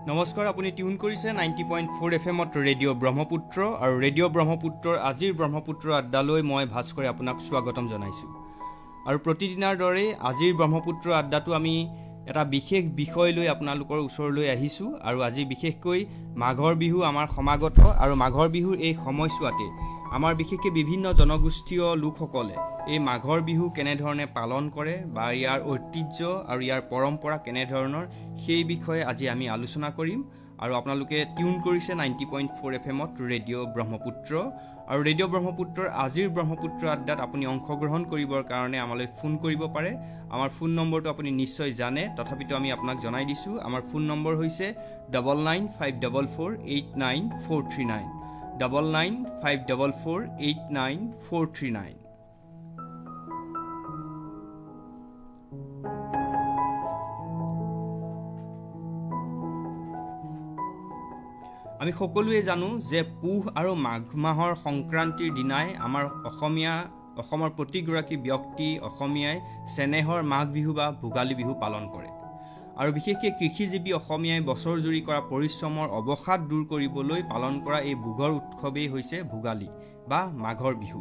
নমস্কাৰ, আপুনি টিউন কৰিছে 90.4 FM ৰেডিঅ' ব্ৰহ্মপুত্ৰ আৰু ৰেডিঅ' ব্ৰহ্মপুত্ৰৰ আজিৰ ব্ৰহ্মপুত্ৰ আড্ডালৈ মই ভাস্কৰে আপোনাক স্বাগতম জনাইছোঁ। আৰু প্ৰতিদিনাৰ দৰেই আজিৰ ব্ৰহ্মপুত্ৰ আড্ডাটো আমি এটা বিশেষ বিষয় লৈ আপোনালোকৰ ওচৰলৈ আহিছোঁ। আৰু আজি বিশেষকৈ মাঘৰ বিহু আমাৰ সমাগত আৰু মাঘৰ বিহুৰ এই সময়ছোৱাতে আমাৰ বিশেষকৈ বিভিন্ন জনগোষ্ঠীয় লোকসকলে এই মাঘৰ বিহু কেনেধৰণে পালন কৰে বা ইয়াৰ ঐতিহ্য আৰু ইয়াৰ পৰম্পৰা কেনেধৰণৰ সেই বিষয়ে আজি আমি আলোচনা কৰিম। আৰু আপোনালোকে টিউন কৰিছে 90.4 FM ৰেডিঅ' ব্ৰহ্মপুত্ৰ আৰু ৰেডিঅ' ব্ৰহ্মপুত্ৰৰ আজিৰ ব্ৰহ্মপুত্ৰ আড্ডাত আপুনি অংশগ্ৰহণ কৰিবৰ কাৰণে আমালৈ ফোন কৰিব পাৰে। আমাৰ ফোন নম্বৰটো আপুনি নিশ্চয় জানে, তথাপিতো আমি আপোনাক জনাই দিছোঁ। আমাৰ ফোন নম্বৰ হৈছে 9954489439 9954489439। আমি সকলোৱে জানো যে পুহ আৰু মাঘ মাহৰ সংক্ৰান্তিৰ দিনাই আমাৰ অসমৰ প্ৰতিগৰাকী ব্যক্তি অসমীয়াই চেনেহৰ মাঘ বিহু বা ভোগালী বিহু পালন কৰে। আৰু বিশেষকৈ কৃষিজীৱী অসমীয়াই বছৰ জুৰি কৰা পৰিশ্ৰমৰ অৱসাদ দূৰ কৰিবলৈ পালন কৰা এই ভোগৰ উৎসৱেই হৈছে ভোগালী বা মাঘৰ বিহু।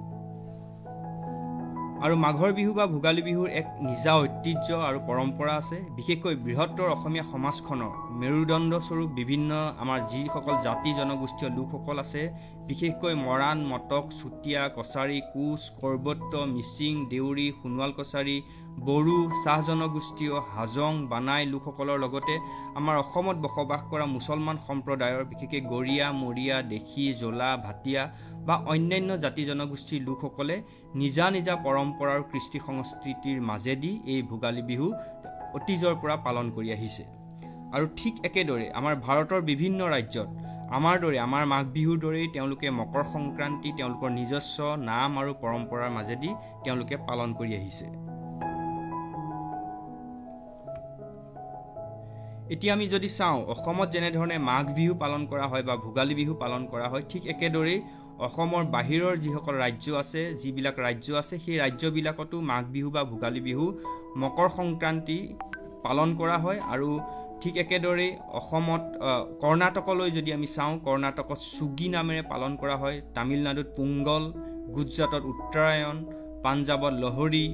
আৰু মাঘৰ বিহু বা ভোগালী বিহুৰ এক নিজা ঐতিহ্য আৰু পৰম্পৰা আছে। বিশেষকৈ বৃহত্তৰ অসমীয়া সমাজখনৰ মেৰুদণ্ডস্বৰূপ বিভিন্ন আমাৰ যিসকল জাতি জনগোষ্ঠীয় লোকসকল আছে, বিশেষকৈ মৰাণ, মটক, চুতীয়া, কছাৰী, কোচ, কৰ্বত্য, মিচিং, দেউৰী, সোণোৱাল কছাৰী, বড়ো, চাহ জনগোষ্ঠীয়, হাজং, বানাই লোকসকলৰ লগতে আমাৰ অসমত বসবাস কৰা মুছলমান সম্প্ৰদায়ৰ বিশেষকৈ গৰীয়া, মৰীয়া, দেশী, জোলা, ভাটিয়া বা অন্যান্য জাতি জনগোষ্ঠীৰ লোকসকলে নিজা নিজা পৰম্পৰা আৰু কৃষ্টি সংস্কৃতিৰ মাজেদি এই ভোগালী বিহু অতীজৰ পৰা পালন কৰি আহিছে। আৰু ঠিক একেদৰে আমাৰ ভাৰতৰ বিভিন্ন ৰাজ্যত আমাৰ মাঘ বিহুৰ দৰেই তেওঁলোকে মকৰ সংক্ৰান্তি তেওঁলোকৰ নিজস্ব নাম আৰু পৰম্পৰাৰ মাজেদি তেওঁলোকে পালন কৰি আহিছে। এতিয়া আমি যদি চাওঁ, অসমত যেনেধৰণে মাঘ বিহু পালন কৰা হয় বা ভোগালী বিহু পালন কৰা হয়, ঠিক একেদৰেই অসমৰ বাহিৰৰ যিসকল ৰাজ্য আছে, যিবিলাক ৰাজ্য আছে, সেই ৰাজ্যবিলাকতো মাঘ বিহু বা ভোগালী বিহু মকৰ সংক্ৰান্তি পালন কৰা হয়। আৰু ঠিক একেদৰেই অসমত কৰ্ণাটকলৈ যদি আমি চাওঁ, কৰ্ণাটকত চুগি নামেৰে পালন কৰা হয়, তামিলনাডুত পোংগল, গুজৰাটত উত্তৰায়ণ, পাঞ্জাৱত লহৰী,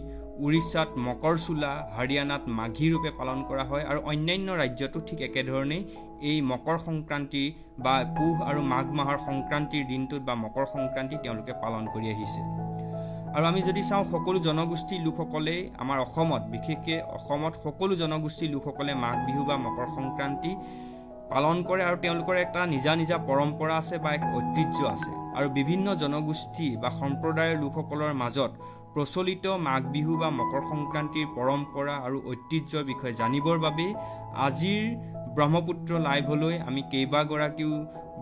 উৰিষ্যাত মকৰ চোলা, হাৰিয়ানাত মাঘী ৰূপে পালন কৰা হয়। আৰু অন্যান্য ৰাজ্যতো ঠিক একেধৰণেই এই মকৰ সংক্ৰান্তি বা পুহ আৰু মাঘ মাহৰ সংক্ৰান্তিৰ দিনটোত বা মকৰ সংক্ৰান্তি তেওঁলোকে পালন কৰি আহিছে। আৰু আমি যদি চাওঁ, সকলো জনগোষ্ঠীৰ লোকসকলে আমাৰ অসমত, বিশেষকৈ অসমত সকলো জনগোষ্ঠীৰ লোকসকলে মাঘ বিহু বা মকৰ সংক্ৰান্তি পালন কৰে আৰু তেওঁলোকৰ এটা নিজা নিজা পৰম্পৰা আছে বা এক ঐতিহ্য আছে। আৰু বিভিন্ন জনগোষ্ঠী বা সম্প্ৰদায়ৰ লোকসকলৰ মাজত প্ৰচলিত মাঘ বিহু বা মকৰ সংক্ৰান্তিৰ পৰম্পৰা আৰু ঐতিহ্যৰ বিষয়ে জানিবৰ বাবেই আজিৰ ব্ৰহ্মপুত্ৰ লাইভলৈ আমি কেইবাগৰাকীও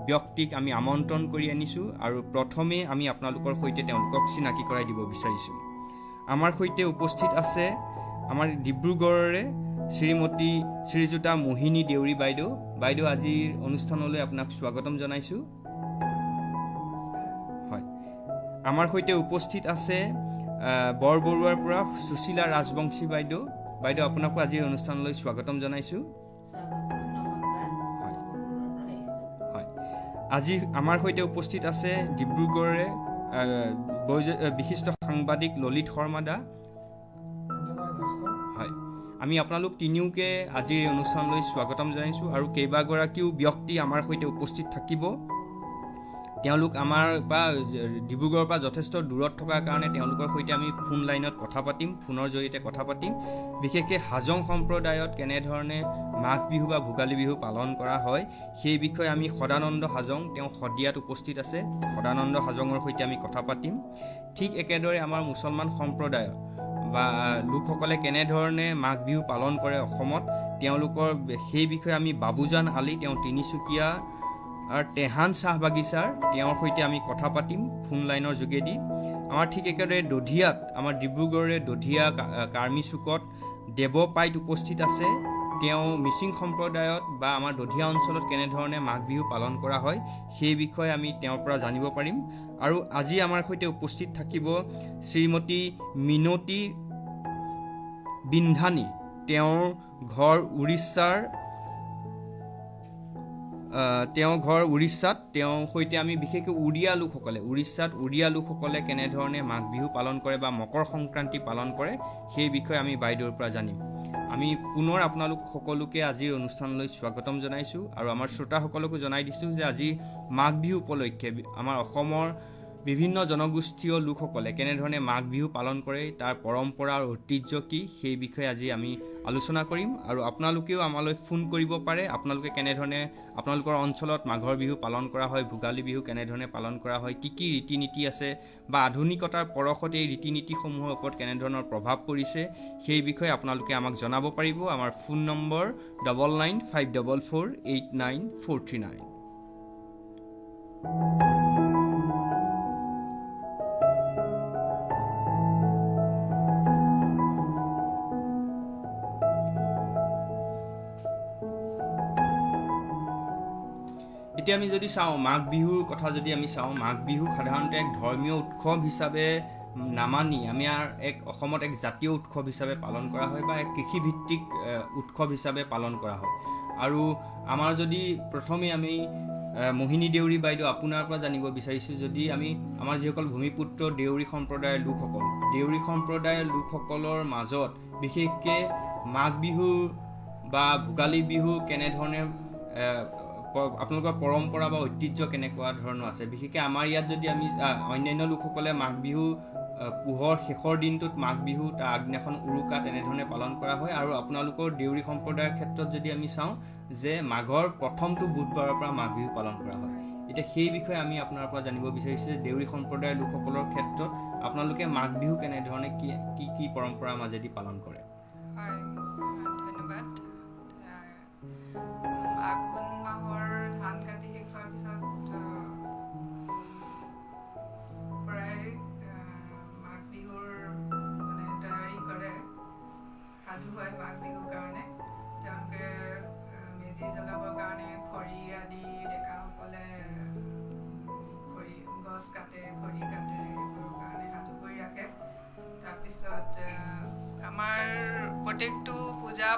ব্যক্তিক আমি আমন্ত্ৰণ কৰি আনিছোঁ। আৰু প্ৰথমে আমি আপোনালোকৰ সৈতে তেওঁলোকক চিনাকি কৰাই দিব বিচাৰিছোঁ। আমাৰ সৈতে উপস্থিত আছে আমাৰ ডিব্ৰুগড়ৰে শ্ৰীমতী শ্ৰীযুতা মোহিনী দেউৰী বাইদেউ। আজিৰ অনুষ্ঠানলৈ আপোনাক স্বাগতম জনাইছোঁ। হয়, আমাৰ সৈতে উপস্থিত আছে বৰবৰুৱাৰ পৰা সুশীলা ৰাজবংশী বাইদেউ। আপোনাকো আজিৰ অনুষ্ঠানলৈ স্বাগতম জনাইছোঁ। হয়, আজি আমাৰ সৈতে উপস্থিত আছে ডিব্ৰুগড়ৰে বিশিষ্ট সাংবাদিক ললিত শৰ্মা দা। হয়, আমি আপোনালোক তিনিওকে আজিৰ অনুষ্ঠানলৈ স্বাগতম জনাইছোঁ। আৰু কেইবাগৰাকীও ব্যক্তি আমাৰ সৈতে উপস্থিত থাকিব। তেওঁলোক আমাৰ পৰা ডিব্ৰুগড়ৰ পৰা যথেষ্ট দূৰত থকাৰ কাৰণে তেওঁলোকৰ সৈতে আমি ফোন লাইনত কথা পাতিম, ফোনৰ জৰিয়তে কথা পাতিম। বিশেষকৈ হাজং সম্প্ৰদায়ত কেনেধৰণে মাঘ বিহু বা ভোগালী বিহু পালন কৰা হয় সেই বিষয়ে আমি সদানন্দ হাজং, তেওঁ শদিয়াত উপস্থিত আছে, সদানন্দ হাজঙৰ সৈতে আমি কথা পাতিম। ঠিক একেদৰে আমাৰ মুছলমান সম্প্ৰদায়ৰ বা লোকসকলে কেনেধৰণে মাঘ বিহু পালন কৰে অসমত, তেওঁলোকৰ সেই বিষয়ে আমি বাবুজান আলী, তেওঁ তিনিচুকীয়া আৰু টেহান চাহ বাগিচাৰ, তেওঁৰ সৈতে আমি কথা পাতিম ফোন লাইনৰ যোগেদি। আমাৰ ঠিক একেদৰে দধিয়াত, আমাৰ ডিব্ৰুগড়ৰে দধিয়া কাৰ্মি চুকত দেৱ পাইত উপস্থিত আছে। তেওঁ মিচিং সম্প্ৰদায়ত বা আমাৰ দধিয়া অঞ্চলত কেনেধৰণে মাঘ বিহু পালন কৰা হয় সেই বিষয়ে আমি তেওঁৰ পৰা জানিব পাৰিম। আৰু আজি আমাৰ সৈতে উপস্থিত থাকিব শ্ৰীমতী মিনতী বিন্ধানী, তেওঁৰ ঘৰ উৰিষ্যাৰ তেওঁ ঘৰ উৰিষ্যাত। তেওঁৰ সৈতে আমি বিশেষকৈ উৰিষ্যাত লোকসকলে কেনেধৰণে মাঘ বিহু পালন কৰে বা মকৰ সংক্ৰান্তি পালন কৰে সেই বিষয়ে আমি বাইদেউৰ পৰা জানিম। আমি পুনৰ আপোনালোক সকলোকে আজিৰ অনুষ্ঠানলৈ স্বাগতম জনাইছোঁ আৰু আমাৰ শ্ৰোতাসকলকো জনাই দিছোঁ যে আজি মাঘ বিহু উপলক্ষে আমাৰ অসমৰ বিভিন্ন জনগোষ্ঠীয় লোকসকলে কেনেধৰণে মাঘ বিহু পালন কৰে, তাৰ পৰম্পৰা আৰু ঐতিহ্য কি সেই বিষয়ে আজি আমি আলোচনা কৰিম। আৰু আপোনালোকেও আমালৈ ফোন কৰিব পাৰে, আপোনালোকে কেনেধৰণে আপোনালোকৰ অঞ্চলত মাঘৰ বিহু পালন কৰা হয়, ভোগালী বিহু কেনেধৰণে পালন কৰা হয়, কি কি ৰীতি নীতি আছে বা আধুনিকতাৰ পৰশত এই ৰীতি নীতিসমূহৰ ওপৰত কেনেধৰণৰ প্ৰভাৱ পৰিছে সেই বিষয়ে আপোনালোকে আমাক জনাব পাৰিব। আমাৰ ফোন নম্বৰ 9954489439। এতিয়া আমি যদি চাওঁ মাঘ বিহুৰ কথা যদি আমি চাওঁ, মাঘ বিহু সাধাৰণতে এক ধৰ্মীয় উৎসৱ হিচাপে নামানি অসমত এক জাতীয় উৎসৱ হিচাপে পালন কৰা হয় বা এক কৃষিভিত্তিক উৎসৱ হিচাপে পালন কৰা হয়। আৰু আমাৰ যদি প্ৰথমে আমি মোহিনী দেউৰী বাইদেউ আপোনাৰ পৰা জানিব বিচাৰিছোঁ, যদি আমি আমাৰ যিসকল ভূমিপুত্ৰ দেউৰী সম্প্ৰদায়ৰ লোকসকলৰ মাজত বিশেষকৈ মাঘ বিহু বা ভোগালী বিহু কেনেধৰণে আপোনালোকৰ পৰম্পৰা বা ঐতিহ্য কেনেকুৱা ধৰণৰ আছে। বিশেষকৈ আমাৰ ইয়াত যদি আমি অন্যান্য লোকসকলে মাঘ বিহু পুহৰ শেষৰ দিনটোত মাঘ বিহু, তাৰ আগদিনাখন উৰুকা তেনেধৰণে পালন কৰা হয়। আৰু আপোনালোকৰ দেউৰী সম্প্ৰদায়ৰ ক্ষেত্ৰত যদি আমি চাওঁ যে মাঘৰ প্ৰথমটো বুধবাৰৰ পৰা মাঘ বিহু পালন কৰা হয়। এতিয়া সেই বিষয়ে আমি আপোনাৰ পৰা জানিব বিচাৰিছোঁ যে দেউৰী সম্প্ৰদায়ৰ লোকসকলৰ ক্ষেত্ৰত আপোনালোকে মাঘ বিহু কেনেধৰণে কি পৰম্পৰাৰ মাজেদি পালন কৰে? ধন্যবাদ। আঘোণ মাহৰ ধান কাটি শেষ হোৱাৰ পিছত প্ৰায় মাঘ বিহুৰ তৈয়াৰী কৰে, সাজু হয় মাঘ বিহুৰ কাৰণে। তেওঁলোকে মেজি জ্বলাবৰ কাৰণে খৰি আদি ডেকাসকলে গছ কাটে, খৰি কাটে, এইবোৰৰ কাৰণে সাজু কৰি ৰাখে। তাৰপিছত আমাৰ প্ৰত্যেকটো পূজা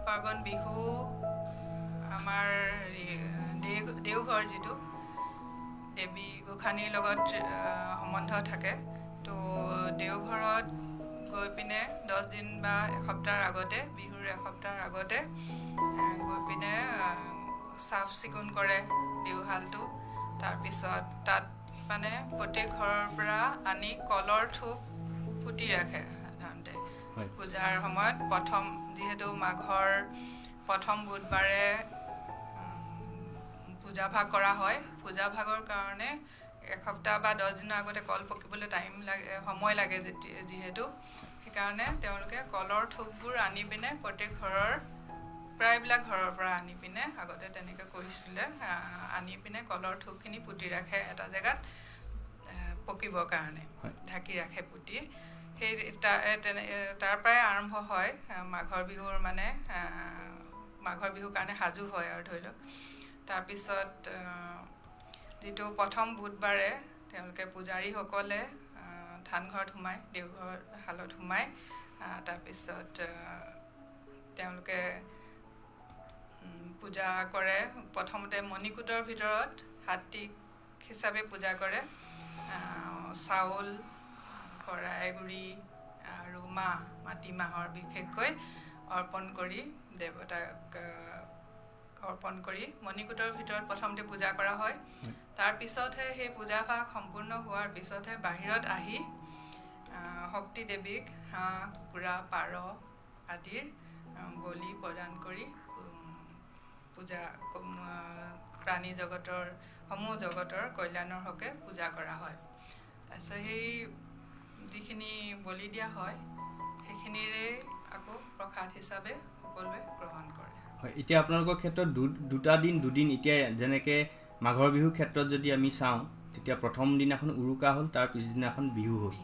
পাৰ্বণ বিহু আমাৰ দেওঘৰ যিটো দেৱী গোসাঁনীৰ লগত সম্বন্ধ থাকে, তো দেওঘৰত গৈ পিনে 10 দিন বা এসপ্তাহৰ আগতে, বিহুৰ এসপ্তাহৰ আগতে গৈ পিনে চাফ চিকুণ কৰে দেওশালটো। তাৰপিছত তাত মানে প্ৰত্যেক ঘৰৰ পৰা আনি কলৰ থোক পুতি ৰাখে। সাধাৰণতে পূজাৰ সময়ত যিহেতু মাঘৰ প্ৰথম বুধবাৰে পূজা ভাগ কৰা হয়, পূজা ভাগৰ কাৰণে এসপ্তাহ বা 10 দিনৰ আগতে কল পকিবলৈ সময় লাগে যিহেতু, সেইকাৰণে তেওঁলোকে কলৰ থোকবোৰ আনি পিনে প্ৰত্যেক প্ৰায়বিলাক ঘৰৰ পৰা আনি পিনে আগতে তেনেকৈ কৰিছিলে, আনি পিনে কলৰ থোকখিনি পুতি ৰাখে এটা জেগাত পকিবৰ কাৰণে, ঢাকি ৰাখে পুতি। সেই তাৰ পৰাই আৰম্ভ হয় মাঘৰ বিহুৰ মাঘৰ বিহুৰ কাৰণে সাজু হয় আৰু ধৰি লওক। তাৰপিছত যিটো প্ৰথম বুধবাৰে তেওঁলোকে পূজাৰীসকলে ধানঘৰত সোমায়, দেওঘৰ শালত সোমায়। তাৰপিছত তেওঁলোকে পূজা কৰে। প্ৰথমতে মণিকূটৰ ভিতৰত হাতীক হিচাপে পূজা কৰে। চাউল, কৰাই গুড়ি আৰু মাটিমাহৰ বিশেষকৈ অৰ্পণ কৰি দেৱতাক অৰ্পণ কৰি মণিকূটৰ ভিতৰত প্ৰথমতে পূজা কৰা হয়। তাৰপিছতহে সেই পূজাভাগ সম্পূৰ্ণ হোৱাৰ পিছতহে বাহিৰত আহি শক্তি দেৱীক হাঁহ, কুকুৰা, পাৰ আদিৰ বলি প্ৰদান কৰি প্ৰাণী জগতৰ সমূহ জগতৰ কল্যাণৰ হকে পূজা কৰা হয়। তাৰপিছত সেই যিখিনি বলি দিয়া হয় সেইখিনিৰে আকৌ প্ৰসাদ হিচাপে সকলোৱে গ্ৰহণ কৰে। হয়, এতিয়া আপোনালোকৰ ক্ষেত্ৰত দুদিন, এতিয়া যেনেকৈ মাঘৰ বিহুৰ ক্ষেত্ৰত যদি আমি চাওঁ, তেতিয়া প্ৰথম দিনাখন উৰুকা হ'ল, তাৰ পিছদিনাখন বিহু হ'ল।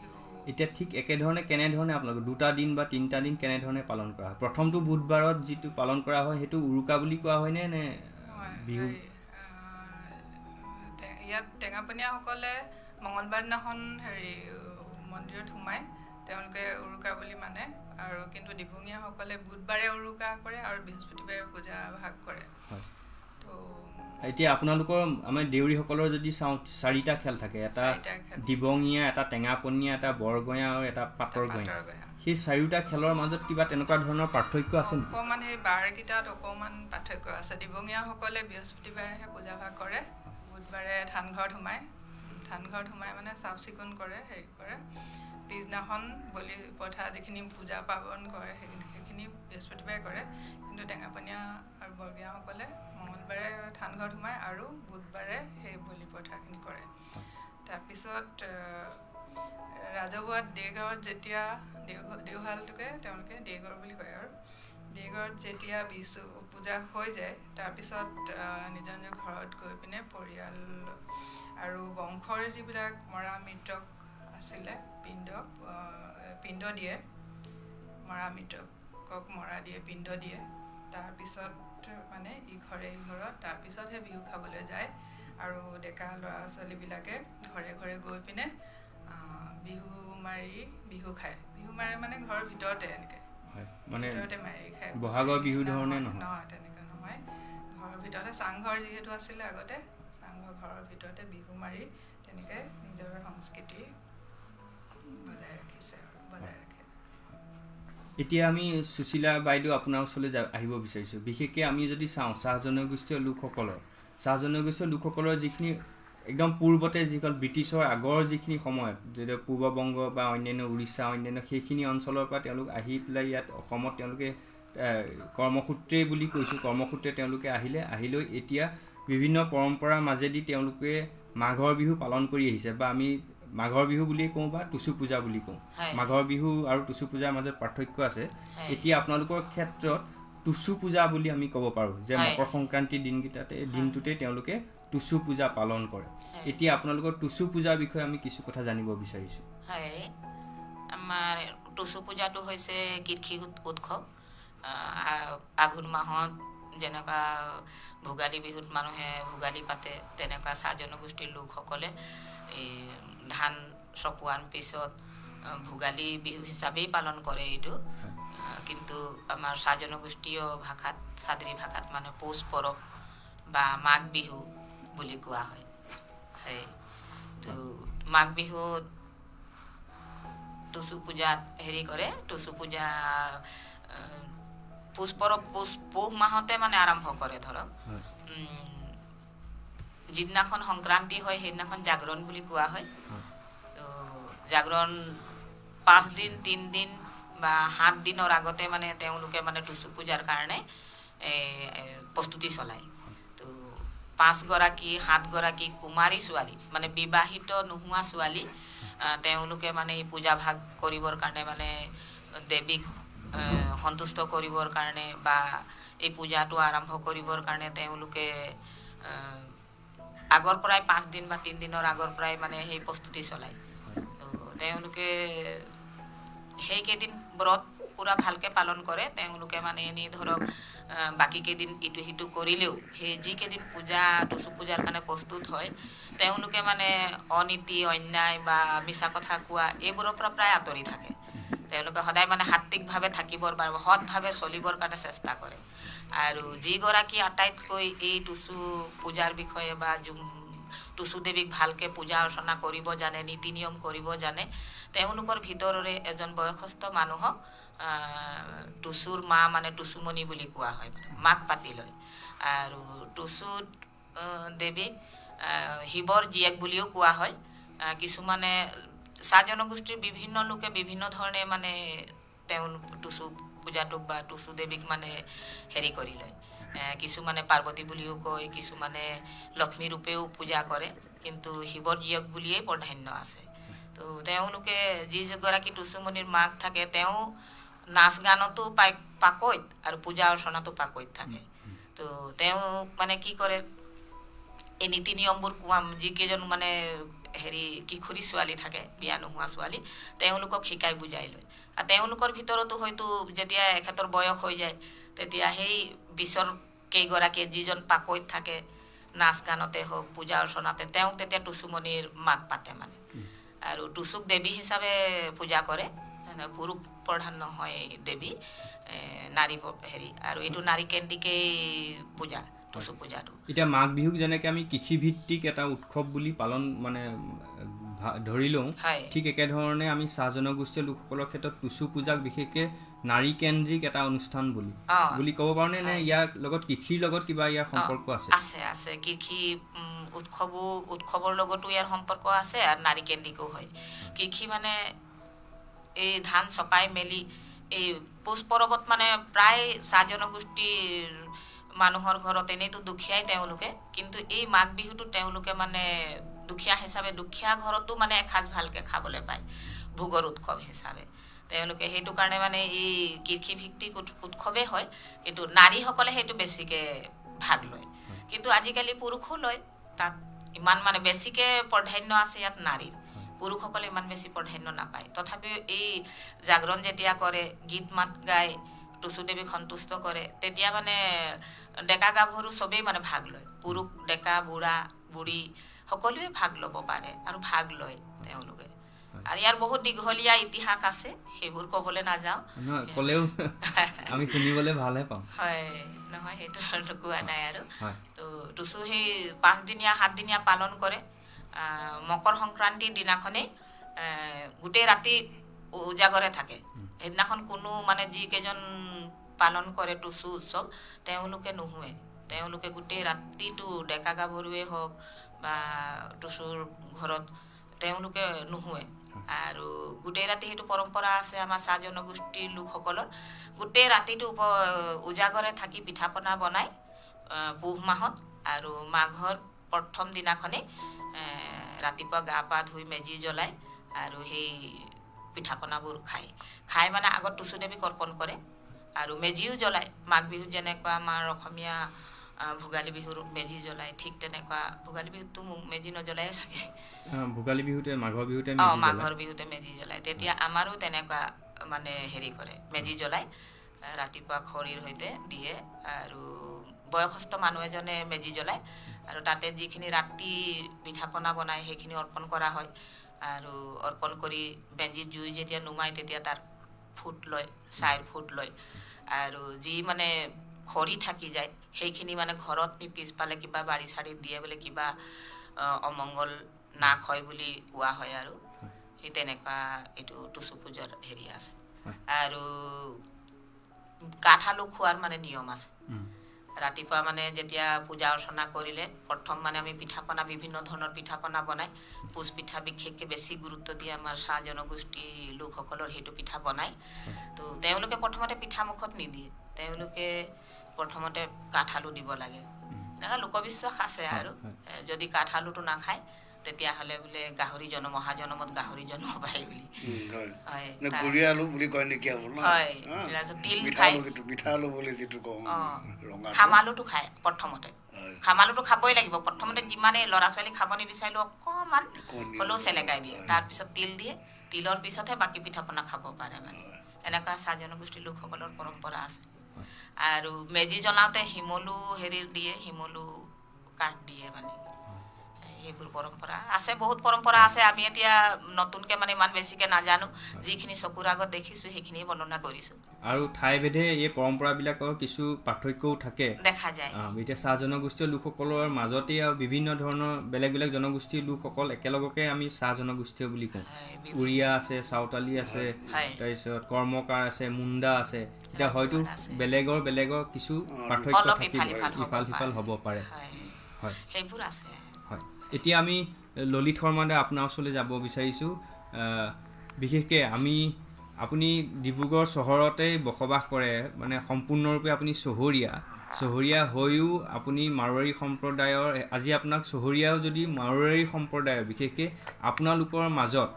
এতিয়া ঠিক একেধৰণে কেনেধৰণে আপোনালোকৰ 2টা দিন বা 3টা দিন কেনেধৰণে পালন কৰা হয়? প্ৰথমটো বুধবাৰত যিটো পালন কৰা হয় সেইটো উৰুকা বুলি কোৱা হয়নে নে বিহু? ইয়াত টেঙাপনীয়াসকলে মঙলবাৰ দিনাখন মন্দিৰত সোমায়, তেওঁলোকে উৰুকা বুলি মানে। আৰু কিন্তু দিবঙীয়াসকলে বুধবাৰে উৰুকা কৰে আৰু বৃহস্পতিবাৰে পূজা ভাগ কৰে। তো এতিয়া আপোনালোকৰ আমাৰ দেউৰীসকলৰ যদি চাওঁ 4টা খেল থাকে, এটা 4টা খেল। দিবঙীয়া, এটা টেঙাপনীয়া, এটা বৰগঞা আৰু এটা পাতৰ গঞা। পাটৰ গঞা। সেই 4টা খেলৰ মাজত কিবা তেনেকুৱা ধৰণৰ পাৰ্থক্য আছে নেকি? অকণমান সেই বাৰকেইটাত অকণমান পাৰ্থক্য আছে। দিবঙীয়াসকলে বৃহস্পতিবাৰেহে পূজা ভাগ কৰে, বুধবাৰে ধানঘৰত সোমাই মানে চাফ চিকুণ কৰে, হেৰি কৰে। পিছদিনাখন বলি পঠা যিখিনি পূজা পাৰ্বণ কৰে সেইখিনি বৃহস্পতিবাৰে কৰে। কিন্তু টেঙাপনীয়া আৰু বৰগীয়াসকলে মঙলবাৰে ধানঘৰত সোমায় আৰু বুধবাৰে সেই বলি পথাৰখিনি কৰে। তাৰপিছত ৰাজহুৱাত দেওঘৰত যেতিয়া দেওশালটোকে তেওঁলোকে দেওঘৰ বুলি কয় আৰু দেওঘৰত যেতিয়া বিচু পূজা হৈ যায়, তাৰপিছত নিজৰ নিজৰ ঘৰত গৈ পিনে পৰিয়াল আৰু বংশৰ যিবিলাক মৰা মৃতক আছিলে পিণ্ড দিয়ে, মৰা মৃতকক পিণ্ড দিয়ে। তাৰপিছত মানে ইঘৰে সিঘৰত তাৰপিছতহে বিহু খাবলৈ যায়। আৰু ডেকা ল'ৰা ছোৱালীবিলাকে ঘৰে ঘৰে গৈ পিনে বিহু মাৰি বিহু খায়। বিহু মাৰে মানে ঘৰৰ ভিতৰতে এনেকৈ মানে ভিতৰতে মাৰি খায়। বহাগৰ বিহু ধৰণে নহয়, তেনেকৈ নহয়। ঘৰৰ ভিতৰতে চাংঘৰ যিহেতু আছিলে আগতে, ঘৰৰ ভিতৰতে বিহু মাৰি তেনেকৈ নিজৰ সংস্কৃতি বজাই ৰাখিছে আৰু বজাই ৰাখে। এতিয়া আমি সুশীলা বাইদেউ আপোনাৰ ওচৰলৈ আহিব বিচাৰিছোঁ। বিশেষকৈ আমি যদি চাওঁ চাহ জনগোষ্ঠীয় লোকসকলৰ যিখিনি একদম পূৰ্বতে যিখন ব্ৰিটিছৰ আগৰ যিখিনি সময়ত যদি পূৰ্ববংগ বা অন্যান্য উৰিষ্যা অন্যান্য সেইখিনি অঞ্চলৰ পৰা তেওঁলোক আহি পেলাই ইয়াত অসমত তেওঁলোকে কৰ্মসূত্ৰে বুলি কৈছোঁ, কৰ্মসূত্ৰে তেওঁলোকে আহিলৈ এতিয়া বিভিন্ন পৰম্পৰাৰ মাজেদি তেওঁলোকে মাঘৰ বিহু পালন কৰি আহিছে, বা আমি মাঘৰ বিহু বুলিয়ে কওঁ বা টুচু পূজা বুলি কওঁ। মাঘৰ বিহু আৰু টুচু পূজাৰ মাজত পাৰ্থক্য আছে। এতিয়া আপোনালোকৰ ক্ষেত্ৰত টুচু পূজা বুলি আমি ক'ব পাৰোঁ যে মকৰ সংক্ৰান্তিৰ দিনটোতে তেওঁলোকে টুচু পূজা পালন কৰে। এতিয়া আপোনালোকৰ টুচু পূজাৰ বিষয়ে আমি কিছু কথা জানিব বিচাৰিছোঁ। হয়, আমাৰ টুচু পূজাটো হৈছে কৃষি উৎসৱ। আঘোণ মাহত যেনেকুৱা ভোগালী বিহুত মানুহে ভোগালী পাতে, তেনেকুৱা চাহ জনগোষ্ঠীৰ লোকসকলে এই ধান চপোৱাৰ পিছত ভোগালী বিহু হিচাপেই পালন কৰে এইটো। কিন্তু আমাৰ চাহ জনগোষ্ঠীয় ভাষাত, চাদ্ৰী ভাষাত মানে পৌষ পৰৱ বা মাঘ বিহু বুলি কোৱা হয়। তো মাঘ বিহুত টুচু পূজাত হেৰি কৰে। টুচু পূজা পুষ মাহতে মানে আৰম্ভ কৰে। ধৰক যিদিনাখন সংক্ৰান্তি হয় সেইদিনাখন জাগৰণ বুলি কোৱা হয়। তো জাগৰণ 5 দিন 3 দিন বা 7 দিনৰ আগতে মানে তেওঁলোকে মানে টুচু পূজাৰ কাৰণে প্ৰস্তুতি চলায়। তো 5 গৰাকী 7 গৰাকী কুমাৰী ছোৱালী মানে বিবাহিত নোহোৱা ছোৱালী তেওঁলোকে মানে এই পূজা ভাগ কৰিবৰ কাৰণে মানে দেৱীক সন্তুষ্ট কৰিবৰ কাৰণে বা এই পূজাটো আৰম্ভ কৰিবৰ কাৰণে তেওঁলোকে আগৰ পৰাই 5 দিন বা 3 দিনৰ আগৰ পৰাই মানে সেই প্ৰস্তুতি চলায়। তো তেওঁলোকে সেইকেইদিন ব্ৰত পুৰা ভালকৈ পালন কৰে। তেওঁলোকে মানে এনেই ধৰক বাকী কেইদিন ইটো সিটো কৰিলেও সেই যিকেইদিন টুচু পূজাৰ কাৰণে প্ৰস্তুত হয় তেওঁলোকে মানে অনীতি অন্যায় বা মিছা কথা কোৱা এইবোৰৰ পৰা প্ৰায় আঁতৰি থাকে। তেওঁলোকে সদায় মানে সাত্বিকভাৱে থাকিবৰ বাবে, সৎভাৱে চলিবৰ কাৰণে চেষ্টা কৰে। আৰু যিগৰাকী আটাইতকৈ এই টুচু পূজাৰ বিষয়ে বা টুচু দেৱীক ভালকৈ পূজা অৰ্চনা কৰিব জানে, নীতি নিয়ম কৰিব জানে, তেওঁলোকৰ ভিতৰৰে এজন বয়সস্থ মানুহক টুচুৰ মা মানে টুচুমণি বুলি কোৱা হয়, মাক পাতি লয়। আৰু টুচু দেৱীক শিৱৰ জীয়েক বুলিও কোৱা হয়। কিছুমানে চাহ জনগোষ্ঠীৰ বিভিন্ন লোকে বিভিন্ন ধৰণে মানে তেওঁ টুচু পূজাটোক বা টুচু দেৱীক মানে হেৰি কৰি লয়। কিছুমানে পাৰ্বতী বুলিও কয়, কিছুমানে লক্ষ্মী ৰূপেও পূজা কৰে, কিন্তু শিৱৰ জীয়েক বুলিয়েই প্ৰাধান্য আছে। তো তেওঁলোকে যিগৰাকী টুচুমণিৰ মাক থাকে তেওঁ নাচ গানতো পাকৈত আৰু পূজা অৰ্চনাতো পাকৈত থাকে। তো তেওঁ মানে কি কৰে, এই নীতি নিয়মবোৰ যিকেইজন মানে কিশোৰী ছোৱালী থাকে, বিয়া নোহোৱা ছোৱালী, তেওঁলোকক শিকাই বুজাই লয়। আৰু তেওঁলোকৰ ভিতৰতো হয়তো যেতিয়া এখেতৰ বয়স হৈ যায় তেতিয়া সেই পিছৰ কেইগৰাকীয়ে যিজন পাকৈত থাকে নাচ গানতে হওক পূজা অৰ্চনাতে, তেওঁক তেতিয়া টুচুমণিৰ মাক পাতে মানে। আৰু টুচুক দেৱী হিচাপে পূজা কৰে, পুৰুষ প্ৰধান নহয় দেৱী, নাৰী আৰু এইটো নাৰী কেন্দ্ৰিকেই পূজা। টুচু পূজাটো। এতিয়া মাঘ বিহুক যেনেকৈ আমি কৃষিভিত্তিক এটা উৎসৱ বুলি পালন মানে ধৰি লওঁ, হয় ঠিক একেধৰণে আমি চাহ জনগোষ্ঠীয় লোকসকলৰ ক্ষেত্ৰত টুচু পূজাক বিশেষকৈ নাৰী কেন্দ্ৰিক এটা অনুষ্ঠান বুলি ক'ব পাৰোঁনে, নে ইয়াৰ লগত কৃষিৰ লগত কিবা ইয়াৰ সম্পৰ্ক আছে? আছে কৃষি উৎসৱৰ লগতো ইয়াৰ সম্পৰ্ক আছে আৰু নাৰী কেন্দ্ৰিকো হয়। কৃষি মানে এই ধান চপাই মেলি এই পুষ পৰৱত মানে প্ৰায় চাহ জনগোষ্ঠীৰ মানুহৰ ঘৰত এনেইতো দুখীয়াই তেওঁলোকে, কিন্তু এই মাঘ বিহুটো তেওঁলোকে মানে দুখীয়া হিচাপে দুখীয়া ঘৰতো মানে এসাঁজ ভালকৈ খাবলৈ পায়, ভোগৰ উৎসৱ হিচাপে তেওঁলোকে। সেইটো কাৰণে মানে এই কৃষিভিত্তিক উৎসৱেই হয়, কিন্তু নাৰীসকলে সেইটো বেছিকৈ ভাগ লয়। কিন্তু আজিকালি পুৰুষো লয়, তাত ইমান মানে বেছিকৈ প্ৰাধান্য আছে ইয়াত নাৰীৰ, পুৰুষসকলে ইমান বেছি প্ৰাধান্য নাপায়। তথাপিও এই জাগৰণ যেতিয়া কৰে, গীত মাত গায়, টুচু দেৱীক সন্তুষ্ট কৰে, তেতিয়া মানে ডেকা গাভৰু চবেই মানে ভাগ লয়। পুৰুষ ডেকা বুঢ়া বুঢ়ী সকলোৱে ভাগ ল'ব পাৰে আৰু ভাগ লয় তেওঁলোকে। আৰু ইয়াৰ বহুত দীঘলীয়া ইতিহাস আছে, সেইবোৰ ক'বলৈ নাযাওঁ, ক'লেও আমি শুনিবলৈ ভালহে পাওঁ। হয় নহয়, সেইটো কোৱা নাই আৰু। তো টুচু সেই 5 দিনীয়া 7 দিনীয়া পালন কৰে। মকৰ সংক্ৰান্তিৰ দিনাখনেই গোটেই ৰাতি উজাগৰে থাকে। সেইদিনাখন কোনো মানে যিকেইজন পালন কৰে টুচু উৎসৱ তেওঁলোকে নুশুৱে, তেওঁলোকে গোটেই ৰাতিটো ডেকা গাভৰুৱে হওক বা টুচুৰ ঘৰত তেওঁলোকে নুশুৱে। আৰু গোটেই ৰাতি সেইটো পৰম্পৰা আছে আমাৰ চাহ জনগোষ্ঠীৰ লোকসকলৰ। গোটেই ৰাতিটো উজাগৰে থাকি পিঠা পনা বনাই পুহ মাহত, আৰু মাঘৰ প্ৰথম দিনাখনেই ৰাতিপুৱা গা পা ধুই মেজি জ্বলায় আৰু সেই পিঠা পনাবোৰ খাই মানে আগত টুচু দেৱীক অৰ্পণ কৰে আৰু মেজিও জ্বলায়। মাঘ বিহুত যেনেকুৱা আমাৰ অসমীয়া ভোগালী বিহুৰ মেজি জ্বলায়, ঠিক তেনেকুৱা ভোগালী বিহুততো মেজি নজ্বলায়ে চাগে, ভোগালী বিহুতে মাঘৰ বিহুতে মেজি জ্বলায়। তেতিয়া আমাৰো তেনেকুৱা মানে হেৰি কৰে, মেজি জ্বলায়, ৰাতিপুৱা খৰিৰ সৈতে দিয়ে আৰু বয়সস্থ মানুহ এজনে মেজি জ্বলায় আৰু তাতে যিখিনি ৰাতি পিঠা পনা বনায় সেইখিনি অৰ্পণ কৰা হয়। আৰু অৰ্পণ কৰি বেঞ্জিত জুই যেতিয়া নুমায় তেতিয়া তাৰ ফুট লয়, ছাইৰ ফুট লয়, আৰু যি মানে খৰি থাকি যায় সেইখিনি মানে ঘৰত নি পিছফালে কিবা বাৰী চাৰীত দিয়ে বোলে, কিবা অমংগল নাশ হয় বুলি কোৱা হয়। আৰু সেই তেনেকুৱা এইটো টুচু পূজাৰ হেৰি আছে। আৰু কাঠ আলু খোৱাৰ মানে নিয়ম আছে। ৰাতিপুৱা মানে যেতিয়া পূজা অৰ্চনা কৰিলে প্ৰথম মানে আমি পিঠা পনা বিভিন্ন ধৰণৰ পিঠা পনা বনাই, পুচ পিঠা বিশেষকৈ বেছি গুৰুত্ব দিয়ে আমাৰ চাহ জনগোষ্ঠী লোকসকলৰ, সেইটো পিঠা বনায়। তো তেওঁলোকে প্ৰথমতে পিঠা মুখত নিদিয়ে, তেওঁলোকে প্ৰথমতে কাঠ আলু দিব লাগে। এনেকুৱা লোকবিশ্বাস আছে আৰু যদি কাঠ আলুটো নাখায় তেতিয়াহ'লে বোলে গাহৰি জন্ম, অহা জন্মত গাহৰি জন্ম পায় বুলি। তিল খায়, খামালুটো খায় প্ৰথমতে, খামালুটো খাবই লাগিব প্ৰথমতে। যিমানে ল'ৰা ছোৱালী খাব নিবিচাৰিলেও অকণমান হ'লেও চেলেকাই দিয়ে, তাৰপিছত তিল দিয়ে, তিলৰ পিছতহে বাকী পিঠা পনা খাব পাৰে। মানে এনেকুৱা চাহ জনগোষ্ঠীৰ লোকসকলৰ পৰম্পৰা আছে। আৰু মেজি জ্বলাওঁতে শিমলু দিয়ে, শিমলু কাঠ দিয়ে, মানে সেইবোৰ পৰম্পৰা আছে, বহুত পৰম্পৰা আছে। আমি এতিয়া নতুনকৈ মানে ইমান বেছিকৈ নাজানো, যিখিনি চকুৰ আগত দেখিছোঁ সেইখিনি বৰ্ণনা কৰিছোঁ। আৰু ঠাইভেদে এই পৰম্পৰাবিলাকৰ কিছু পাৰ্থক্যও থাকে, দেখা যায়। এতিয়া চাহ জনগোষ্ঠীয় লোকসকলৰ মাজতেই আৰু বিভিন্ন ধৰণৰ বেলেগ বেলেগ জনগোষ্ঠীৰ লোকসকল একেলগকে আমি চাহ জনগোষ্ঠীয় বুলি কওঁ। উৰিয়া আছে, চাওতালী আছে, তাৰপিছত কৰ্মকাৰ আছে, মুণ্ডা আছে। এতিয়া হয়তো বেলেগৰ কিছু পাৰ্থক্য ইফাল সিফাল হ'ব পাৰে। হয়, সেইবোৰ আছে। হয়, এতিয়া আমি ললিত শৰ্মাদা আপোনাৰ ওচৰলৈ যাব বিচাৰিছোঁ। বিশেষকৈ আপুনি ডিব্ৰুগড় চহৰতেই বসবাস কৰে, মানে সম্পূৰ্ণৰূপে আপুনি চহৰীয়া হৈও আপুনি মাৰোৱাৰী সম্প্ৰদায়ৰ, আজি আপোনাক চহৰীয়াও যদি মাৰোৱাৰী সম্প্ৰদায়ৰ বিশেষকৈ আপোনালোকৰ মাজত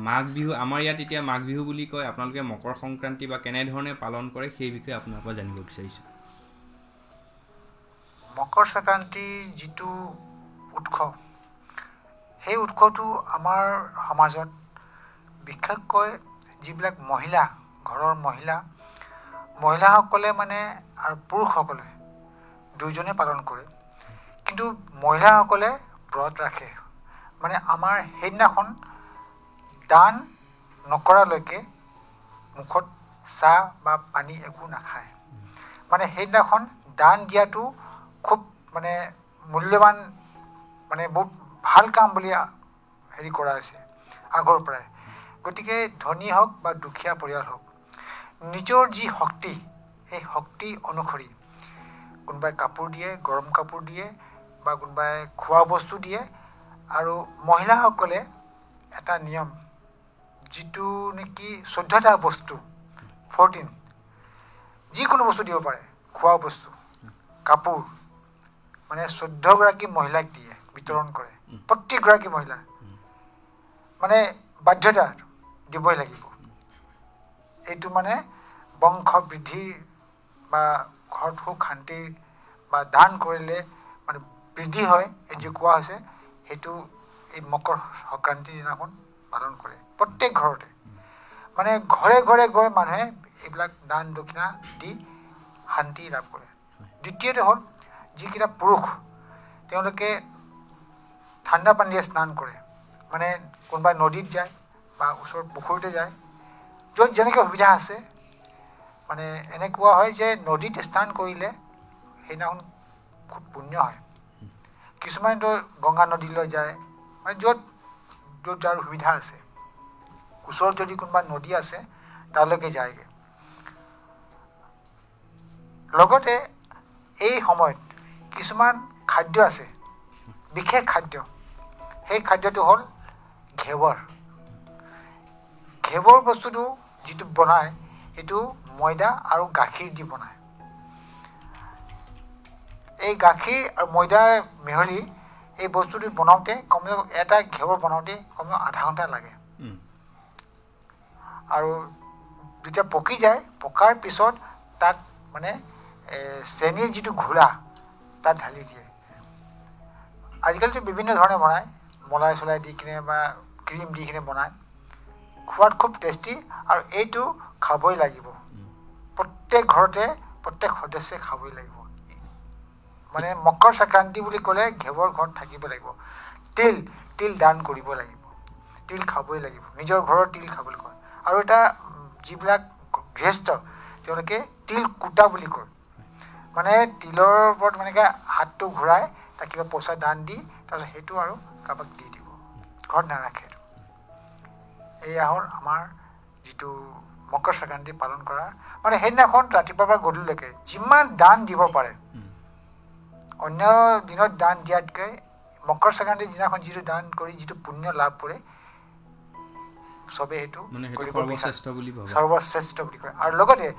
মাঘ বিহু, আমাৰ ইয়াত এতিয়া মাঘ বিহু বুলি কয়, আপোনালোকে মকৰ সংক্ৰান্তি বা কেনেধৰণে পালন কৰে সেই বিষয়ে আপোনাৰ পৰা জানিব বিচাৰিছোঁ। মকৰ সংক্ৰান্তি যিটো উৎসৱ, সেই উৎসৱটো আমাৰ সমাজত বিশেষকৈ যিবিলাক মহিলা, ঘৰৰ মহিলাসকলে মানে আৰু পুৰুষসকলে দুয়োজনে পালন কৰে। কিন্তু মহিলাসকলে ব্ৰত ৰাখে, মানে আমাৰ সেইদিনাখন দান নকৰালৈকে মুখত চাহ বা পানী একো নাখায়। মানে সেইদিনাখন দান দিয়াটো খুব মানে মূল্যৱান মানে বহুত ভাল কাম বুলি হেৰি কৰা হৈছে আগৰ পৰাই। গতিকে ধনী হওক বা দুখীয়া পৰিয়াল হওক, নিজৰ যি শক্তি সেই শক্তি অনুসৰি কোনোবাই কাপোৰ দিয়ে, গৰম কাপোৰ দিয়ে, বা কোনোবাই খোৱা বস্তু দিয়ে। আৰু মহিলাসকলে এটা নিয়ম, যিটো নেকি 14টা বস্তু, 14 যিকোনো বস্তু দিব পাৰে, খোৱা বস্তু, কাপোৰ, মানে 14গৰাকী মহিলাক দিয়ে, বিতৰণ কৰে। প্ৰত্যেকগৰাকী মহিলা মানে বাধ্যতা দিবই লাগিব। এইটো মানে বংশ বৃদ্ধিৰ বা ঘৰত সুখ শান্তিৰ বা দান কৰিলে মানে বৃদ্ধি হয়, এইটো কোৱা হৈছে। সেইটো এই মকৰ সংক্ৰান্তিৰ দিনাখন পালন কৰে প্ৰত্যেক ঘৰতে। মানে ঘৰে ঘৰে গৈ মানুহে এইবিলাক দান দক্ষিণা দি শান্তি লাভ কৰে। দ্বিতীয়তে হ'ল যিকেইটা পুৰুষ, তেওঁলোকে ঠাণ্ডা পানীৰে স্নান কৰে। মানে কোনোবাই নদীত যায় বা ওচৰত পুখুৰীতে যায়, য'ত যেনেকৈ সুবিধা আছে। মানে এনেকুৱা হয় যে নদীত স্নান কৰিলে সেইদিনাখন খুব পুণ্য হয়। কিছুমানেতো গংগা নদীলৈ যায়, মানে য'ত য'ত যাৰ সুবিধা আছে। ওচৰত যদি কোনোবা নদী আছে তালৈকে যায়গৈ। লগতে এই সময়ত কিছুমান খাদ্য আছে, বিশেষ খাদ্য। সেই খাদ্যটো হ'ল ঘেৱৰ। ঘেৱৰ বস্তুটো যিটো বনায়, সেইটো ময়দা আৰু গাখীৰ দি বনায়। এই গাখীৰ আৰু ময়দা মিহলি এই বস্তুটো বনাওঁতে কমেও এটা ঘেৱৰ বনাওঁতে কমেও আধা ঘণ্টা লাগে। আৰু যেতিয়া পকি যায়, পকাৰ পিছত তাক মানে চেনীৰ যিটো ঘোলা তাত ঢালি দিয়ে। আজিকালিতো বিভিন্ন ধৰণে বনায়, মলাই চলাই দি কিনে বা ক্ৰীম দি কিনে বনায়। খোৱাত খুব টেষ্টি, আৰু এইটো খাবই লাগিব। প্ৰত্যেক ঘৰতে প্ৰত্যেক সদস্যই খাবই লাগিব। মানে মকৰ সংক্ৰান্তি বুলি ক'লে ঘেৱৰ ঘৰত থাকিব লাগিব। তিল দান কৰিব লাগিব, তিল খাবই লাগিব, নিজৰ ঘৰৰ তিল খাবলৈ কয়। আৰু এটা যিবিলাক গৃহস্থ, তেওঁলোকে তিল কুটা বুলি কয়। মানে তিলৰ ওপৰত মানে হাতটো ঘূৰাই তাক কিবা পইচা দান দি তাৰপিছত সেইটো আৰু কাৰোবাক দি দিব, ঘৰত নাৰাখে। এয়া হ'ল আমাৰ যিটো মকৰ সংক্ৰান্তি পালন কৰা। মানে সেইদিনাখন ৰাতিপুৱাৰ পৰা গধূলিলৈকে যিমান দান দিব পাৰে, অন্য দিনত দান দিয়াতকৈ মকৰ সংক্ৰান্তিৰ দিনাখন যিটো দান কৰি যিটো পুণ্য লাভ কৰে, চবেই সেইটো কৰিব বিচাৰে, সৰ্বশ্ৰেষ্ঠ বুলি কয়। আৰু লগতে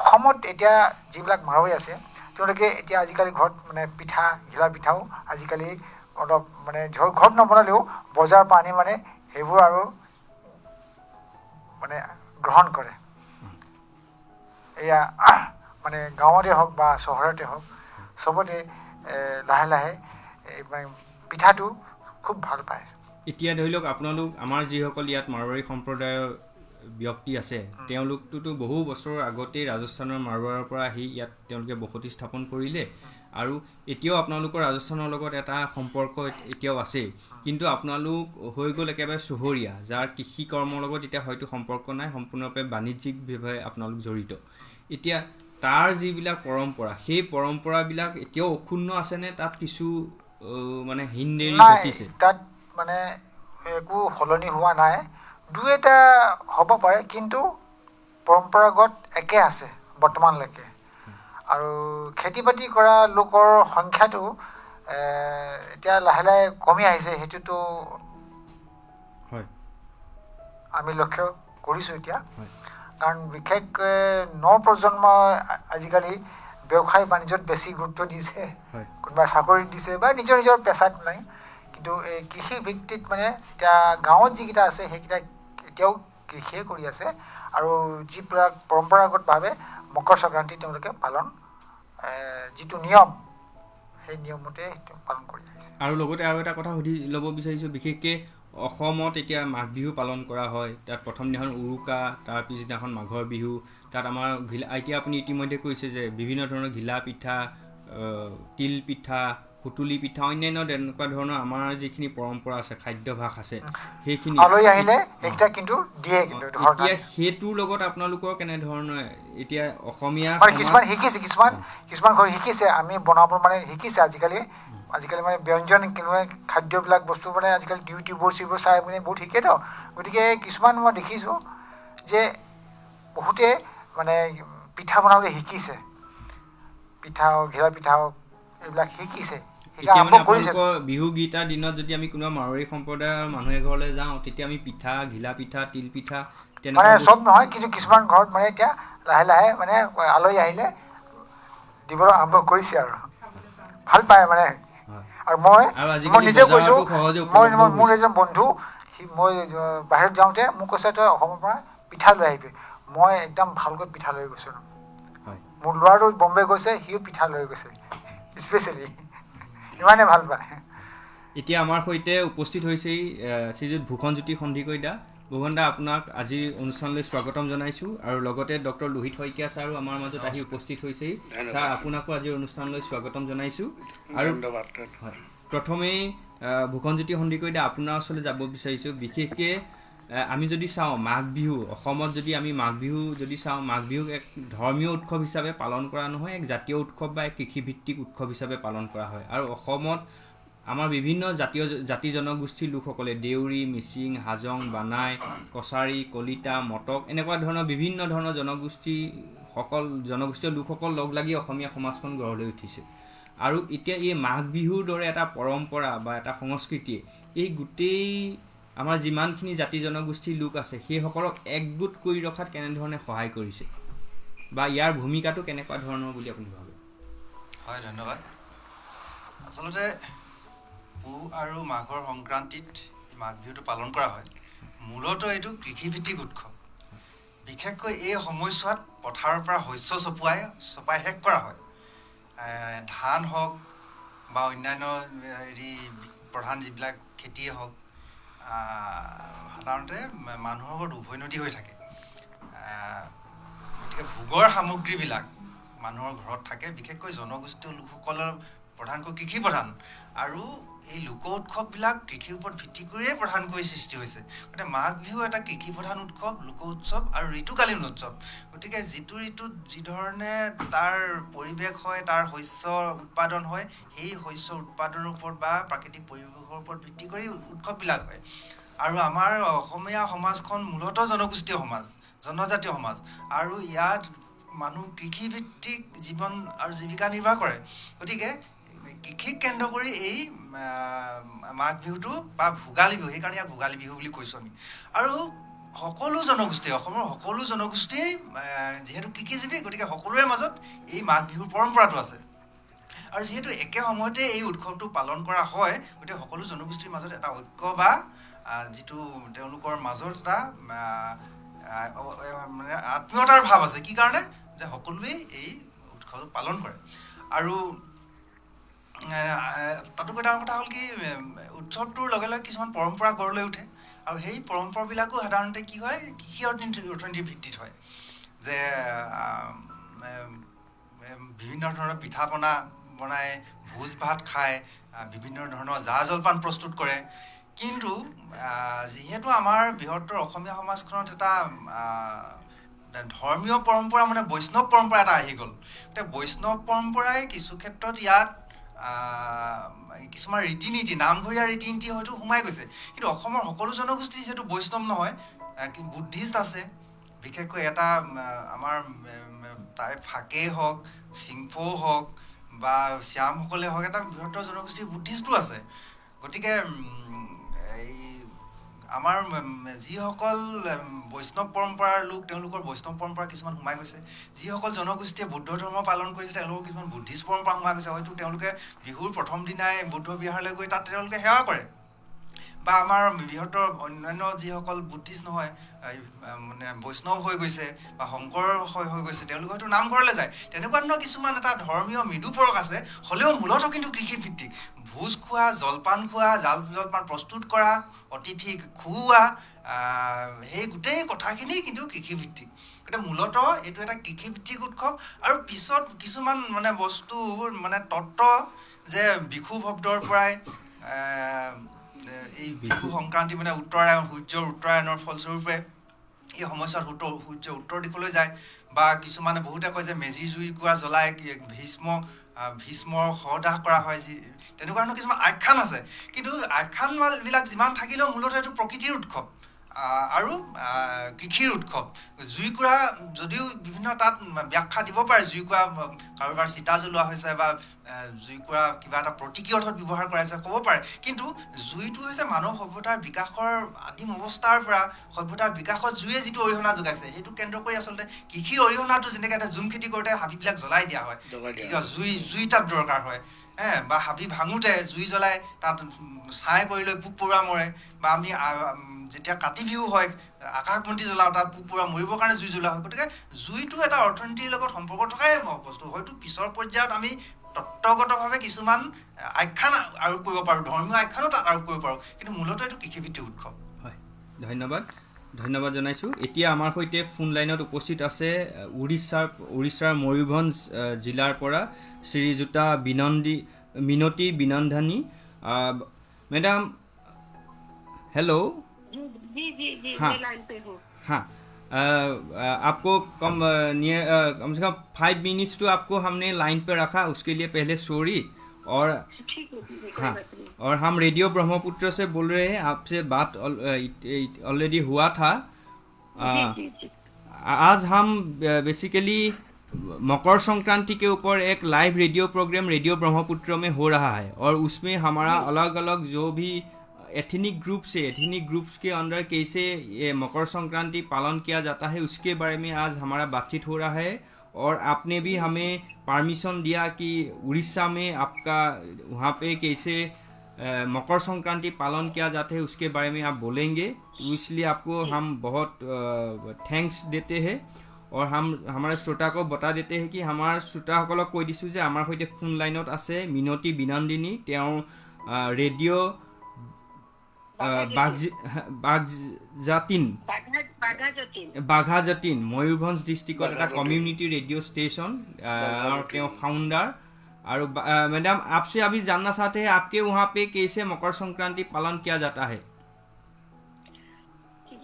অসমত এতিয়া যিবিলাক মাৰোৱাৰী আছে, তেওঁলোকে এতিয়া আজিকালি ঘৰত মানে পিঠা, ঘিলা পিঠাও আজিকালি অলপ মানে ঘৰত নবনালেও বজাৰৰ পৰা আনি মানে সেইবোৰ আৰু মানে গ্ৰহণ কৰে। এয়া মানে গাঁৱতে হওক বা চহৰতে হওক, চবতে লাহে লাহে মানে পিঠাটো খুব ভাল পায়। এতিয়া ধৰি লওক আপোনালোক আমাৰ যিসকল ইয়াত মাৰোৱাৰী সম্প্ৰদায়ৰ ব্যক্তি আছে, তেওঁলোকটোতো বহু বছৰৰ আগতেই ৰাজস্থানৰ মাৰোৱাৰৰ পৰা আহি ইয়াত তেওঁলোকে বসতি স্থাপন কৰিলে। আৰু এতিয়াও আপোনালোকৰ ৰাজস্থানৰ লগত এটা সম্পৰ্ক এতিয়াও আছেই, কিন্তু আপোনালোক হৈ গ'ল একেবাৰে চহৰীয়া, যাৰ কৃষি কৰ্মৰ লগত এতিয়া হয়তো সম্পৰ্ক নাই, সম্পূৰ্ণৰূপে বাণিজ্যিকভাৱে আপোনালোক জড়িত। এতিয়া তাৰ যিবিলাক পৰম্পৰা, সেই পৰম্পৰাবিলাক এতিয়াও অক্ষুণ্ণ আছেনে? তাত কিছু মানে হিনদেৰি ঘটিছে? তাত মানে একো সলনি হোৱা নাই, দুই এটা হ'ব পাৰে, কিন্তু পৰম্পৰাগত একে আছে বৰ্তমানলৈকে। আৰু খেতি বাতি কৰা লোকৰ সংখ্যাটো এতিয়া লাহে লাহে কমি আহিছে, সেইটোতো আমি লক্ষ্য কৰিছোঁ এতিয়া। কাৰণ বিশেষকৈ নৱপ্ৰজন্মই আজিকালি ব্যৱসায় বাণিজ্যত বেছি গুৰুত্ব দিছে, কোনোবাই চাকৰিত দিছে বা নিজৰ নিজৰ পেচাত নাই। কিন্তু এই কৃষি ভিত্তিত মানে এতিয়া গাঁৱত যিকেইটা আছে সেইকেইটা এতিয়াও কৃষিয়ে কৰি আছে। আৰু যিবিলাক পৰম্পৰাগতভাৱে মকৰ সংক্ৰান্তি তেওঁলোকে পালন, যিটো নিয়ম সেই নিয়মমতে পালন কৰি আহিছে। আৰু লগতে আৰু এটা কথা সুধি ল'ব বিচাৰিছোঁ, বিশেষকৈ অসমত এতিয়া মাঘ বিহু পালন কৰা হয়। তাত প্ৰথম দিনাখন উৰুকা, তাৰ পিছদিনাখন মাঘৰ বিহু। তাত আমাৰ এতিয়া আপুনি ইতিমধ্যে কৈছে যে বিভিন্ন ধৰণৰ ঘিলা পিঠা, তিল পিঠা, সুতুলি পিঠা অন্যান্য তেনেকুৱা ধৰণৰ আমাৰ যিখিনি পৰম্পৰা আছে খাদ্যভাস আছে সেইখিনি আলহী আহিলে সেইকেইটা কিন্তু দিয়ে কিন্তু এতিয়া সেইটোৰ লগত আপোনালোকৰ কেনেধৰণৰ এতিয়া অসমীয়া মানে কিছুমান শিকিছে কিছুমান ঘৰ শিকিছে আমি বনাব মানে শিকিছে আজিকালি মানে ব্যঞ্জন কেনেকুৱা খাদ্যবিলাক বস্তু মানে আজিকালি ইউটিউবৰ চিউবোৰ চাই মানে বহুত শিকেতো গতিকে কিছুমান মই দেখিছোঁ যে বহুতে মানে পিঠা বনাবলৈ শিকিছে পিঠা হওক ঘিলা পিঠা হওক এইবিলাক শিকিছে এতিয়া মানে আপোনালোকৰ বিহু গীতাৰ দিনত যদি আমি কোনোবা মাৰোৱাৰী সম্প্ৰদায়ৰ মানুহ এঘৰলৈ যাওঁ তেতিয়া আমি পিঠা ঘিলা পিঠা তিল পিঠা মানে চব নহয় কিন্তু কিছুমান ঘৰত মানে এতিয়া লাহে লাহে মানে আলহী আহিলে দিবলৈ আৰম্ভ কৰিছে আৰু ভাল পায় মানে আৰু মই নিজে কৈছোঁ মোৰ এজন বন্ধু মই বাহিৰত যাওঁতে মোক কৈছে তই অসমৰ পৰা পিঠা লৈ আহিবি মই একদম ভালকৈ পিঠা লৈ গৈছোঁ মোৰ ল'ৰাটো বম্বে গৈছে সিও পিঠা লৈ গৈছে স্পেচিয়েলি ইমানে ভাল পায় এতিয়া আমাৰ সৈতে উপস্থিত হৈছেই শ্ৰীযুত ভূষণজ্যোতি সন্দিকৈ দা ভূষণ দা আপোনাক আজিৰ অনুষ্ঠানলৈ স্বাগতম জনাইছোঁ আৰু লগতে ডক্টৰ লোহিত শইকীয়া ছাৰো আমাৰ মাজত আহি উপস্থিত হৈছেই ছাৰ আপোনাকো আজিৰ অনুষ্ঠানলৈ স্বাগতম জনাইছোঁ আৰু প্ৰথমেই ভূষণজ্যোতি সন্দিকৈ দা আপোনাৰ ওচৰলৈ যাব বিচাৰিছোঁ বিশেষকৈ আমি যদি চাওঁ মাঘ বিহু অসমত যদি আমি মাঘ বিহু যদি চাওঁ মাঘ বিহুক এক ধৰ্মীয় উৎসৱ হিচাপে পালন কৰা নহয় এক জাতীয় উৎসৱ বা এক কৃষিভিত্তিক উৎসৱ হিচাপে পালন কৰা হয় আৰু অসমত আমাৰ বিভিন্ন জাতি জনগোষ্ঠীৰ লোকসকলে দেউৰী মিচিং হাজং বানাই কছাৰী কলিতা মটক এনেকুৱা ধৰণৰ বিভিন্ন ধৰণৰ জনগোষ্ঠীয় লোকসকল লগ লাগি অসমীয়া সমাজখন গঢ় লৈ উঠিছে আৰু এতিয়া এই মাঘ বিহুৰ দৰে এটা পৰম্পৰা বা এটা সংস্কৃতিয়ে এই গোটেই আমাৰ যিমানখিনি জাতি জনগোষ্ঠীৰ লোক আছে সেইসকলক একগোট কৰি ৰখাত কেনেধৰণে সহায় কৰিছে বা ইয়াৰ ভূমিকাটো কেনেকুৱা ধৰণৰ বুলি আপুনি ভাবে হয় ধন্যবাদ আচলতে পুহ আৰু মাঘৰ সংক্ৰান্তিত মাঘ বিহুটো পালন কৰা হয় মূলতঃ এইটো কৃষিভিত্তিক উৎসৱ বিশেষকৈ এই সময়ছোৱাত পথাৰৰ পৰা শস্য চপাই শেষ কৰা হয় ধান হওক বা অন্যান্য প্ৰধান যিবিলাক খেতিয়ে হওক সাধাৰণতে মানুহৰ ঘৰত উভৈনদী হৈ থাকে গতিকে ভোগৰ সামগ্ৰীবিলাক মানুহৰ ঘৰত থাকে বিশেষকৈ জনগোষ্ঠীয় লোকসকলৰ প্ৰধানকৈ কৃষি প্ৰধান আৰু এই লোক উৎসৱবিলাক কৃষিৰ ওপৰত ভিত্তি কৰিয়ে প্ৰধানকৈ সৃষ্টি হৈছে গতিকে মাঘ বিহু এটা কৃষি প্ৰধান উৎসৱ লোক উৎসৱ আৰু ঋতুকালীন উৎসৱ গতিকে যিটো ঋতুত যিধৰণে তাৰ পৰিৱেশ হয় তাৰ শস্য উৎপাদন হয় সেই শস্য উৎপাদনৰ ওপৰত বা প্ৰাকৃতিক পৰিৱেশৰ ওপৰত ভিত্তি কৰি উৎসৱবিলাক হয় আৰু আমাৰ অসমীয়া সমাজখন মূলতঃ জনগোষ্ঠীয় সমাজ জনজাতীয় সমাজ আৰু ইয়াত মানুহ কৃষিভিত্তিক জীৱন আৰু জীৱিকা নিৰ্বাহ কৰে গতিকে কৃষিক কেন্দ্ৰ কৰি এই মাঘ বিহুটো বা ভোগালী বিহু সেইকাৰণে ইয়াক ভোগালী বিহু বুলি কৈছোঁ আমি আৰু সকলো জনগোষ্ঠী অসমৰ সকলো জনগোষ্ঠীয়ে যিহেতু কৃষিজীৱী গতিকে সকলোৰে মাজত এই মাঘ বিহুৰ পৰম্পৰাটো আছে আৰু যিহেতু একে সময়তে এই উৎসৱটো পালন কৰা হয় গতিকে সকলো জনগোষ্ঠীৰ মাজত এটা ঐক্য বা যিটো তেওঁলোকৰ মাজত এটা মানে আত্মীয়তাৰ ভাৱ আছে কি কাৰণে যে সকলোৱে এই উৎসৱটো পালন কৰে আৰু তাতোকৈ ডাঙৰ কথা হ'ল কি উৎসৱটোৰ লগে লগে কিছুমান পৰম্পৰা গঢ় লৈ উঠে আৰু সেই পৰম্পৰাবিলাকো সাধাৰণতে কি হয় কৃষি অৰ্থনীতিৰ ভিত্তিত হয় যে বিভিন্ন ধৰণৰ পিঠা পনা বনাই ভোজ ভাত খায় বিভিন্ন ধৰণৰ জা জলপান প্ৰস্তুত কৰে কিন্তু যিহেতু আমাৰ বৃহত্তৰ অসমীয়া সমাজখনত এটা ধৰ্মীয় পৰম্পৰা মানে বৈষ্ণৱ পৰম্পৰা এটা আহি গ'ল এতিয়া বৈষ্ণৱ পৰম্পৰাই কিছু ক্ষেত্ৰত ইয়াত কিছুমান ৰীতি নীতি নামঘৰীয়া ৰীতি নীতি হয়তো সোমাই গৈছে কিন্তু অসমৰ সকলো জনগোষ্ঠী যিহেতু বৈষ্ণৱ নহয় বুদ্ধিষ্ট আছে বিশেষকৈ এটা আমাৰ তাই ফাকেই হওক চিংফৌ হওক বা শ্যামসকলে হওক এটা বৃহত্তৰ জনগোষ্ঠী বুদ্ধিষ্টও আছে গতিকে এই আমাৰ যিসকল বৈষ্ণৱ পৰম্পৰাৰ লোক তেওঁলোকৰ বৈষ্ণৱ পৰম্পৰা কিছুমান সোমাই গৈছে যিসকল জনগোষ্ঠীয়ে বুদ্ধ ধৰ্ম পালন কৰিছে তেওঁলোকৰ কিছুমান বুদ্ধিষ্ট পৰম্পৰা সোমাই গৈছে হয়তো তেওঁলোকে বিহুৰ প্ৰথম দিনাই বুদ্ধ বিহাৰলৈ গৈ তাত তেওঁলোকে সেৱা কৰে বা আমাৰ বৃহত্তৰ অন্যান্য যিসকল বুদ্ধিষ্ট নহয় মানে বৈষ্ণৱ হৈ গৈছে বা শংকৰ হৈ গৈছে, তেওঁলোকে হয়তো নামঘৰলৈ যায়। তেনেকুৱা ধৰণৰ কিছুমান এটা ধৰ্মীয় মৃদু ফৰক আছে, হ'লেও মূলতঃ কিন্তু কৃষিভিত্তিক। ভোজ খোৱা, জলপান খোৱা, জলপান প্ৰস্তুত কৰা, অতিথিক খুওৱা, সেই গোটেই কথাখিনি কিন্তু কৃষিভিত্তিক। গতিকে মূলতঃ এইটো এটা কৃষিভিত্তিক উৎসৱ। আৰু পিছত কিছুমান মানে বস্তু মানে তত্ত্ব যে বিষু শব্দৰ পৰাই এই বিহু সংক্ৰান্তি মানে উত্তৰায়ণ, সূৰ্যৰ উত্তৰায়ণৰ ফলস্বৰূপে এই সময়ছোৱাত সূৰ্য উত্তৰ দিশলৈ যায়। বা কিছুমানে বহুতে কয় যে মেজি জুইকুৰা জ্বলাই ভীষ্মৰ সহদাহ কৰা হয়, যি তেনেকুৱা ধৰণৰ কিছুমান আখ্যান আছে। কিন্তু আখ্যানবিলাক যিমান থাকিলেও মূলতঃ এইটো প্ৰকৃতিৰ উৎসৱ আৰু কৃষিৰ উৎসৱ। জুইকুৰা যদিও বিভিন্ন তাত ব্যাখ্যা দিব পাৰে, জুইকুৰা কাৰোবাৰ চিতা জ্বলোৱা হৈছে বা জুইকুৰা কিবা এটা প্ৰতীকী অৰ্থত ব্যৱহাৰ কৰা হৈছে ক'ব পাৰে, কিন্তু জুইটো হৈছে মানৱ সভ্যতাৰ বিকাশৰ আদিম অৱস্থাৰ পৰা সভ্যতাৰ বিকাশত জুয়ে যিটো অৰিহণা যোগাইছে, সেইটো কেন্দ্ৰ কৰি আচলতে কৃষিৰ অৰিহণাটো যেনেকৈ এটা জুম খেতি কৰোঁতে হাবিবিলাক জ্বলাই দিয়া হয়, জুই তাত দৰকাৰ হয়, বা হাবি ভাঙোতে জুই জ্বলাই তাত ছাই কৰি লৈ পোক পৰুৱা মৰে, বা আমি যেতিয়া কাতি বিহু হয় আকাশবন্তি জ্বলাওঁ, তাত পোক পৰুৱা মৰিবৰ কাৰণে জুই জ্বলোৱা হয়। গতিকে জুইটো এটা অৰ্থনীতিৰ লগত সম্পৰ্ক থকাই বস্তু। হয়তো পিছৰ পৰ্যায়ত আমি তত্ত্বগতভাৱে কিছুমান আখ্যান আৰোপ কৰিব পাৰোঁ, ধৰ্মীয় আখ্যানো তাত আৰোপ কৰিব পাৰোঁ, কিন্তু মূলতঃ এইটো কৃষিভিত্তিক উৎসৱ। হয়, ধন্যবাদ জনাইছোঁ। এতিয়া আমাৰ সৈতে ফোন লাইনত উপস্থিত আছে উৰিষ্যাৰ ময়ূৰভঞ্জ জিলাৰ পৰা শ্ৰীযুতা মিনতি বিনন্দানী মেডাম। हेलो जी हाँ। मैं लाइन पे हूँ। हाँ, आपको कम से कम 5 मिनट्स तो आपको हमने लाइन पे रखा, उसके लिए पहले सॉरी। और ठीक है, कोई हाँ, बात नहीं। और हम रेडियो ब्रह्मपुत्र से बोल रहे हैं, आपसे बात ऑलरेडी हुआ था। जी। आज हम बेसिकली मकर संक्रांति के ऊपर एक live radio programme radio Brahmaputra में हो रहा है, और उसमें हमारा अलग अलग जो भी एथनिक ग्रुप्स के अंदर कैसे ये मकर संक्रांति पालन किया जाता है उसके बारे में आज हमारा बातचीत हो रहा है। और आपने भी हमें परमिशन दिया कि उड़ीसा में आपका वहाँ पे कैसे मकर संक्रांति पालन किया जाता है उसके बारे में आप बोलेंगे, तो इसलिए आपको हम बहुत थैंक्स देते हैं। और हम हमारे श्रोता को बता देते हैं कि हमारे श्रोताসকলক কৈ দিছোঁ যে আমাৰ সৈতে ফোন লাইনত আছে মিনতি বিনন্দিনী। তেওঁ ৰেডিঅ' বাঘাজতীন ময়ূৰভঞ্জ ডিষ্ট্ৰিক্টৰ এটা কমিউনিটি ৰেডিঅ' ষ্টেচন और তেওঁ फाउंडर। और मैडम आपसे अभी जानना चाहते हैं आपके वहाँ पे कैसे मकर संक्रांति पालन किया जाता है?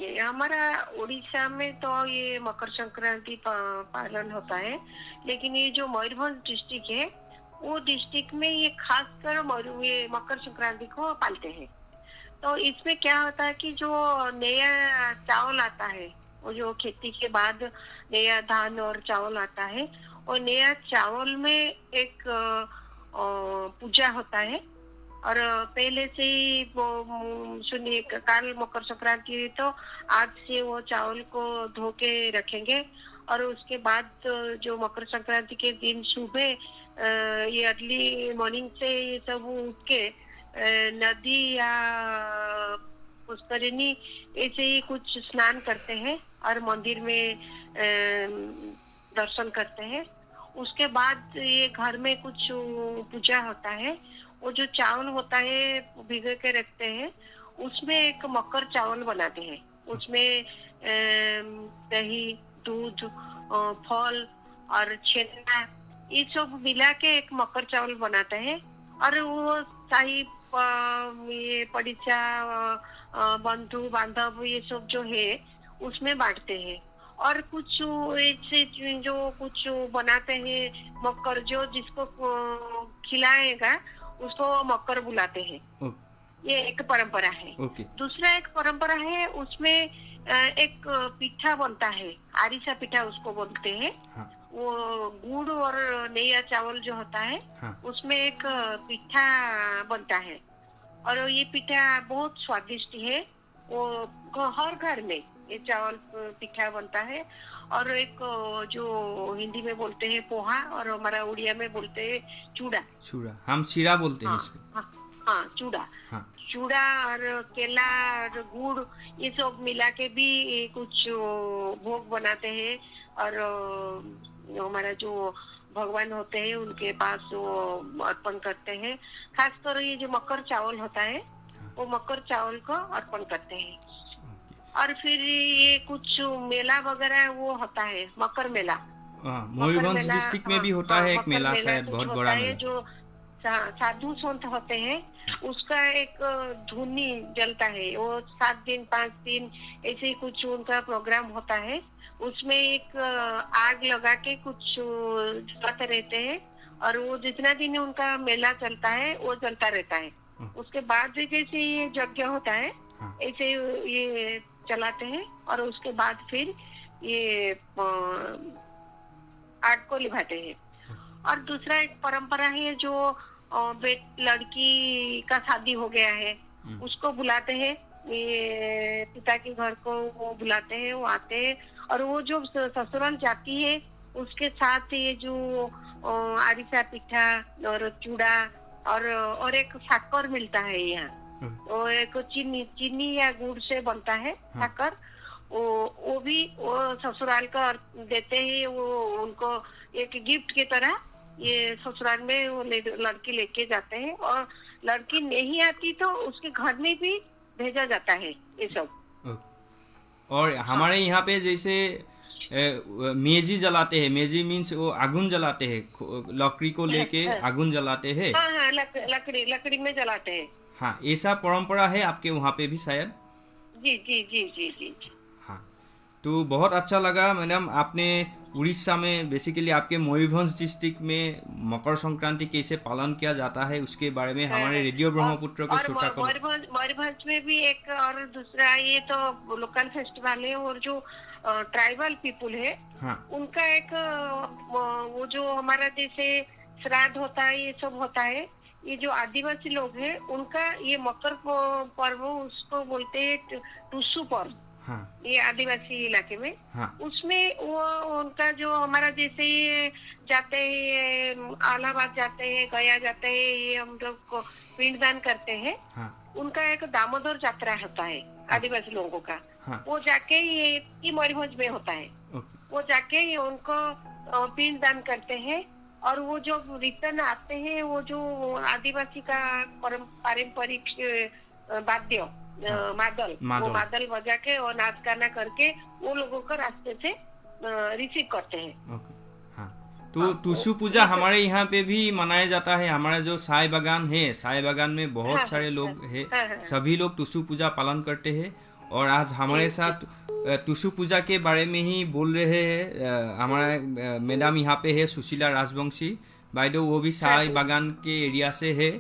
ये हमारा उड़ीसा में तो ये मकर संक्रांति पालन होता है, लेकिन ये जो मयूरभंज डिस्ट्रिक्ट है वो डिस्ट्रिक्ट में ये खासकर ये मकर संक्रांति को पालते हैं। तो इसमें क्या होता है कि जो नया चावल आता है, वो जो खेती के बाद नया धान और चावल आता है, और नया चावल में एक पूजा होता है। और पहले से ही वो सुनिए काल मकर संक्रांति है तो आज से वो चावल को धो के रखेंगे, और उसके बाद जो मकर संक्रांति के दिन सुबह ये अर्ली मॉर्निंग से ये सब उठ के नदी या पुष्करिणी ऐसे ही कुछ स्नान करते हैं और मंदिर में दर्शन करते हैं। उसके बाद ये घर में कुछ पूजा होता है। वो जो चावल होता है भिगो के रखते हैं, उसमें एक मकर चावल बनाते हैं। उसमें दही, दूध, फल और छेना ये सब मिला के एक मकर चावल बनाते हैं। और वो शाही ये पड़ीसा बंधु बांधव ये सब जो है उसमें बांटते हैं। और कुछ ऐसे जो कुछ बनाते हैं मकर, जो जिसको खिलाएगा उसको मकर बुलाते हैं। ये एक परंपरा है। दूसरा एक परंपरा है, उसमें एक पिठा बनता है, आरिसा पिठा उसको बोलते हैं। हाँ। वो गुड़ और नया चावल जो होता है, हाँ। उसमें एक पिठा बनता है, और ये पिठा बहुत स्वादिष्ट है। वो हर घर में ये चावल पिठा बनता है। और एक जो हिंदी में बोलते हैं पोहा, और हमारा उड़िया में बोलते हैं चूड़ा। हम शीरा बोलते हैं इसको। हाँ चूड़ा, हाँ चूड़ा और केला और गुड़ ये सब मिला के भी कुछ भोग बनाते हैं। और हमारा जो भगवान होते हैं उनके पास वो अर्पण करते हैं। खासकर ये जो मकर चावल होता है वो मकर चावल को अर्पण करते हैं। और फिर ये कुछ मेला वगैरह वो होता है, मकर मेला। हाँ, मयूरभंज मेला, डिस्ट्रिक्ट में भी हाँ, होता हाँ, है एक मकर मेला, मेला शायद कुछ बहुत होता बड़ा है मेला। जो साधु संत होते हैं उसका एक धुनी जलता है। वो 7 दिन 5 दिन ऐसे ही कुछ उनका प्रोग्राम होता है। उसमें एक आग लगा के कुछ जलाते रहते हैं और वो जितना दिन उनका मेला चलता है वो चलता रहता है। उसके बाद जैसे ये यज्ञ होता है हाँ। ऐसे ये चलाते हैं और उसके बाद फिर ये आग को लिभाते हैं। और दूसरा एक परंपरा है जो लड़की का शादी हो गया है उसको बुलाते हैं, ये पिता के घर को वो बुलाते हैं, वो आते हैं और वो जो ससुराल जाती है उसके साथ ये जो आरिसा पिठा और चूड़ा और एक साकर मिलता है यहाँ। वो एक चीनी या गुड़ से बनता है साकर। वो भी वो ससुराल का देते हैं, वो उनको एक गिफ्ट की तरह ये ससुराल में वो लड़की लेके जाते हैं। और लड़की नहीं आती तो उसके घर में भी भेजा जाता है ये सब। और हमारे यहाँ पे जैसे मेजी जलाते हैं, मेजी मीन्स वो आगुन जलाते हैं, लकड़ी को लेके आगुन जलाते हैं। हाँ हाँ, लकड़ी में जलाते हैं। हाँ, ऐसा परंपरा है आपके वहाँ पे भी शायद? जी जी जी जी जी। हाँ, तो बहुत अच्छा लगा मैडम, आपने उड़ीसा में बेसिकली आपके मयूरभंज डिस्ट्रिक्ट में मकर संक्रांति कैसे पालन किया जाता है उसके बारे में हमारे रेडियो ब्रह्मपुत्र के श्रोता को। मयूरभंज में भी एक और दूसरा ये तो लोकल फेस्टिवल है और जो ट्राइबल पीपुल है हाँ। उनका एक वो जो हमारा जैसे श्राद्ध होता है ये सब होता है। ये जो आदिवासी लोग हैं उनका ये मकर पर्व उसको बोलते हैं टुसु पर्व। हाँ। ये आदिवासी इलाके में। हाँ। उसमें वो उनका जो हमारा जैसे ये जाते हैं इलाहाबाद जाते हैं, गया जाते हैं, ये हम लोग को पिंडदान करते हैं। हाँ। उनका एक दामोदर यात्रा होता है आदिवासी लोगों का। हाँ। वो जाके ये मयूरभंज में होता है। वो जाके ये उनको पिंडदान करते हैं और वो जो रिटर्न आते हैं वो जो आदिवासी का पारंपरिक वाद्य मादल, वो मादल बजा के और नाच गाना करके वो लोगों को रास्ते से रिसीव करते हैं। हाँ। तो टुसु पूजा हमारे यहाँ पे भी मनाया जाता है। हमारा जो साय बागान है, साय बागान में बहुत सारे लोग हैं, सभी लोग टुसु पूजा पालन करते हैं। और आज हमारे साथ टुसु पूजा के बारे में ही बोल रहे हैं हमारा मैडम यहाँ पे है सुशीला राजवंशी बाइडो, वो भी साय बागान के एरिया से है।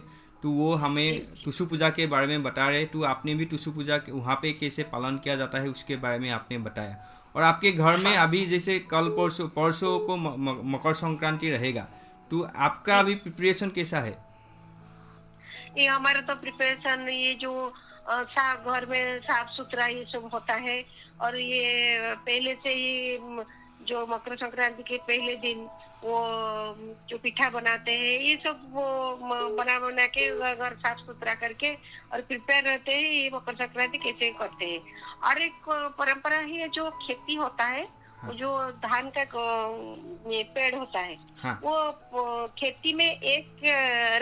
तो वो हमें टुसु पूजा के बारे में बता रहे। तो आपने भी टुसु पूजा वहाँ पे कैसे पालन किया जाता है उसके बारे में आपने बताया। और आपके घर में अभी जैसे कल परसों को मकर संक्रांति रहेगा, तो आपका अभी प्रिपरेशन कैसा है? ये हमारा तो प्रिपरेशन ये जो घर में साफ सुथरा ये सब होता है। और ये पहले से ही जो मकर संक्रांति के पहले दिन वो जो पिठा बनाते हैं ये सब वो बना के घर साफ सुथरा करके और प्रिपेयर रहते हैं ये मकर संक्रांति कैसे करते हैं। और एक परंपरा है जो खेती होता है, जो धान का पेड़ होता है वो खेती में एक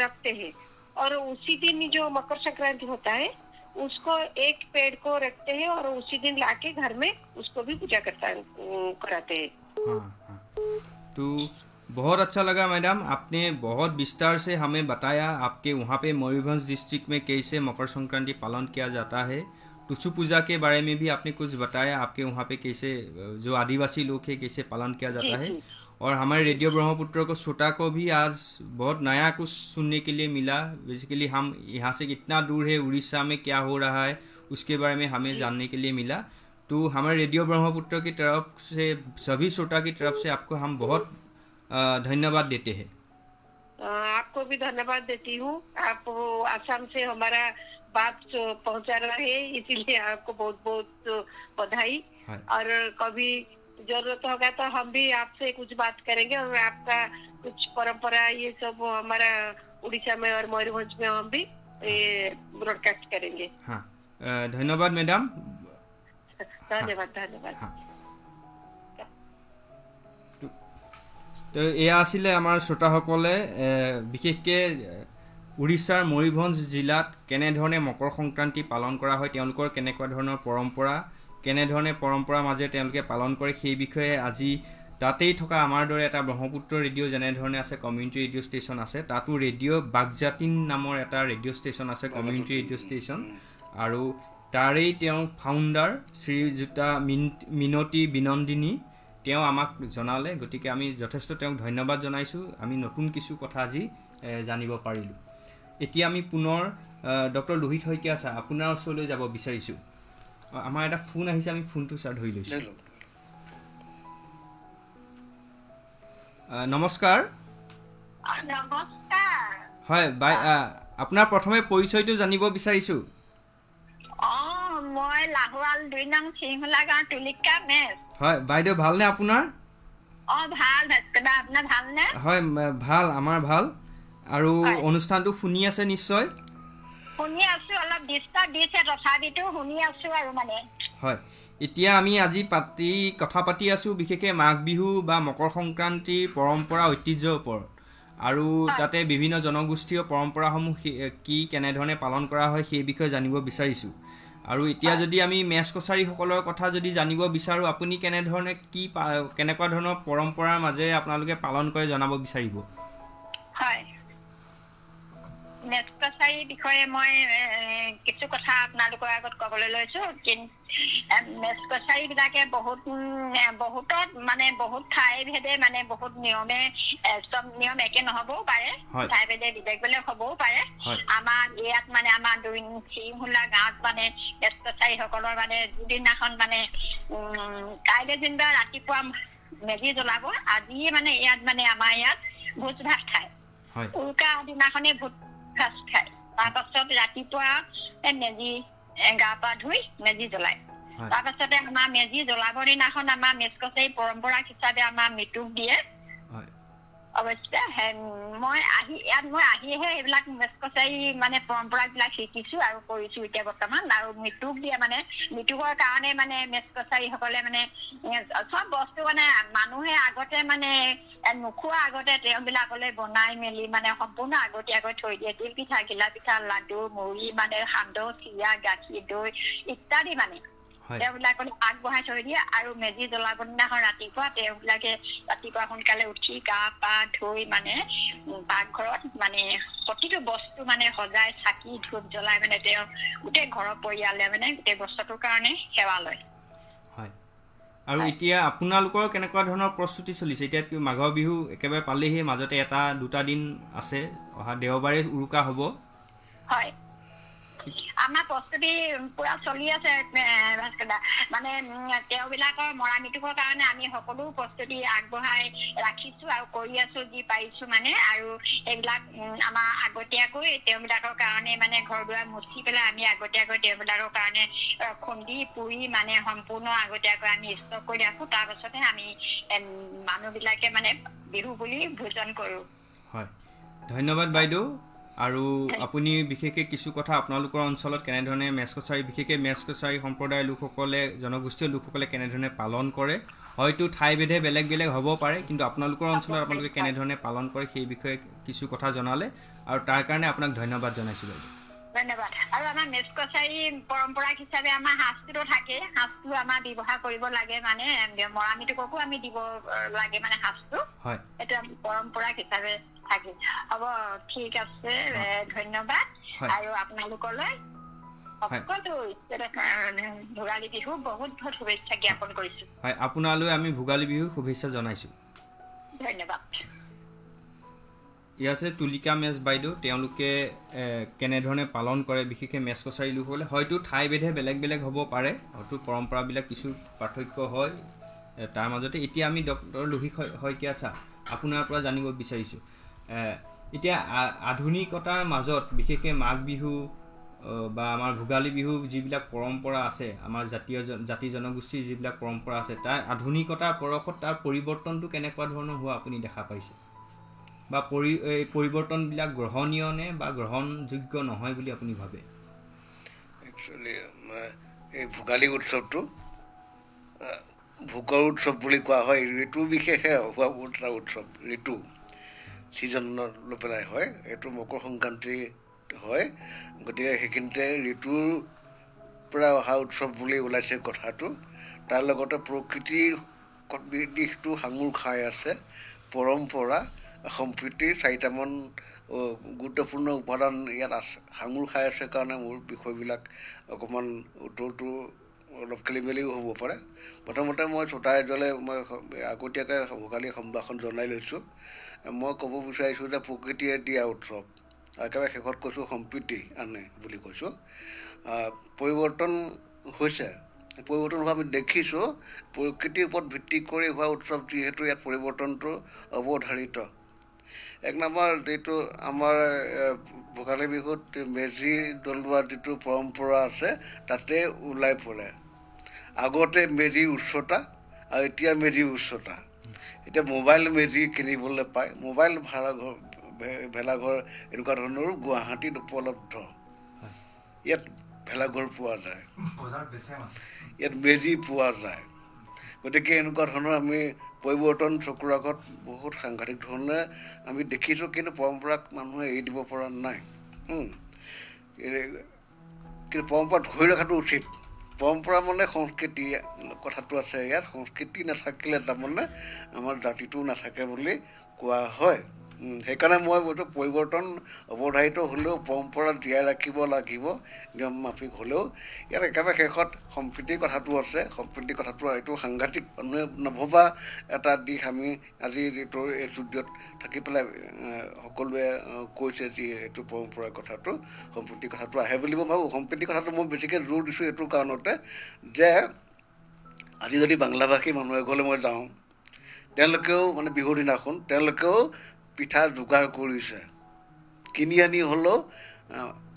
रखते हैं और उसी दिन जो मकर संक्रांति होता है उसको एक पेड़ को रखते हैं और उसी दिन लाके घर में उसको भी पूजा कराते हैं। हाँ। तो बहुत अच्छा लगा मैडम, आपने बहुत विस्तार से हमें बताया आपके वहाँ पे मयूरभंज डिस्ट्रिक्ट में कैसे मकर संक्रांति पालन किया जाता है। टुसु पूजा के बारे में भी आपने कुछ बताया, आपके वहाँ पे कैसे जो आदिवासी लोग हैं कैसे पालन किया जाता है। और हमारे रेडियो ब्रह्मपुत्र को श्रोता को भी आज बहुत नया कुछ सुनने के लिए मिला। बेसिकली हम यहाँ से कितना दूर है, उड़ीसा में क्या हो रहा है उसके बारे में हमें जानने के लिए मिला। तो हमारे रेडियो ब्रह्मपुत्र की तरफ से सभी श्रोता की तरफ से आपको हम बहुत धन्यवाद देते हैं। आपको भी धन्यवाद देती हूँ। आप आसाम से हमारा बात पहुँचा रहे हैं इसीलिए आपको बहुत बहुत बधाई। और कभी जरूरत होगा तो हम भी आपसे कुछ बात करेंगे और आपका कुछ परंपरा ये सब हमारा उड़ीसा में और मयूरभंज में हम भी ये ब्रॉडकास्ट करेंगे। हाँ धन्यवाद मैडम। धन्यवाद धन्यवाद। हाँ তো এয়া আছিলে আমাৰ শ্ৰোতাসকলে বিশেষকৈ উৰিষ্যাৰ ময়ূৰভঞ্জ জিলাত কেনেধৰণে মকৰ সংক্ৰান্তি পালন কৰা হয়, তেওঁলোকৰ কেনেকুৱা ধৰণৰ পৰম্পৰা, কেনেধৰণে পৰম্পৰাৰ মাজেৰে তেওঁলোকে পালন কৰে সেই বিষয়ে আজি তাতেই থকা আমাৰ দৰে এটা ব্ৰহ্মপুত্ৰ ৰেডিঅ' যেনেধৰণে আছে কমিউনিটি ৰেডিঅ' ষ্টেচন আছে, তাতো ৰেডিঅ' বাগজাতিন নামৰ এটা ৰেডিঅ' ষ্টেচন আছে, কমিউনিটি ৰেডিঅ' ষ্টেচন, আৰু তাৰেই তেওঁ ফাউণ্ডাৰ শ্ৰীযুতা মিনতী বিনন্দিনী তেওঁ আমাক জনালে। গতিকে আমি যথেষ্ট তেওঁক ধন্যবাদ জনাইছোঁ। আমি নতুন কিছু কথা আজি জানিব পাৰিলোঁ। এতিয়া আমি পুনৰ ডক্টৰ লোহিত শইকীয়া ছাৰ আপোনাৰ ওচৰলৈ যাব বিচাৰিছোঁ। আমাৰ এটা ফোন আহিছে, আমি ফোনটো ছাৰ ধৰি লৈছোঁ। নমস্কাৰ। নমস্কাৰ। হয় আপোনাৰ প্ৰথমে পৰিচয়টো জানিব বিচাৰিছোঁ। মই লাহোৱাল 2 নং সিংহলা গাঁও তুলিকা মেচ। হয় বাইদেউ ভালনে আপোনাৰ? ভাল ভাস্কৰদা, আপোনাৰ ভালনে? হয় ভাল, আমাৰ ভাল। আৰু অনুষ্ঠানটো শুনি আছে নিশ্চয়? শুনি আছো, অলপ ডিষ্টাৰ্ব দিছে তথাপিতো শুনি আছো আৰু মানে। হয় এতিয়া আমি আজি কথা পাতি আছোঁ বিশেষকৈ মাঘ বিহু বা মকৰ সংক্ৰান্তিৰ পৰম্পৰা ঐতিহ্যৰ ওপৰত, আৰু তাতে বিভিন্ন জনগোষ্ঠীয় পৰম্পৰাসমূহ কি কেনেধৰণে পালন কৰা হয় সেই বিষয়ে জানিব বিচাৰিছোঁ। আৰু এতিয়া যদি আমি মেচ কছাৰীসকলৰ কথা যদি জানিব বিচাৰোঁ, আপুনি কেনেধৰণে কেনেকুৱা ধৰণৰ পৰম্পৰাৰ মাজেৰে আপোনালোকে পালন কৰে জনাব বিচাৰিব। হয়, মেচ কছাৰীৰ বিষয়ে মই কিছু কথা আপোনালোকৰ আগত ক'বলৈ লৈছোঁ। মেচ কছাৰীবিলাকে বহুতত মানে বহুত ঠাই ভেদে মানে বহুত নিয়মে, চব নিয়ম একে নহ'বও পাৰে, ঠাই ভেদে বেলেগ বেলেগ হ'বও পাৰে। আমাৰ ইয়াত মানে আমাৰ সিংহলা গাঁৱত মানে মেচ কছাৰীসকলৰ মানে যিদিনাখন মানে কাইলৈ যেনিবা ৰাতিপুৱা মেজি জ্বলাব, আজিয়ে মানে ইয়াত মানে আমাৰ ইয়াত ভোজ ভাত খায়। উৰুকা দিনাখনে ভোজ ভাত খায়। তাৰপাছত ৰাতিপুৱা মেজি গা পা ধুই মেজি জ্বলায়। তাৰপাছতে আমাৰ মেজি জ্বলাবৰ দিনাখন আমাৰ মেচ কছাৰী পৰম্পৰা হিচাপে আমাৰ মৃত্যুক দিয়ে। অৱশ্যে মই আহিহে এইবিলাক মেচ কছাৰী মানে পৰম্পৰাবিলাক শিকিছো আৰু কৰিছো এতিয়া বৰ্তমান। আৰু মৃত্যুক দিয়ে মানে মৃত্যুকৰ কাৰণে মানে মেচ কছাৰীসকলে মানে চব বস্তু মানে মানুহে আগতে মানে নোখোৱা আগতে তেওঁবিলাকলৈ বনাই মেলি মানে সম্পূৰ্ণ আগতীয়াকৈ থৈ দিয়ে। তিল পিঠা, ঘিলা পিঠা, লাডু, মুড়ি মানে সান্দহ, চিৰা, গাখীৰ, দৈ ইত্যাদি মানে তেওঁবিলাকলৈ আগবঢ়াই থৈ দিয়ে। আৰু মেজি জ্বলাব দিনাখন ৰাতিপুৱা তেওঁবিলাকে ৰাতিপুৱা সোনকালে উঠি গা পা ধুই মানে পাকঘৰত মানে প্ৰতিটো বস্তু মানে সজাই চাকি ধূপ জ্বলাই মানে তেওঁ গোটেই ঘৰৰ পৰিয়ালে মানে গোটেই বছৰটোৰ কাৰণে সেৱা লয়। হয়, আৰু এতিয়া আপোনালোকৰ কেনেকুৱা ধৰণৰ প্ৰস্তুতি চলিছে? এতিয়া মাঘৰ বিহু একেবাৰে পালেহি, মাজতে 1-2 দিন আছে, অহা দেওবাৰে উৰুকা হ'ব। হয়, আমাৰ প্ৰস্তুতি পুৰা চলি আছে ভাস্কৰদা। মানে তেওঁবিলাকৰ মৰা মৃত্যুকৰ কাৰণে আমি সকলো প্ৰস্তুতি আগবঢ়াই ৰাখিছো আৰু কৰি আছো যি পাৰিছো মানে। আৰু এইবিলাক আমাৰ আগতীয়াকৈ তেওঁবিলাকৰ কাৰণে মানে ঘৰ দুৱাৰ মুচি পেলাই আমি আগতীয়াকৈ তেওঁবিলাকৰ কাৰণে খুন্দি পুৰি মানে সম্পূৰ্ণ আগতীয়াকৈ আমি ষ্টক কৰি ৰাখো। তাৰপাছতে আমি মানুহবিলাকে মানে বিহু বুলি ভোজন কৰো। হয়, ধন্যবাদ বাইদেউ। আৰু আপুনি বিশেষকৈ কিছু কথা আপোনালোকৰ অঞ্চলত কেনেধৰণে মেচ কছাৰী, বিশেষকৈ মেচ কছাৰী সম্প্ৰদায়ৰ লোকসকলে, জনগোষ্ঠীয় লোকসকলে কেনেধৰণে পালন কৰে, হয়তো ঠাইভেদে বেলেগ বেলেগ হ'ব পাৰে, কিন্তু আপোনালোকৰ অঞ্চলত আপোনালোকে কেনেধৰণে পালন কৰে সেই বিষয়ে কিছু কথা জনালে, আৰু তাৰ কাৰণে আপোনাক ধন্যবাদ জনাইছোঁ বাইদেউ। ধন্যবাদ। আৰু আমাৰ মেচ কছাৰী পৰম্পৰা হিচাপে আমাৰ সাজটোতো থাকে, সাজটো আমাৰ ব্যৱহাৰ কৰিব লাগে, মানে মৰা মৃত্যুককো আমি দিব লাগে মানে সাজটো। এইটো আমি পৰম্পৰা হিচাপে থাকে। হ'ব, ঠিক আছে, ধন্যবাদ। আৰু আপোনালোকলৈ সকলো ভোগালী বিহু বহুত বহুত শুভেচ্ছা জ্ঞাপন কৰিছো। হয়, আপোনালৈ আমি ভোগালী বিহু শুভেচ্ছা জনাইছোঁ। ধন্যবাদ। ইয়াত আছে তুলিকা মেচ বাইদেউ, তেওঁলোকে কেনেধৰণে পালন কৰে বিশেষকৈ মেচ কছাৰী লোকসকলে, হয়তো ঠাইভেদে বেলেগ বেলেগ হ'ব পাৰে, হয়তো পৰম্পৰাবিলাক কিছু পাৰ্থক্য হয় তাৰ মাজতে। এতিয়া আমি ডক্টৰ লোহিত শইকীয়া ছাৰ আপোনাৰ পৰা জানিব বিচাৰিছোঁ, এতিয়া আধুনিকতাৰ মাজত বিশেষকৈ মাঘ বিহু বা আমাৰ ভোগালী বিহু যিবিলাক পৰম্পৰা আছে, আমাৰ জাতি জনগোষ্ঠীৰ যিবিলাক পৰম্পৰা আছে, তাৰ আধুনিকতাৰ পৰশত তাৰ পৰিৱৰ্তনটো কেনেকুৱা ধৰণৰ হোৱা আপুনি দেখা পাইছে? বা এই পৰিৱৰ্তনবিলাক গ্ৰহণীয় নে বা গ্ৰহণযোগ্য নহয় বুলি আপুনি ভাবে? একচুৱেলি এই ভোগালী উৎসৱটো ভোগৰ উৎসৱ বুলি কোৱা হয়। ঋতু বিশেষে হোৱা এটা উৎসৱ, ঋতু ছিজন লৈ পেলাই হয়। এইটো মকৰ সংক্ৰান্তি হয়, গতিকে সেইখিনিতে ঋতুৰ পৰা অহা উৎসৱ বুলি ওলাইছে কথাটো। তাৰ লগতে প্ৰকৃতিৰ দিশটো সাঙুৰ খাই আছে। পৰম্পৰা, সম্প্ৰীতিৰ 4টামান গুৰুত্বপূৰ্ণ উপাদান ইয়াত আছে, সাঙুৰ খাই আছে কাৰণে মোৰ বিষয়বিলাক অকণমান উত্তৰটো অলপ খেলি মেলিও হ'ব পাৰে। প্ৰথমতে মই শ্ৰোতা ৰাইজলৈ মই আগতীয়াকৈ ভোগালী সম্ভাষণ জনাই লৈছোঁ। মই ক'ব বিচাৰিছোঁ যে প্ৰকৃতিয়ে দিয়া উৎসৱ, একেবাৰে শেষত কৈছোঁ সম্প্ৰীতি আনে বুলি কৈছোঁ। পৰিৱৰ্তন হৈছে, পৰিৱৰ্তন হোৱা আমি দেখিছোঁ। প্ৰকৃতিৰ ওপৰত ভিত্তি কৰি হোৱা উৎসৱ যিহেতু ইয়াত পৰিৱৰ্তনটো অৱধাৰিত। 1 নম্বৰ যিটো আমাৰ ভোগালী বিহুত মেজি জ্বলোৱাৰ যিটো পৰম্পৰা আছে তাতে ওলাই পৰে। আগতে মেজিৰ উচ্চতা আৰু এতিয়া মেজিৰ উচ্চতা। এতিয়া মোবাইল মেজি কিনিবলৈ পায়, মোবাইল ভাড়াঘৰ ভেলাঘৰ এনেকুৱা ধৰণৰো গুৱাহাটীত উপলব্ধ। ইয়াত ভেলাঘৰ পোৱা যায়, ইয়াত মেজি পোৱা যায়। গতিকে এনেকুৱা ধৰণৰ আমি পৰিৱৰ্তন চকুৰ আগত বহুত সাংঘাতিক ধৰণে আমি দেখিছোঁ, কিন্তু পৰম্পৰাক মানুহে এৰি দিব পৰা নাই। কিন্তু পৰম্পৰা ধৰি ৰখাটো উচিত। পৰম্পৰা মানে সংস্কৃতি কথাটো আছে ইয়াত। সংস্কৃতি নাথাকিলে তাৰমানে আমাৰ জাতিটো নাথাকে বুলি কোৱা হয়। সেইকাৰণে মই এইটো পৰিৱৰ্তন অৱধাৰিত হ'লেও পৰম্পৰা জীয়াই ৰাখিব লাগিব, নিয়ম মাফিক হ'লেও। ইয়াত একেবাৰে শেষত সম্প্ৰীতিৰ কথাটো আছে। সম্প্ৰীতিৰ কথাটো এইটো সাংঘাতিক, মানুহে নভবা এটা দিশ আমি আজি যিটো এই ষ্টুডিঅ'ত থাকি পেলাই সকলোৱে কৈছে যি এইটো পৰম্পৰাৰ কথাটো, সম্প্ৰীতিৰ কথাটো আহে বুলি মই ভাবোঁ। সম্প্ৰীতিৰ কথাটো মই বেছিকৈ জোৰ দিছোঁ এইটো কাৰণতে যে আজি যদি বাংলাভাষী মানুহ এঘৰলৈ মই যাওঁ, তেওঁলোকেও মানে বিহুৰ দিনাখন তেওঁলোকেও পিঠা যোগাৰ কৰিছে, কিনি আনি হ'লেও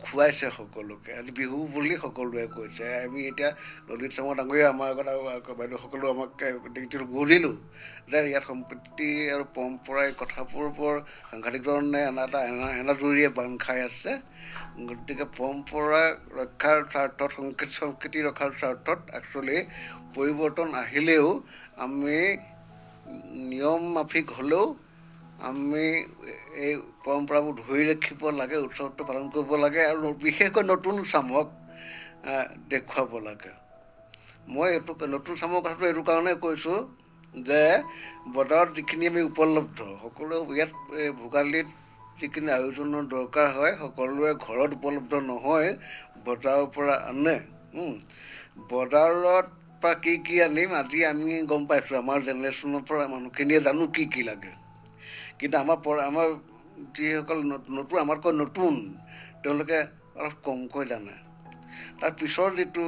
খুৱাইছে সকলোকে। আজি বিহু বুলি সকলোৱে কৈছে। আমি এতিয়া ললিত চামা ডাঙৰীয়া আমাৰ আগত আৰু বাইদেউসকলেও আমাক বুজিলোঁ যে ইয়াত সম্প্ৰীতি আৰু পৰম্পৰাই কথাবোৰ বৰ সাংঘাতিক ধৰণে এনাজৰীয়ে বান্ধ খাই আছে। গতিকে পৰম্পৰা ৰক্ষাৰ স্বাৰ্থত, সংস্কৃতি ৰক্ষাৰ স্বাৰ্থত একচুৱেলি পৰিৱৰ্তন আহিলেও আমি নিয়ম মাফিক হ'লেও আমি এই পৰম্পৰাবোৰ ধৰি ৰাখিব লাগে, উৎসৱটো পালন কৰিব লাগে আৰু বিশেষকৈ নতুন চামক দেখুৱাব লাগে। মই এইটো নতুন চামৰ কথাটো এইটো কাৰণে কৈছোঁ যে বজাৰত যিখিনি আমি উপলব্ধ, সকলো ইয়াত ভোগালীত যিখিনি আয়োজনৰ দৰকাৰ হয় সকলোৰে ঘৰত উপলব্ধ নহয়, বজাৰৰ পৰা আনে। বজাৰত পৰা কি আনিম আজি আমি গম পাইছোঁ, আমাৰ জেনেৰেশ্যনৰ পৰা মানুহখিনিয়ে জানো কি লাগে। কিন্তু আমাৰ যিসকল নতুন, আমাতকৈ নতুন, তেওঁলোকে অলপ কমকৈ জানে। তাৰ পিছৰ যিটো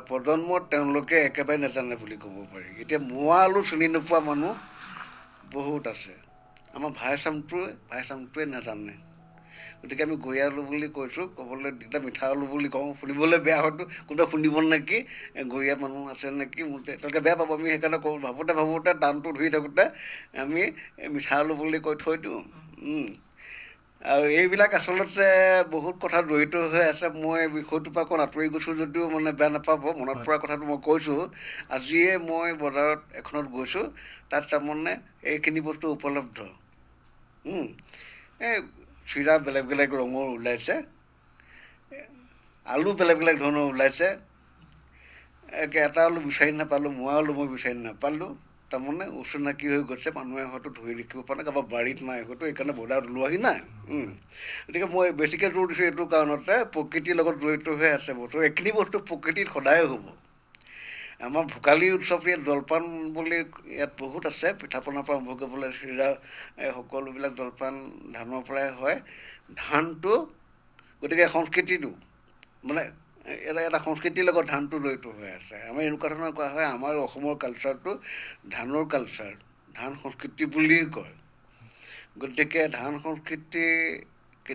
প্ৰজন্ম তেওঁলোকে একেবাৰে নাজানে বুলি ক'ব পাৰি। এতিয়া মোৱা আলু চিনি নোপোৱা মানুহ বহুত আছে। আমাৰ ভাই চামটোৱে নাজানে। গতিকে আমি গৈ আলু বুলি কৈছোঁ, ক'বলৈ দিগদাৰ, মিঠা আলু বুলি কওঁ, শুনিবলৈ বেয়া হয়তো, কোনোবাই শুনিব নেকি, গৰীয়া মানুহ আছে নেকি, তেওঁলোকে বেয়া পাব। আমি সেইকাৰণে কওঁ, ভাবোঁতে টানটো ধৰি থাকোঁতে আমি মিঠা আলু বুলি কৈ থৈ দিওঁ। আৰু এইবিলাক আচলতে বহুত কথা জড়িত হৈ আছে। মই বিষয়টোৰ পৰা অকণ আঁতৰি গৈছোঁ যদিও মানে বেয়া নাপাব, মনত পৰা কথাটো মই কৈছোঁ। আজিয়ে মই বজাৰত এখনত গৈছোঁ, তাত তাৰমানে এইখিনি বস্তু উপলব্ধ। এই চিৰা বেলেগ বেলেগ ৰঙৰ ওলাইছে, আলু বেলেগ বেলেগ ধৰণৰ ওলাইছে। এটা আলু বিচাৰি নাপালোঁ, মোৱা আলু মই বিচাৰি নাপালোঁ। তাৰমানে অচিনাকি হৈ গৈছে, মানুহে হয়তো ধৰি ৰাখিব পৰা নাই, কাৰোবাৰ বাৰীত নাই হয়তো, সেইকাৰণে বজাৰত ওলোৱাহি নাই। গতিকে মই বেছিকৈ জোৰ দিছোঁ এইটো কাৰণতে, প্ৰকৃতিৰ লগত জড়িত হৈ আছে বস্তু। এইখিনি বস্তু প্ৰকৃতিত সদায় হ'ব। আমাৰ ভোগালী উৎসৱ ইয়াত জলপান বুলি ইয়াত বহুত আছে, পিঠা পনাৰ পৰা আৰম্ভ কৰিবলৈ চিৰা, সকলোবিলাক জলপান ধানৰ পৰাই হয়। ধানটো গতিকে সংস্কৃতিটো মানে এটা সংস্কৃতিৰ লগত ধানটো জড়িত হৈ আছে। আমাৰ এনেকুৱা ধৰণৰ কোৱা হয়, আমাৰ অসমৰ কালচাৰটো ধানৰ কালচাৰ, ধান সংস্কৃতি বুলিয়েই কয়। গতিকে ধান সংস্কৃতি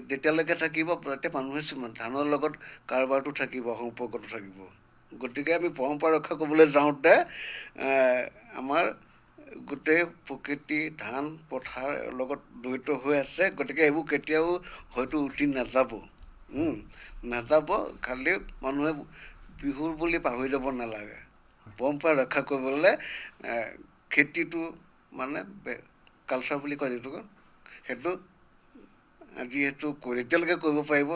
যেতিয়ালৈকে থাকিব তেতিয়া মানুহে ধানৰ লগত কাৰবাৰটো থাকিব, সম্পৰ্কটো থাকিব। গতিকে আমি পৰম্পৰা ৰক্ষা কৰিবলৈ যাওঁতে আমাৰ গোটেই প্ৰকৃতি ধান পথাৰ লগত জড়িত হৈ আছে, গতিকে এইবোৰ কেতিয়াও হয়তো উঠি নাযাব। নাযাব, খালি মানুহে বিহুৰ বুলি পাহৰি যাব নালাগে। পৰম্পৰা ৰক্ষা কৰিবলৈ খেতিটো মানে কালচাৰ বুলি কয় যিটো, সেইটো যিহেতু যেতিয়ালৈকে কৰিব পাৰিব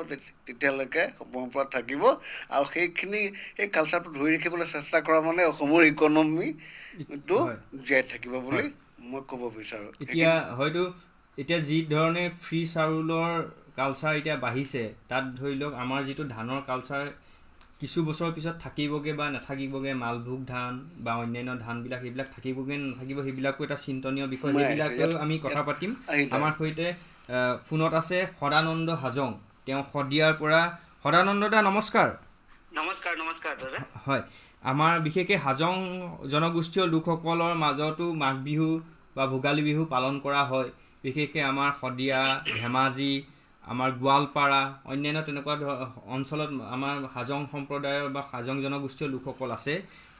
তেতিয়ালৈকে পৰম্পৰা থাকিব। আৰু সেই কালচাৰটো ধৰি ৰাখিবলৈ চেষ্টা কৰা মানে অসমৰ ইকনমিটো জীয়াই থাকিব বুলি মই ক'ব বিচাৰোঁ। এতিয়া যি ধৰণে ফ্ৰী চাউলৰ কালচাৰ এতিয়া বাঢ়িছে, তাত ধৰি লওক আমাৰ যিটো ধানৰ কালচাৰ কিছু বছৰৰ পিছত থাকিবগৈ বা নাথাকিবগৈ, মালভোগ ধান বা অন্যান্য ধানবিলাক সেইবিলাক থাকিবগৈ নাথাকিব, সেইবিলাকো এটা চিন্তনীয় বিষয়। সেইবিলাকেও আমি কথা পাতিম। আমাৰ সৈতে ফোনত আছে সদানন্দ হাজং, তেওঁ শদিয়াৰ পৰা। সদানন্দ দা নমস্কাৰ। নমস্কাৰ দাদা। হয়, আমাৰ বিশেষকৈ হাজং জনগোষ্ঠীয় লোকসকলৰ মাজতো মাঘ বিহু বা ভোগালী বিহু পালন কৰা হয়। বিশেষকৈ আমাৰ শদিয়া, ধেমাজি, আমাৰ গোৱালপাৰা, অন্যান্য তেনেকুৱা অঞ্চলত আমাৰ হাজং সম্প্ৰদায়ৰ বা হাজং জনগোষ্ঠীয় লোকসকল আছে।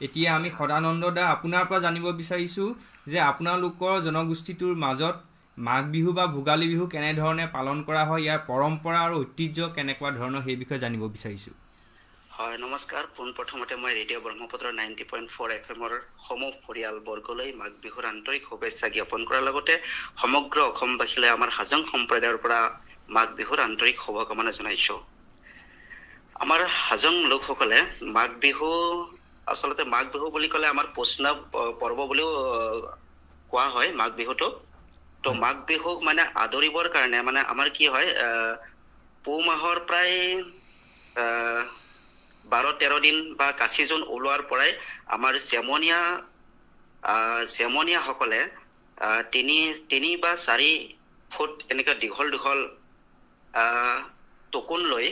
এতিয়া আমি সদানন্দ দা আপোনাৰ পৰা জানিব বিচাৰিছোঁ যে আপোনালোকৰ জনগোষ্ঠীটোৰ মাজত মাঘ বিহু বা ভোগালী বিহু কেনেধৰণে পালন কৰা হয়, ইয়াৰ পৰম্পৰা আৰু ঐতিহ্য কেনেকুৱা ধৰণৰ, সেই বিষয়ে জানিব বিচাৰিছোঁ। হয়, নমস্কাৰ। পোনপ্ৰথমতে মই ৰেডিঅ' ব্ৰহ্মপুত্ৰ 90.4 FM সমূহ পৰিয়ালবৰ্গলৈ মাঘ বিহুৰ আন্তৰিক শুভেচ্ছা জ্ঞাপন কৰাৰ লগতে সমগ্ৰ অসমবাসীলৈ আমাৰ হাজং সম্প্ৰদায়ৰ পৰা মাঘ বিহুৰ আন্তৰিক শুভকামনা জনাইছোঁ। আমাৰ হাজং লোকসকলে মাঘ বিহু, আচলতে মাঘ বিহু বুলি ক'লে আমাৰ বৈষ্ণৱ পৰ্ব বুলিও কোৱা হয় মাঘ বিহুটো। তো মাঘ বিহুক মানে আদৰিবৰ কাৰণে মানে আমাৰ কি হয়, পুহ মাহৰ প্ৰায় 12-13 দিন বা কাচি জোন ওলোৱাৰ পৰাই আমাৰ চেমনীয়াসকলে 3 বা 4 ফুট এনেকুৱা দীঘল টকোন লৈ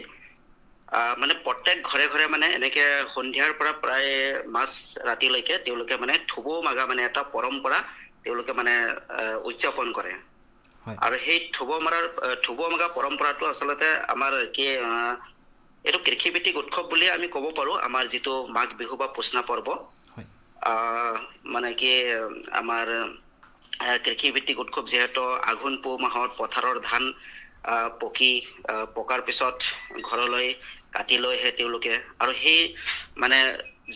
মানে প্ৰত্যেক ঘৰে ঘৰে মানে এনেকে সন্ধিয়াৰ পৰা প্ৰায় মাজ ৰাতিলৈকে তেওঁলোকে মানে থুবৌ মাগা মানে এটা পৰম্পৰা তেওঁলোকে মানে উদযাপন কৰে। আৰু সেই থুবৌ মাগা পৰম্পৰাটো আচলতে আমাৰ কি এইটো কৃষিভিত্তিক উৎসৱ বুলি আমি ক'ব পাৰোঁ। আমাৰ যিটো মাঘ বিহু বা পুষ্ণা পৰ্ব মানে কি আমাৰ কৃষিভিত্তিক উৎসৱ, যিহেতু আঘোণ পুহ মাহত পথাৰৰ ধান পকাৰ পিছত ঘৰলৈ কাটি লৈহে তেওঁলোকে, আৰু সেই মানে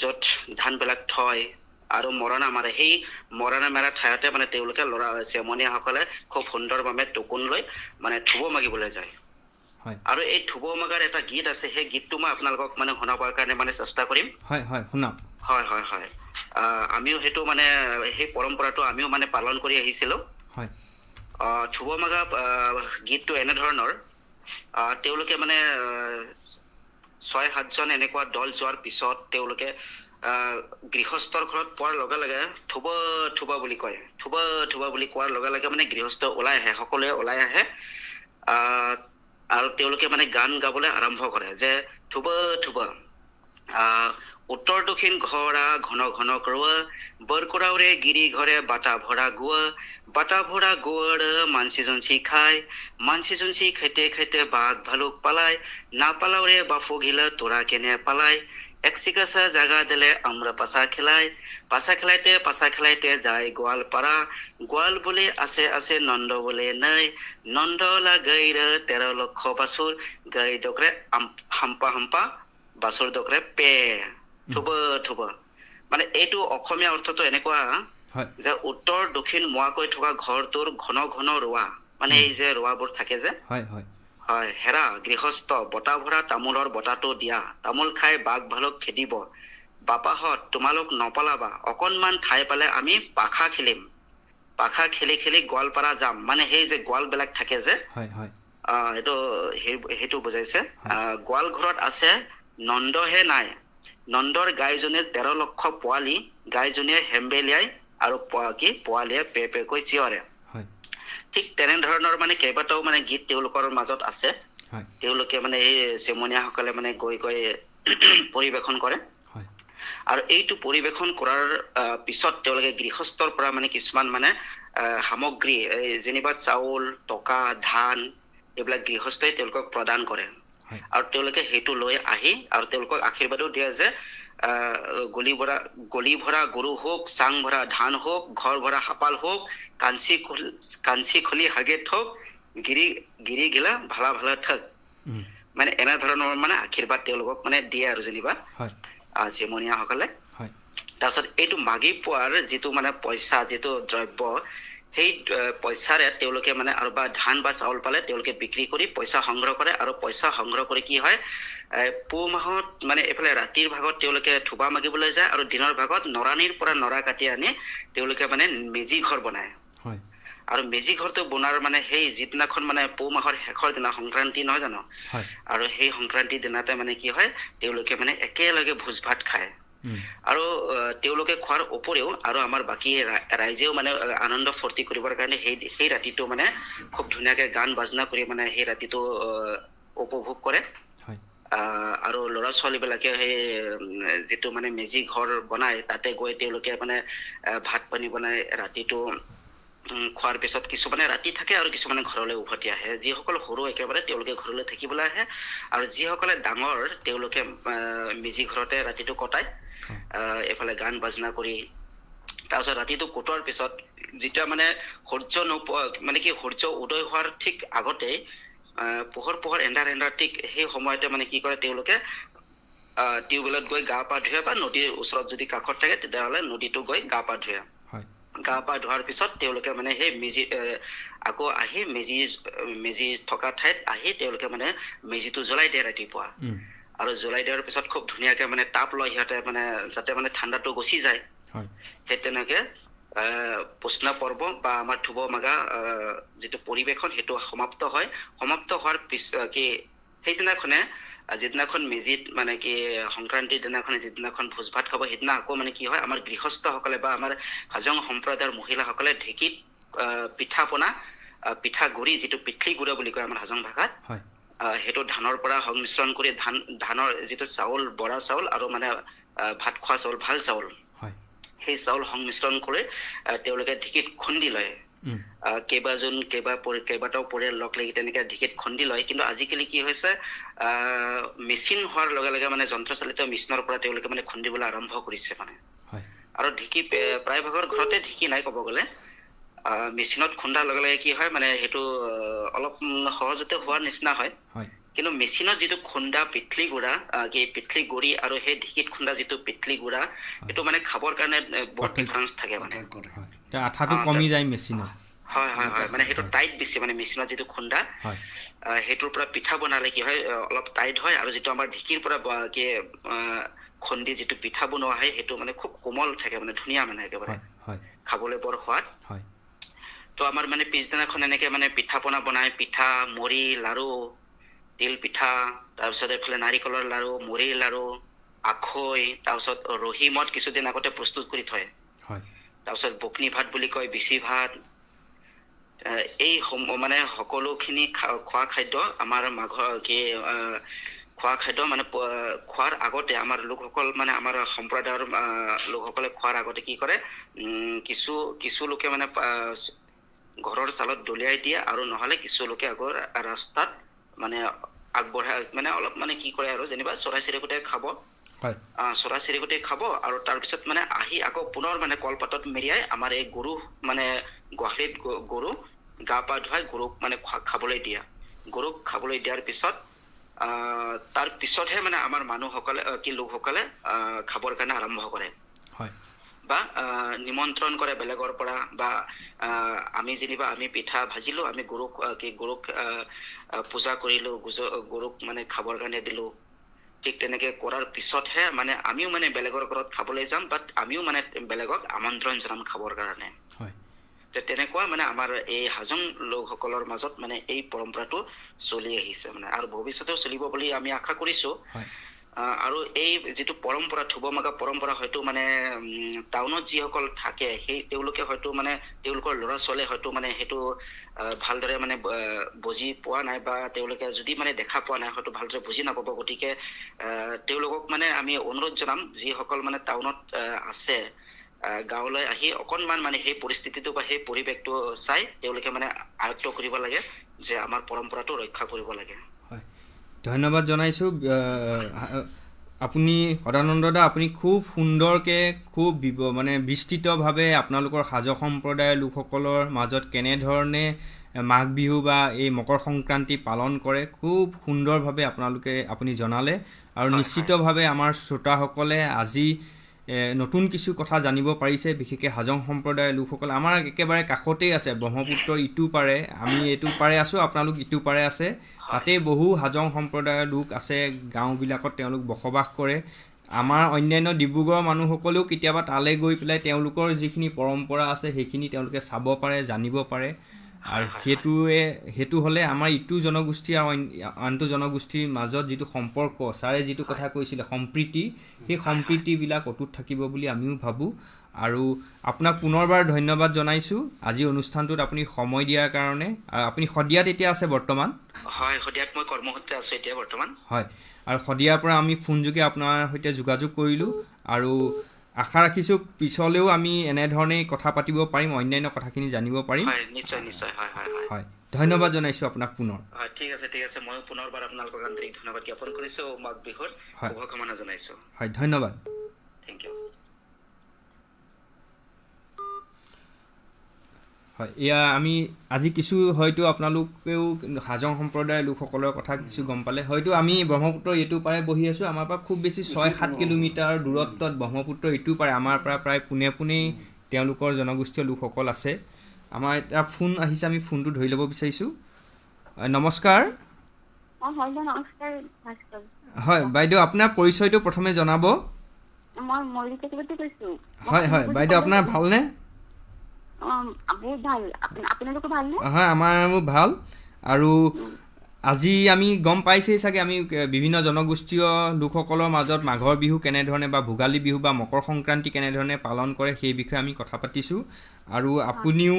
য'ত ধানবিলাক থয় আৰু মৰণা মাৰে, সেই মৰণা মাৰা ঠাইতে মানে তেওঁলোকে চেমনীয়াসকলে খুব সুন্দৰভাৱে টকোন লৈ মানে থুবৌ মাগিবলৈ যায়। আৰু এই থুবৌ মাগাৰ এটা গীত আছে, সেই গীতটো মই আপোনালোকক মানে শুনাবৰ কাৰণে মানে চেষ্টা কৰিম। হয়। আমিও সেইটো মানে সেই পৰম্পৰাটো আমিও মানে পালন কৰি আহিছিলোঁ। থুবৌ মাগা গীতটো এনেধৰণৰ, তেওঁলোকে মানে 6-7জন এনেকুৱা দল যোৱাৰ পিছত তেওঁলোকে গৃহস্থৰ ঘৰত পোৱাৰ লগে লগে থুবা বুলি কয়। থুবা বুলি কোৱাৰ লগে লগে মানে গৃহস্থ ওলাই আহে, সকলোৱে ওলাই আহে আৰু তেওঁলোকে মানে গান গাবলৈ আৰম্ভ কৰে যে থুবা উত্তৰ দক্ষিণ ঘৰা ঘন ঘন কৰোৱা, বৰকৰাওৰে গিৰি ঘৰে বাটা ভৰা গোৱৰ মানসি জনসি খায়, মানসি জনসি খাইতে খাইতে বাঘ ভালুক পালায়, নাপালাওৰে বাফু ঘিলা তোৰা কেনে পালায়, একচিকাছা জাগা দিলে আমৰা পাছা খেলাইতে যায় গোৱাল বোলে আছে নন্দ বোলে নাই, নন্দ লাগাইৰ 13 লক্ষ বাছুৰ, গাই ডকৰে হাম্পা বাছুৰ ডকৰে পে। থুবা মানে এইটো অসমীয়া অৰ্থটো এনেকুৱা যে উত্তৰ দক্ষিণ মোৱাকৈ থকা ঘৰটোৰ ঘন ঘন ৰোৱা, মানে এই যে ৰোৱাবোৰ থাকে যে, হয়, হেৰা গৃহস্থ বতা ভৰা তামোলৰ বতাটো দিয়া, তামোল খাই বাঘ ভালুক খেদিব, বাপাহঁত তোমালোক নপলাবা, অকণমান ঠাই পালে আমি পাখা খেলিম, পাখা খেলি গোৱালপাৰা যাম, মানে সেই যে গোৱালবিলাক থাকে যে, সেইটো বুজাইছে। গোৱাল ঘৰত আছে নন্দহে নাই, নন্দৰ গাইজনীৰ 13 লক্ষ পোৱালি, গাইজনীয়ে হেম্বেলিয়াই আৰু পোৱালীয়ে পেকৈ চিঞৰে। ঠিক তেনেধৰণৰ মানে কেইবাটাও মানে গীত তেওঁলোকৰ মাজত আছে। তেওঁলোকে মানে এই চেমনীয়াসকলে মানে গৈ পৰিৱেশন কৰে। আৰু এইটো পৰিৱেশন কৰাৰ পিছত তেওঁলোকে গৃহস্থৰ পৰা মানে কিছুমান মানে সামগ্ৰী, যেনিবা চাউল, টকা, ধান, এইবিলাক গৃহস্থই তেওঁলোকক প্ৰদান কৰে। আৰু তেওঁলোকে সেইটো লৈ আহি আৰু তেওঁলোকক আশীৰ্বাদো দিয়ে যে গলি ভৰা গৰু হোক, চাং ভৰা ধান হোক, ঘৰ ভৰা হাপাল হোক, কাঞ্চি খলি হাগে থক, গিৰি গিলা ভালা ভালা ঠক। মানে এনেধৰণৰ মানে আশীৰ্বাদ তেওঁলোকক মানে দিয়ে আৰু যেনিবা জেমনীয়াসকলে। তাৰপিছত এইটো মাগি পোৱাৰ যিটো মানে পইচা, যিটো দ্ৰব্য, সেই পইচাৰে তেওঁলোকে মানে আৰু বা ধান বা চাউল পালে তেওঁলোকে বিক্ৰী কৰি পইচা সংগ্ৰহ কৰে। আৰু পইচা সংগ্ৰহ কৰি কি হয়, পুহ মাহত মানে এইফালে ৰাতিৰ ভাগত তেওঁলোকে থোবা মাগিবলৈ যায়, আৰু দিনৰ ভাগত নৰানীৰ পৰা নৰা কাটি আনি তেওঁলোকে মানে মেজি ঘৰ বনায়। আৰু মেজি ঘৰটো বনোৱাৰ মানে সেই যিদিনাখন মানে পুহ মাহৰ শেষৰ দিনা সংক্ৰান্তি নহয় জানো, আৰু সেই সংক্ৰান্তিৰ দিনাতে মানে কি হয়, তেওঁলোকে মানে একেলগে ভোজ ভাত খায়। আৰু তেওঁলোকে খোৱাৰ উপৰিও আৰু আমাৰ বাকী ৰাইজেও মানে আনন্দ ফূৰ্তি কৰিবৰ কাৰণে সেই ৰাতিটো মানে খুব ধুনীয়াকে গান বাজনা কৰি মানে সেই ৰাতিটো উপভোগ কৰে। আৰু ল'ৰা ছোৱালীবিলাকে সেই যিটো মানে মেজি ঘৰ বনায়, তাতে গৈ তেওঁলোকে মানে ভাত পানী বনাই ৰাতিটো খোৱাৰ পিছত কিছুমানে ৰাতি থাকে আৰু কিছুমানে ঘৰলৈ উভতি আহে। যিসকল সৰু একেবাৰে তেওঁলোকে ঘৰলৈ থাকিবলৈ আহে, আৰু যিসকলে ডাঙৰ তেওঁলোকে মেজি ঘৰতে ৰাতিটো কটায়, এইফালে গান বাজনা কৰি। তাৰপিছত ৰাতিটো কটোৱাৰ পিছত যেতিয়া মানে সূৰ্য উদয় হোৱাৰ ঠিক আগতেই পোহৰ এন্ধাৰ ঠিক সেই সময়তে মানে কি কৰে, তেওঁলোকে টিউবৱেলত গৈ গা পা ধুৱে, বা নদীৰ ওচৰত যদি কাষত থাকে তেতিয়াহ'লে নদীটো গৈ গা পা ধুৱে। গা পা ধোৱাৰ পিছত তেওঁলোকে মানে সেই আকৌ আহি মেজি থকা ঠাইত আহি তেওঁলোকে মানে মেজিটো জ্বলাই দিয়ে ৰাতিপুৱা। আৰু জ্বলাই দিয়াৰ পিছত খুব ধুনীয়াকে মানে তাপ লয় সিহঁতে, মানে যাতে মানে ঠাণ্ডাটো গুচি যায়। সেই তেনেকে পুষ্ণা পৰ্ব বা আমাৰ থুব মাগা যিটো পৰিৱেশন সেইটো সমাপ্ত হয়। সমাপ্ত হোৱাৰ সেইদিনাখনে যিদিনাখন মেজিত মানে কি সংক্ৰান্তিৰ দিনাখনে যিদিনাখন ভোজ ভাত খাব, সেইদিনা আকৌ মানে কি হয়, আমাৰ গৃহস্থসকলে বা আমাৰ হাজং সম্প্ৰদায়ৰ মহিলাসকলে ঢেঁকীত পিঠাগুৰি, যিটো পিঠলি গুড়া বুলি কয় আমাৰ হাজং ভাষাত, সেইটো ধানৰ পৰা সংমিশ্ৰণ কৰি ধানৰ যিটো চাউল, বৰা চাউল আৰু মানে ভাত খোৱা চাউল, ভাল চাউল, সেই চাউল সংমিশ্ৰণ কৰি তেওঁলোকে ঢেঁকীত খুন্দি লয়। কেইবাটাও পৰিয়াল লগ লাগি তেনেকে ঢেঁকীত খুন্দি লয়। কিন্তু আজিকালি কি হৈছে, মেচিন হোৱাৰ লগে লগে মানে যন্ত্ৰচালিত মেচিনৰ পৰা তেওঁলোকে মানে খুন্দিবলৈ আৰম্ভ কৰিছে মানে। আৰু ঢেঁকী প্ৰায়ভাগৰ ঘৰতে ঢেঁকী নাই ক'ব গ'লে। মেচিনত খুন্দাৰ লগে লগে কি হয়, মানে সেইটো অলপ সহজতে হোৱাৰ নিচিনা হয়। কিন্তু মেচিনত যিটো খুন্দা পিঠলি গুড়ি আৰু সেই ঢেঁকীত খুন্দা যিটো পিঠলি গুড়া, সেইটো মানে খাবৰ কাৰণে বহুত ডিফাৰেঞ্চ থাকে মানে। আঠাটো কমি যায় মেচিনত। হয়, মানে সেইটো টাইট বেছি, মানে মেচিনত যিটো খুন্দা সেইটোৰ পৰা পিঠা বনালে কি হয়, অলপ টাইট হয়। আৰু যিটো আমাৰ ঢেঁকীৰ পৰা খুন্দি যিটো পিঠা বনোৱা হয়, সেইটো মানে খুব কোমল থাকে, মানে ধুনীয়া, মানে একেবাৰে খাবলৈ বৰ সোৱাদ। তো আমাৰ মানে পিছদিনাখন এনেকে মানে পিঠা পনা বনাই, পিঠা, মুড়ি, লাৰু, তিল পিঠা, তাৰপিছত এইফালে নাৰিকলৰ লাৰু, মুড়িৰ লাৰু, আখৈ, তাৰপিছত ৰহিমত কিছুদিন আগতে প্ৰস্তুত কৰি থয়। তাৰপিছত বকনি ভাত বুলি কয়, বিচি ভাত, এই মানে সকলোখিনি খোৱা খাদ্য আমাৰ খোৱা খাদ্য মানে খোৱাৰ আগতে আমাৰ লোকসকল, মানে আমাৰ সম্প্ৰদায়ৰ লোকসকলে খোৱাৰ আগতে কি কৰে, কিছু লোকে মানে ঘৰৰ চালত দলিয়াই দিয়ে, আৰু নহ'লে কিছু লোকে আকৌ ৰাস্তাত মানে আগবঢ়াই মানে অলপ মানে কি কৰে আৰু যেনিবা চৰাই চিৰিকটিয়ে খাব। আৰু তাৰপিছত মানে আহি আকৌ পুনৰ মানে কলপাতত মেৰিয়াই আমাৰ এই গৰু, মানে গোহালিত গৰু গা পা ধুৱাই গৰুক মানে খাবলৈ দিয়ে। গৰুক খাবলৈ দিয়াৰ পিছত তাৰ পিছতহে মানে আমাৰ মানুহসকলে লোকসকলে খাবৰ কাৰণে আৰম্ভ কৰে, বা নিমন্ত্ৰণ কৰে বেলেগৰ পৰা, বা আমি পিঠা ভাজিলো, আমি গৰুক পূজা কৰিলো, গৰুক মানে খাবৰ কাৰণে দিলো। ঠিক তেনেকে কৰাৰ পিছতহে মানে আমিও মানে বেলেগৰ ঘৰত খাবলৈ যাম, বাট আমিও মানে বেলেগক আমন্ত্ৰণ জনাম খাবৰ কাৰণে। তেনেকুৱা মানে আমাৰ এই হাজং লোকসকলৰ মাজত মানে এই পৰম্পৰাটো চলি আহিছে মানে, আৰু ভৱিষ্যতেও চলিব বুলি আমি আশা কৰিছো। আৰু এই যিটো পৰম্পৰা, থুব মাগা পৰম্পৰা, হয়তো মানে টাউনত যিসকল থাকে তেওঁলোকে হয়তো মানে তেওঁলোকৰ ল'ৰা ছোৱালীয়ে হয়তো মানে সেইটো ভালদৰে মানে বুজি পোৱা নাই, বা তেওঁলোকে যদি মানে দেখা পোৱা নাই, হয়তো ভালদৰে বুজি নাপাব। গতিকে তেওঁলোকক মানে আমি অনুৰোধ জনাম, যিসকল মানে টাউনত আছে, গাঁৱলৈ আহি অকণমান মানে সেই পৰিস্থিতিটো বা সেই পৰিৱেশটো চাই তেওঁলোকে মানে আয়ত্ব কৰিব লাগে যে আমাৰ পৰম্পৰাটো ৰক্ষা কৰিব লাগে। ধন্যবাদ জনাইছোঁ আপুনি সদানন্দ দা আপুনি খুব সুন্দৰকৈ খুব মানে বিস্তৃতভাৱে আপোনালোকৰ হাজং সম্প্ৰদায়ৰ লোকসকলৰ মাজত কেনেধৰণে মাঘ বিহু বা এই মকৰ সংক্ৰান্তি পালন কৰে খুব সুন্দৰভাৱে আপুনি জনালে আৰু নিশ্চিতভাৱে আমাৰ শ্ৰোতাসকলে আজি নতুন কিছু কথা জানিব পাৰিছে বিশেষকৈ হাজং সম্প্ৰদায়ৰ লোকসকল আমাৰ একেবাৰে কাষতেই আছে ব্ৰহ্মপুত্ৰৰ ইটো পাৰে আমি এইটো পাৰে আছোঁ আপোনালোক ইটো পাৰে আছে তাতে বহু হাজং সম্প্ৰদায়ৰ লোক আছে গাঁওবিলাকত তেওঁলোক বসবাস কৰে আমাৰ অন্যান্য ডিব্ৰুগড়ৰ মানুহসকলেও কেতিয়াবা তালৈ গৈ পেলাই তেওঁলোকৰ যিখিনি পৰম্পৰা আছে সেইখিনি তেওঁলোকে চাব পাৰে জানিব পাৰে আৰু সেইটো হ'লে আমাৰ ইটো জনগোষ্ঠী আৰু আনটো জনগোষ্ঠীৰ মাজত যিটো সম্পৰ্ক ছাৰে যিটো কথা কৈছিলে সম্প্ৰীতি সেই সম্প্ৰীতিবিলাক অটুট থাকিব বুলি আমিও ভাবোঁ আৰু আপোনাক পুনৰবাৰ ধন্যবাদ জনাইছোঁ আজি অনুষ্ঠানটোত আপুনি সময় দিয়াৰ কাৰণে আৰু আপুনি শদিয়াত এতিয়া আছে বৰ্তমান হয় শদিয়াত মই কৰ্মসূত্ৰে আছোঁ এতিয়া বৰ্তমান হয় আৰু শদিয়াৰ পৰা আমি ফোনযোগে আপোনাৰ সৈতে যোগাযোগ কৰিলোঁ আৰু আশা ৰাখিছোঁ পিছলৈও আমি এনেধৰণেই কথা পাতিব পাৰিম অন্যান্য কথাখিনি জানিব পাৰিম হয় নিশ্চয় নিশ্চয় হয় হয় হয় হয় ধন্যবাদ জনাইছোঁ আপোনাক পুনৰ হয় ঠিক আছে মই পুনৰবাৰ আপোনালোকক আন্তৰিক ধন্যবাদ জ্ঞাপন কৰিছোঁ মাঘ বিহুৰ শুভকামনা জনাইছোঁ হয় ধন্যবাদ থেংক ইউ হয় এয়া আমি আজি কিছু হয়তো আপোনালোকেও হাজং সম্প্ৰদায়ৰ লোকসকলৰ কথা কিছু গম পালে হয়তো আমি ব্ৰহ্মপুত্ৰৰ এইটো পাৰে বহি আছোঁ আমাৰ পৰা খুব বেছি 6-7 কিলোমিটাৰ দূৰত্বত ব্ৰহ্মপুত্ৰৰ ইটো পাৰে আমাৰ পৰা প্ৰায় পোনেই তেওঁলোকৰ জনগোষ্ঠীয় লোকসকল আছে আমাৰ এটা ফোন আহিছে আমি ফোনটো ধৰি ল'ব বিচাৰিছোঁ নমস্কাৰ হয় বাইদেউ আপোনাৰ পৰিচয়টো প্ৰথমে জনাব হয় হয় বাইদেউ আপোনাৰ ভালনে হয় আমাৰো ভাল আৰু আজি আমি গম পাইছেই চাগে আমি বিভিন্ন জনগোষ্ঠীয় লোকসকলৰ মাজত মাঘৰ বিহু কেনেধৰণে বা ভোগালী বিহু বা মকৰ সংক্ৰান্তি কেনেধৰণে পালন কৰে সেই বিষয়ে আমি কথা পাতিছোঁ আৰু আপুনিও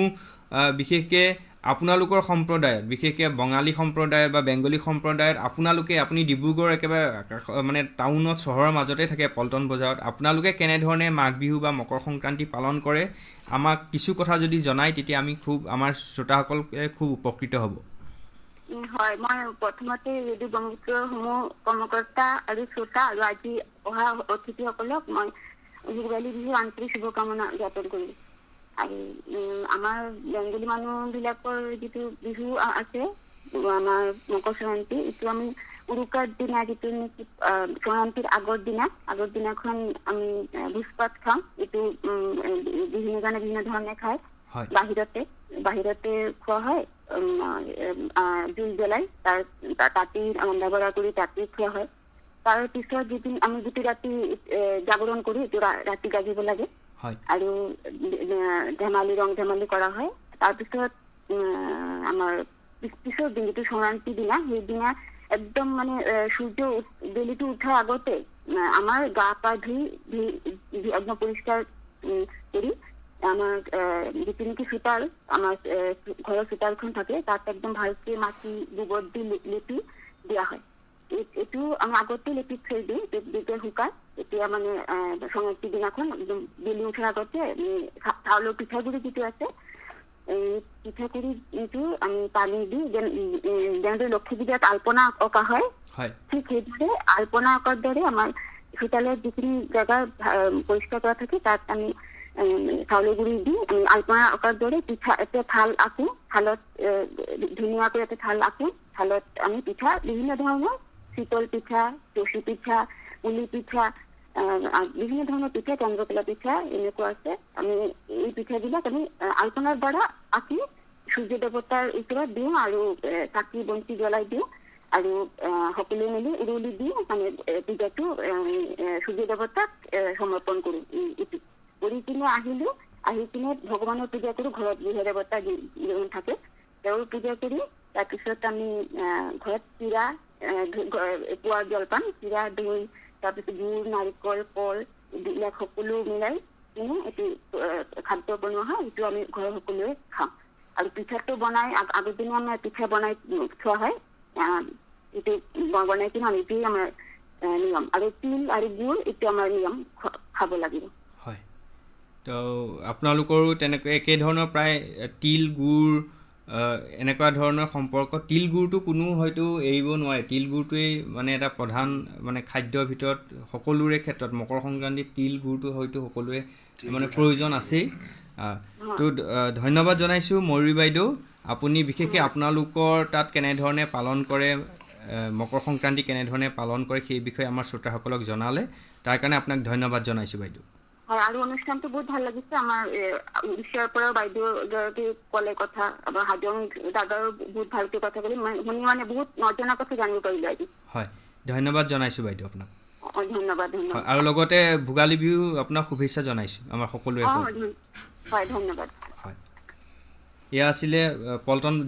বিশেষকৈ আপোনালোকৰ সম্প্ৰদায়ত বিশেষকৈ বঙালী সম্প্ৰদায়ত বা বেংগলী সম্প্ৰদায়ত আপুনি ডিব্ৰুগড় একেবাৰে মানে টাউনত চহৰৰ মাজতে থাকে পল্টন বজাৰত আপোনালোকে কেনেধৰণে মাঘ বিহু বা মকৰ সংক্ৰান্তি পালন কৰে আমাক কিছু কথা যদি জনায় তেতিয়া আমি আমাৰ শ্ৰোতাসকলে খুব উপকৃত হ'ব হয় মই প্ৰথমতে ৰেডিঅ' ব্ৰহ্মপুত্ৰৰ সমূহ কৰ্মকৰ্তা আৰু শ্ৰোতা আৰু আজি অহা অতিথিসকলক মই ভোগালী বিহুৰ আন্তৰিক শুভকামনা জ্ঞাপন কৰিম আৰু আমাৰ বেংগলী মানুহবিলাকৰ যিটো বিহু আছে আমাৰ মকৰ সংক্ৰান্তি এইটো আমি উৰুকাৰ দিনা যিটো নেকি সংক্ৰান্তিৰ আগৰ দিনাখন আমি ভোজ-ভাত খাওঁ এইটো বিভিন্নজনে বিভিন্ন ধৰণে খায় বাহিৰতে খোৱা হয় জুই জ্বলাই তাঁতি ৰন্ধা বঢ়া কৰি তাঁতি খোৱা হয় তাৰ পিছত আমি যিটো ৰাতি জাগৰণ কৰি এইটো ৰাতি জাগিব লাগে আৰু ৰং ধেমালি কৰা হয় তাৰপিছত আমাৰ পিছৰ দিন যিটো সংক্ৰান্তিৰ দিনা সেইদিনা একদম মানে সূৰ্য বেলিটো উঠাৰ আগতে আমাৰ গা পা ধুই একদম পৰিষ্কাৰ কৰি আমাৰ যিটো নেকি চোতাল আমাৰ ঘৰৰ চোতালখন থাকে তাত একদম ভালকে মাটি গোবৰ দি লিপি দিয়া হয় এইটো আমি আগতে লিপি থৈ দিওঁ যেতিয়া শুকায় তেতিয়া মানে সংক্ৰান্তিৰ দিনাখন একদম বেলি উঠাৰ আগতে চাউলৰ পিঠাগুড়ি যিটো আছে এই পিঠাগুড়িটো আমি পানী দি যেনেদৰে লক্ষী পূজাত আল্পনা অঁকা হয় ঠিক সেইদৰে আল্পনা অঁকাৰ দৰে আমাৰ চোতালৰ যিখিনি জেগা পৰিষ্কাৰ কৰা থাকে তাত আমি চাউলৰ গুড়ি দি আমি আল্পনা অঁকাৰ দৰে এটা থাল আঁকো থালত ধুনীয়াকৈ এটা থাল আঁকো থালত আমি পিঠা বিভিন্ন ধৰণৰ চিতল পিঠা চচি পিঠা পুলি পিঠা বিভিন্ন ধৰণৰ পিঠা চন্দ্ৰকলা পিঠা এনেকুৱা আছে আমি এই পিঠাবিলাক আমি আল্পনাৰ দ্বাৰা আঁকি সূৰ্য দেৱতাৰ ওচৰত দিওঁ আৰু চাকি বন্তি জ্বলাই দিওঁ আৰু সকলোৱে মিলি উৰুলি দি মানে পূজাটো সূৰ্য দেৱতাক সমৰ্পণ কৰোঁ এইটো কৰি কিনে আহি কিনে ভগৱানৰ পূজা কৰোঁ ঘৰত গৃহ দেৱতা থাকে তেওঁৰ পূজা কৰি তাৰপিছত আমি ঘৰত চিৰা পুৱাৰ জলপান চিৰা দৈ তাৰপিছত গুড় নাৰিকল কল এইবিলাক সকলো মিলাই কিনে এইটো খাদ্য বনোৱা হয় এইটো আমি ঘৰৰ সকলোৱে খাওঁ আৰু পিঠাটো বনাই আগৰ দিনা আমাৰ পিঠা বনাই থোৱা হয় এইটো বনাই কিনে আমি এইটোৱে আমাৰ নিয়ম আৰু তিল আৰু গুড় এইটো আমাৰ নিয়ম খাব লাগিব হয় তো আপোনালোকৰো তেনেকৈ একেধৰণৰ প্ৰায় তিল গুড় এনেকুৱা ধৰণৰ সম্পৰ্ক তিল গুড়টো কোনো হয়তো এৰিব নোৱাৰে তিল গুড়টোৱেই মানে এটা প্ৰধান মানে খাদ্যৰ ভিতৰত সকলোৰে ক্ষেত্ৰত মকৰ সংক্ৰান্তিত তিল গুড়টো হয়তো সকলোৱে মানে প্ৰয়োজন আছেই তো ধন্যবাদ জনাইছোঁ ময়ূৰী বাইদেউ আপুনি বিশেষকৈ আপোনালোকৰ তাত কেনেধৰণে পালন কৰে মকৰ সংক্ৰান্তি কেনেধৰণে পালন কৰে সেই বিষয়ে আমাৰ শ্ৰোতাসকলক জনালে তাৰ কাৰণে আপোনাক ধন্যবাদ জনাইছোঁ বাইদেউ হয় আৰু অনুষ্ঠানটো বহুত ভাল লাগিছে আমাৰ ঈশ্বৰৰ পৰা বাইদেউ এগৰাকী ক'লে কথা আমাৰ হাজং দাদাৰো বহুত ভালকৈ কথা ক'লে শুনি মানে বহুত নজনা কথা জানিব পাৰিলোঁ আজি হয় ধন্যবাদ জনাইছোঁ বাইদেউ আপোনাক ধন্যবাদ ধন্যবাদ আৰু লগতে ভোগালী বিহু আপোনাক শুভেচ্ছা জনাইছোঁ আমাৰ সকলোৰে হয় ধন্যবাদ হয় এয়া আছিলে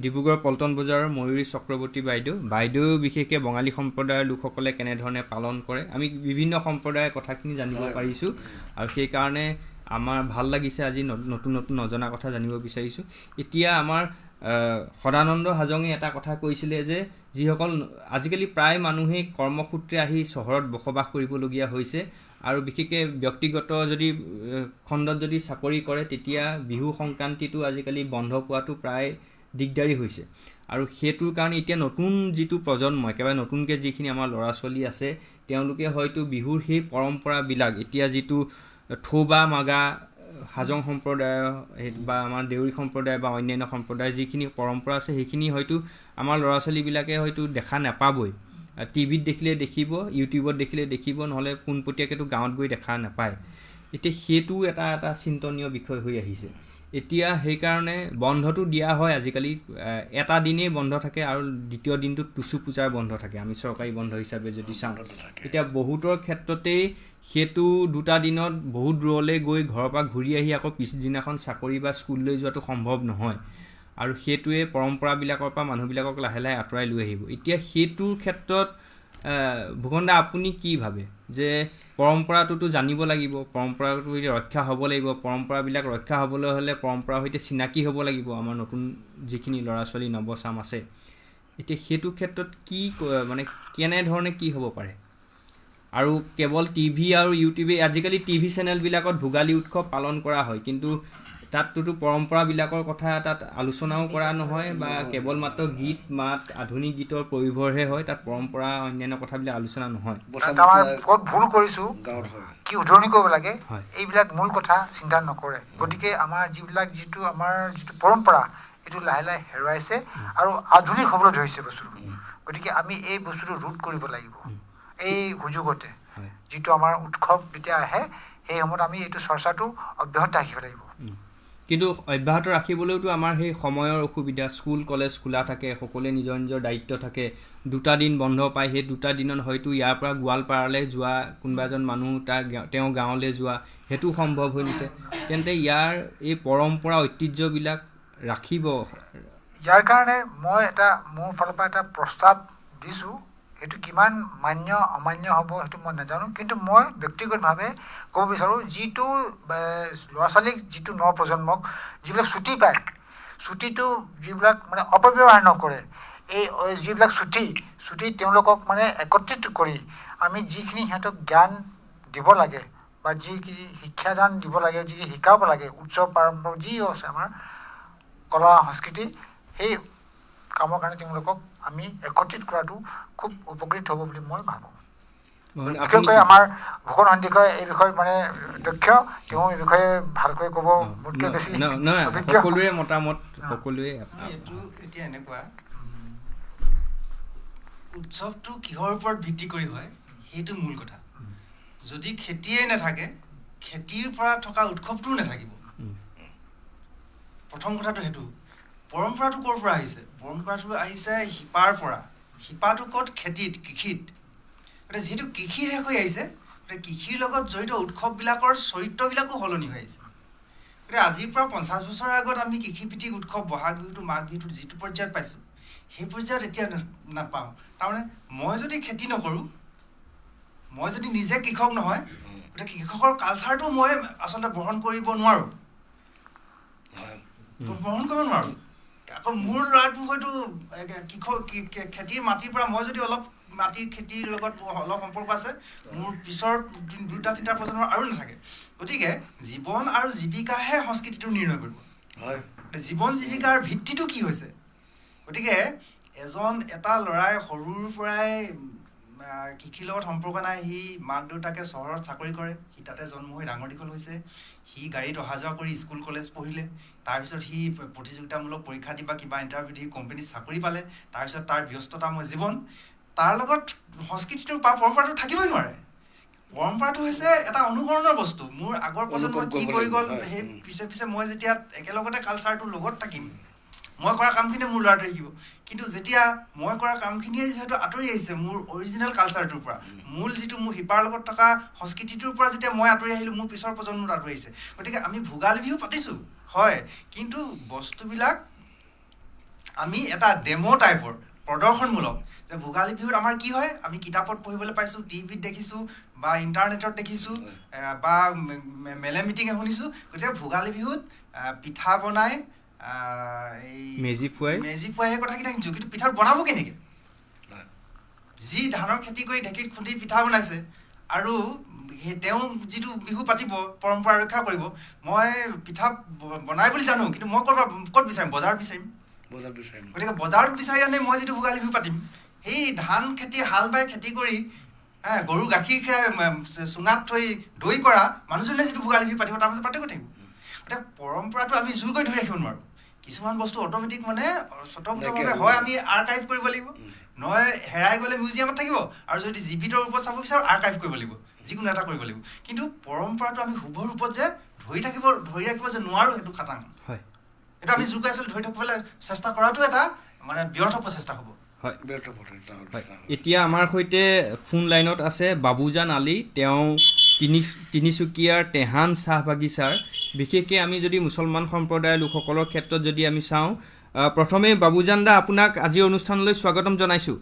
ডিব্ৰুগড় পল্টন বজাৰৰ ময়ূৰী চক্ৰৱৰ্তী বাইদেউ বিশেষকৈ বঙালী সম্প্ৰদায়ৰ লোকসকলে কেনেধৰণে পালন কৰে আমি বিভিন্ন সম্প্ৰদায়ৰ কথাখিনি জানিব পাৰিছোঁ আৰু সেইকাৰণে আমাৰ ভাল লাগিছে আজি নতুন নতুন নজনা কথা জানিব বিচাৰিছোঁ এতিয়া আমাৰ সদানন্দ হাজঙে এটা কথা কৈছিলে যে যিসকল আজিকালি প্ৰায় মানুহেই কৰ্মসূত্ৰে আহি চহৰত বসবাস কৰিবলগীয়া হৈছে আৰু বিশেষকৈ ব্যক্তিগত যদি খণ্ডত যদি চাকৰি কৰে তেতিয়া বিহু সংক্ৰান্তিটো আজিকালি বন্ধ পোৱাটো প্ৰায় দিগদাৰী হৈছে আৰু সেইটোৰ কাৰণে এতিয়া নতুন যিটো প্ৰজন্ম একেবাৰে নতুনকৈ যিখিনি আমাৰ ল'ৰা ছোৱালী আছে তেওঁলোকে হয়তো বিহুৰ সেই পৰম্পৰাবিলাক এতিয়া যিটো থৌবা মাগা হাজং সম্প্ৰদায় বা আমাৰ দেউৰী সম্প্ৰদায় বা অন্যান্য সম্প্ৰদায়ৰ যিখিনি পৰম্পৰা আছে সেইখিনি হয়তো আমাৰ ল'ৰা ছোৱালীবিলাকে হয়তো দেখা নাপাবই টিভিত দেখিলে দেখিব ইউটিউবত দেখিলে দেখিব নহ'লে পোনপটীয়াকৈতো গাঁৱত গৈ দেখা নাপায় এতিয়া সেইটো এটা চিন্তনীয় বিষয় হৈ আহিছে এতিয়া সেইকাৰণে বন্ধটো দিয়া হয় আজিকালি এটা দিনেই বন্ধ থাকে আৰু দ্বিতীয় দিনটোত টুচু পূজাৰ বন্ধ থাকে আমি চৰকাৰী বন্ধ হিচাপে যদি চাওঁ এতিয়া বহুতৰ ক্ষেত্ৰতেই সেইটো দুটা দিনত বহুত দূৰলৈ গৈ ঘৰৰ পৰা ঘূৰি আহি আকৌ পিছদিনাখন চাকৰি বা স্কুললৈ যোৱাটো সম্ভৱ নহয় আৰু সেইটোৱে পৰম্পৰাবিলাকৰ পৰা মানুহবিলাকক লাহে লাহে আঁতৰাই লৈ আহিব এতিয়া সেইটোৰ ক্ষেত্ৰত ভূষণ দা আপুনি কি ভাবে যে পৰম্পৰাটোতো জানিব লাগিব পৰম্পৰাটো ৰক্ষা হ'ব লাগিব পৰম্পৰাবিলাক ৰক্ষা হ'বলৈ হ'লে পৰম্পৰাৰ সৈতে চিনাকি হ'ব লাগিব আমাৰ নতুন যিখিনি ল'ৰা ছোৱালী নৱচাম আছে এতিয়া সেইটো ক্ষেত্ৰত কি মানে কেনেধৰণে কি হ'ব পাৰে আৰু কেৱল টিভি আৰু ইউটিউবে আজিকালি টিভি চেনেলবিলাকত ভোগালী উৎসৱ পালন কৰা হয় কিন্তু তাততো পৰম্পৰাবিলাকৰ কথা তাত আলোচনাও কৰা নহয় বা কেৱল মাত্ৰ গীত মাত আধুনিক গীতৰ প্ৰয়োভৰহে হয় তাত পৰম্পৰা অন্যান্য কথাবিলাক আলোচনা নহয় ক'ত ভুল কৰিছোঁ কি উধৰণি কৰিব লাগে এইবিলাক মূল কথা চিন্তা নকৰে গতিকে আমাৰ যিটো পৰম্পৰা এইটো লাহে লাহে হেৰুৱাইছে আৰু আধুনিক হ'বলৈ ধৰিছে বস্তুটো গতিকে আমি এই বস্তুটো ৰোধ কৰিব লাগিব এই সুযোগতে যিটো আমাৰ উৎসৱ যেতিয়া আহে সেই সময়ত আমি এইটো চৰ্চাটো অব্যাহত ৰাখিব লাগিব কিন্তু অব্যাহত ৰাখিবলৈতো আমাৰ সেই সময়ৰ অসুবিধা স্কুল কলেজ খোলা থাকে সকলোৱে নিজৰ নিজৰ দায়িত্ব থাকে দুটা দিন বন্ধ পায় সেই দুটা দিনত হয়তো ইয়াৰ পৰা গোৱালপাৰালৈ যোৱা কোনোবা এজন মানুহ তেওঁ গাঁৱলৈ যোৱা সেইটো সম্ভৱ হৈ নুঠে তেন্তে ইয়াৰ এই পৰম্পৰা ঐতিহ্যবিলাক ৰাখিব ইয়াৰ কাৰণে মই মোৰ ফালৰ পৰা এটা প্ৰস্তাৱ দিছোঁ সেইটো কিমান মান্য অমান্য হ'ব সেইটো মই নাজানো কিন্তু মই ব্যক্তিগতভাৱে ক'ব বিচাৰোঁ যিটো ল'ৰা ছোৱালীক যিটো নৱপ্ৰজন্মক যিবিলাক ছুটি পায় ছুটিটো যিবিলাক মানে অপব্যৱহাৰ নকৰে এই যিবিলাক ছুটি তেওঁলোকক মানে একত্ৰিত কৰি আমি যিখিনি সিহঁতক জ্ঞান দিব লাগে বা যি শিক্ষাদান দিব লাগে যি শিকাব লাগে উৎসৱ পাৰম্পৰা যি আছে আমাৰ কলা সংস্কৃতি সেই কামৰ কাৰণে তেওঁলোকক আমি একত্ৰিত কৰাটো খুব উপকৃত হ'ব বুলি মই ভাবোঁ বিশেষকৈ আমাৰ ভূষণ সন্দিকৈ এই বিষয়ত মানে দক্ষ তেওঁ এই বিষয়ে ভালকৈ ক'ব মোতকৈ বেছি সকলোৰে মতামত সকলোৱে এইটো এতিয়া এনেকুৱা উৎসৱটো কিহৰ ওপৰত ভিত্তি কৰি হয় সেইটো মূল কথা যদি খেতিয়ে নাথাকে খেতিৰ পৰা থকা উৎসৱটোও নাথাকিব প্ৰথম কথাটো সেইটো পৰম্পৰাটো ক'ৰ পৰা আহিছে পৰম্পৰাটো আহিছে শিপাৰ পৰা শিপাটো ক'ত খেতিত কৃষিত গতিকে যিহেতু কৃষি শেষ হৈ আহিছে গতিকে কৃষিৰ লগত জড়িত উৎসৱবিলাকৰ চৰিত্ৰবিলাকো সলনি হৈ আহিছে গতিকে আজিৰ পৰা 50 বছৰৰ আগত আমি কৃষিভিত্তিক উৎসৱ বহাগ বিহুটো মাঘ বিহুটো যিটো পৰ্যায়ত পাইছোঁ সেই পৰ্যায়ত এতিয়া নাপাওঁ তাৰমানে মই যদি খেতি নকৰোঁ মই যদি নিজে কৃষক নহয় গতিকে কৃষকৰ কালচাৰটো মই আচলতে বহন কৰিব নোৱাৰোঁ আকৌ মোৰ ল'ৰাটো হয়তো খেতিৰ মাটিৰ পৰা মই যদি অলপ মাটিৰ খেতিৰ লগত অলপ সম্পৰ্ক আছে মোৰ পিছৰ 2-3টা প্ৰজন্মৰ আৰু নাথাকে গতিকে জীৱন আৰু জীৱিকাহে সংস্কৃতিটো নিৰ্ণয় কৰিব হয় জীৱন জীৱিকাৰ ভিত্তিটো কি হৈছে গতিকে এটা ল'ৰাই সৰুৰ পৰাই কৃষিৰ লগত সম্পৰ্ক নাই সি মাক দেউতাকে চহৰত চাকৰি কৰে সি তাতে জন্ম হৈ ডাঙৰ দীঘল হৈছে সি গাড়ীত অহা যোৱা কৰি স্কুল কলেজ পঢ়িলে তাৰপিছত সি প্ৰতিযোগিতামূলক পৰীক্ষা দি বা কিবা ইণ্টাৰভিউ দি কোম্পানীত চাকৰি পালে তাৰপিছত তাৰ ব্যস্ততাময় জীৱন তাৰ লগত সংস্কৃতিটো বা পৰম্পৰাটো থাকিবই নোৱাৰে পৰম্পৰাটো হৈছে এটা অনুকৰণৰ বস্তু মোৰ আগৰ প্ৰজন্মই কি কৰি গ'ল সেই পিছে মই যেতিয়া একেলগতে কালচাৰটোৰ লগত থাকিম মই কৰা কামখিনি মোৰ ল'ৰাটোৱে শিকিব কিন্তু যেতিয়া মই কৰা কামখিনিয়ে যিহেতু আঁতৰি আহিছে মোৰ অৰিজিনেল কালচাৰটোৰ পৰা মূল যিটো মোৰ শিপাৰ লগত থকা সংস্কৃতিটোৰ পৰা যেতিয়া মই আঁতৰি আহিলোঁ মোৰ পিছৰ প্ৰজন্মত আঁতৰি আহিছে গতিকে আমি ভোগালী বিহু পাতিছোঁ হয় কিন্তু বস্তুবিলাক আমি এটা ডেমো টাইপৰ প্ৰদৰ্শনমূলক যে ভোগালী বিহুত আমাৰ কি হয় আমি কিতাপত পঢ়িবলৈ পাইছোঁ টিভিত দেখিছোঁ বা ইণ্টাৰনেটত দেখিছোঁ বা মেলে মিটিঙে শুনিছোঁ গতিকে ভোগালী বিহুত পিঠা বনাই মেজি ফুৱাই সেই কথাকেইটা শুনিছোঁ কিন্তু পিঠা বনাব কেনেকৈ যি ধানৰ খেতি কৰি ঢেঁকীত খুন্দি পিঠা বনাইছে আৰু তেওঁ যিটো বিহু পাতিব পৰম্পৰা ৰক্ষা কৰিব মই পিঠা বনাই বুলি জানো কিন্তু মই ক'ত বিচাৰিম বজাৰত বিচাৰিম গতিকে বজাৰত বিচাৰি আনি মই যিটো ভোগালী বিহু পাতিম সেই ধান খেতি হাল বাই খেতি কৰি গৰু গাখীৰ খীৰাই চুঙাত থৈ দৈ কৰা মানুহজনে যিটো ভোগালী বিহু পাতিব তাৰ মাজত পাৰ্থক্য থাকিব গতিকে পৰম্পৰাটো আমি জোৰ কৰি ধৰি ৰাখিব নোৱাৰোঁ কিছুমান বস্তু অট'মেটিক মানে স্বতন্ত্ৰভাৱে হয় আমি আৰ্কাইভ কৰিব লাগিব নহয় হেৰাই গ'লে মিউজিয়ামত থাকিব আৰু যদি জীৱিত ৰূপত চাব বিচাৰোঁ আৰ্কাইভ কৰিব লাগিব যিকোনো এটা কৰিব লাগিব কিন্তু পৰম্পৰাটো আমি শুভ ৰূপত যে ধৰি ৰাখিব যে নোৱাৰোঁ সেইটো খাটাং হয় এইটো আমি জোৰ কৰি আচলতে ধৰি থাকিবলৈ চেষ্টা কৰাটো এটা মানে ব্যৰ্থ প্ৰচেষ্টা হ'ব হয় এতিয়া আমাৰ সৈতে ফোন লাইনত আছে বাবুজান আলী তেওঁ তিনিচুকীয়াৰ টেহান চাহ বাগিচাৰ বিশেষকৈ আমি যদি মুছলমান সম্প্ৰদায়ৰ লোকসকলৰ ক্ষেত্ৰত যদি আমি চাওঁ প্ৰথমে বাবুজান দা আপোনাক আজিৰ অনুষ্ঠানলৈ স্বাগতম জনাইছোঁ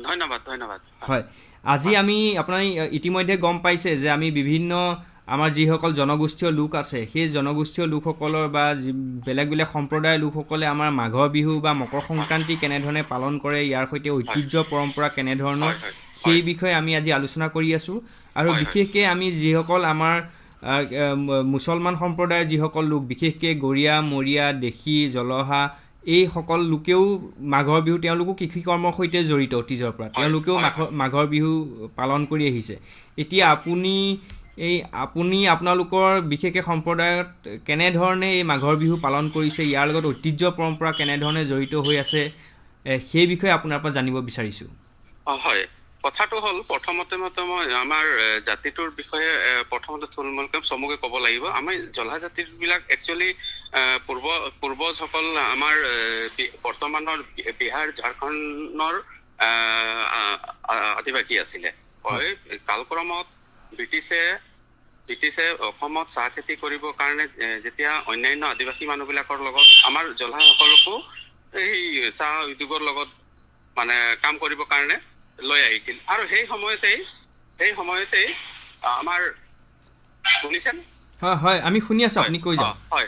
ধন্যবাদ হয় আজি আমি আপুনি ইতিমধ্যে গম পাইছে যে আমি বিভিন্ন আমাৰ যিসকল জনগোষ্ঠীয় লোক আছে সেই জনগোষ্ঠীয় লোকসকলৰ বা বেলেগ বেলেগ সম্প্ৰদায়ৰ লোকসকলে আমাৰ মাঘৰ বিহু বা মকৰ সংক্ৰান্তি কেনেধৰণে পালন কৰে ইয়াৰ সৈতে ঐতিহ্য পৰম্পৰা কেনেধৰণৰ সেই বিষয়ে আমি আজি আলোচনা কৰি আছোঁ আৰু বিশেষকৈ আমি যিসকল আমাৰ মুছলমান সম্প্ৰদায়ৰ যিসকল লোক বিশেষকৈ গৰীয়া মৰীয়া দেশী জলহা এইসকল লোকেও মাঘৰ বিহু তেওঁলোকো কৃষি কৰ্মৰ সৈতে জড়িত অতীজৰ পৰা তেওঁলোকেও মাঘৰ বিহু পালন কৰি আহিছে এতিয়া আপুনি আপোনালোকৰ বিশেষকৈ সম্প্ৰদায়ত কেনেধৰণে এই মাঘৰ বিহু পালন কৰিছে ইয়াৰ লগত ঐতিহ্য পৰম্পৰা কেনেধৰণে জড়িত হৈ আছে সেই বিষয়ে আপোনাৰ পৰা জানিব বিচাৰিছোঁ হয় কথাটো হ'ল প্ৰথমতে মই আমাৰ জাতিটোৰ বিষয়ে প্ৰথমতে থুলমূলকৈ চমুকৈ ক'ব লাগিব আমি জলহা জাতিবিলাক একচুৱেলি পূৰ্বজসকল আমাৰ বৰ্তমানৰ বিহাৰ ঝাৰখণ্ডৰ আদিবাসী আছিলে হয় কালক্ৰমত ব্ৰিটিছে অসমত চাহ খেতি কৰিবৰ কাৰণে যেতিয়া অন্যান্য আদিবাসী মানুহবিলাকৰ লগত আমাৰ জলহাসকলকো এই চাহ উদ্যোগৰ লগত মানে কাম কৰিবৰ কাৰণে লৈ আহিছিল আৰু সেই সময়তেই আমাৰ শুনিছেন হয় আমি শুনি আছোঁ আপুনি কৈ যাওক হয়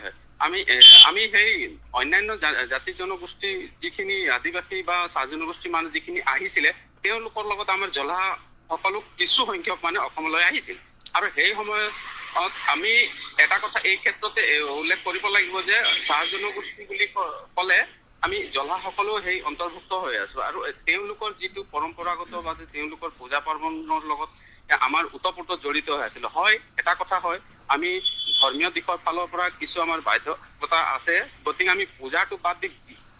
আমি সেই অন্যান্য জাতি জনগোষ্ঠী যিখিনি আদিবাসী বা চাহ জনগোষ্ঠীৰ মানুহ যিখিনি আহিছিলে তেওঁলোকৰ লগত আমাৰ জলহাসকলো কিছু সংখ্যক মানে অসমলৈ আহিছিল আৰু সেই সময়ত আমি এটা কথা এই ক্ষেত্ৰতে উল্লেখ কৰিব লাগিব যে চাহ জনগোষ্ঠী বুলি ক'লে আমি জলহাসকলো সেই অন্তৰ্ভুক্ত হৈ আছো আৰু তেওঁলোকৰ যিটো পৰম্পৰাগত বা তেওঁলোকৰ পূজা পাৰ্বণৰ লগত আমাৰ ওতঃপ্ৰোত জড়িত হৈ আছিল হয় এটা কথা হয় আমি ধৰ্মীয় দিশৰ ফালৰ পৰা কিছু আমাৰ বাধ্যতা আছে গতিকে আমি পূজাটো বাদ দি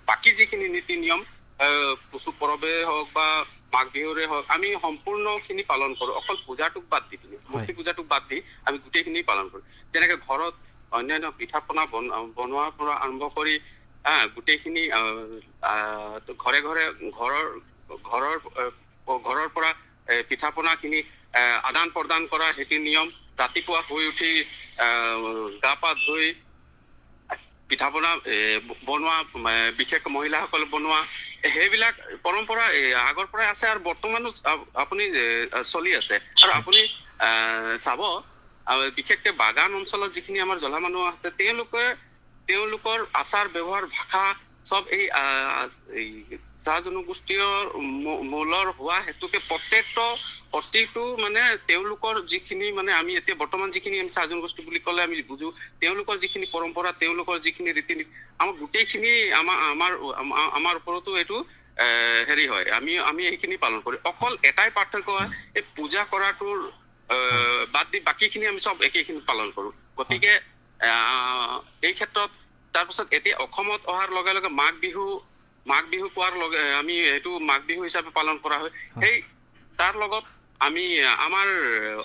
বাকী যিখিনি নীতি নিয়ম টুচু পৰৱে হওক বা মাঘ বিহুৰে হওক আমি সম্পূৰ্ণখিনি পালন কৰোঁ অকল পূজাটোক বাদ দি পিনে মূৰ্তি পূজাটোক বাদ দি আমি গোটেইখিনি পালন কৰোঁ যেনেকৈ ঘৰত অন্যান্য পিঠা পনা বনোৱাৰ পৰা আৰম্ভ কৰি গোটেইখিনি ঘৰে ঘৰে ঘৰৰ পৰা পিঠা পনাখিনি আদান প্ৰদান কৰা সেইটো নিয়ম ৰাতিপুৱা শুই উঠি গা পা ধুই পিঠা পনা বনোৱা বিশেষকৈ মহিলাসকল বনোৱা সেইবিলাক পৰম্পৰা আগৰ পৰাই আছে আৰু বৰ্তমানো আপুনি চলি আছে আৰু আপুনি চাব বিশেষকৈ বাগান অঞ্চলত যিখিনি আমাৰ জলহা মানুহ আছে তেওঁলোকৰ আচাৰ ব্যৱহাৰ ভাষা চব এই চাহ জনগোষ্ঠীৰ মূলৰ হোৱা হেতুকে প্ৰতিটো মানে তেওঁলোকৰ যিখিনি মানে আমি এতিয়া বৰ্তমান যিখিনি আমি চাহ জনগোষ্ঠী বুলি ক'লে আমি বুজো তেওঁলোকৰ যিখিনি পৰম্পৰা তেওঁলোকৰ যিখিনি ৰীতি নীতি আমাৰ গোটেইখিনি আমাৰ ওপৰতো এইটো হেৰি হয় আমি সেইখিনি পালন কৰোঁ অকল এটাই পাৰ্থক্য হয় এই পূজা কৰাটোৰ বাদ দি বাকীখিনি আমি চব একেখিনি পালন কৰোঁ গতিকে এই ক্ষেত্ৰত তাৰপিছত এতিয়া অসমত অহাৰ লগে লগে মাঘ বিহু কোৱাৰ লগে আমি এইটো মাঘ বিহু হিচাপে পালন কৰা হয় সেই তাৰ লগত আমি আমাৰ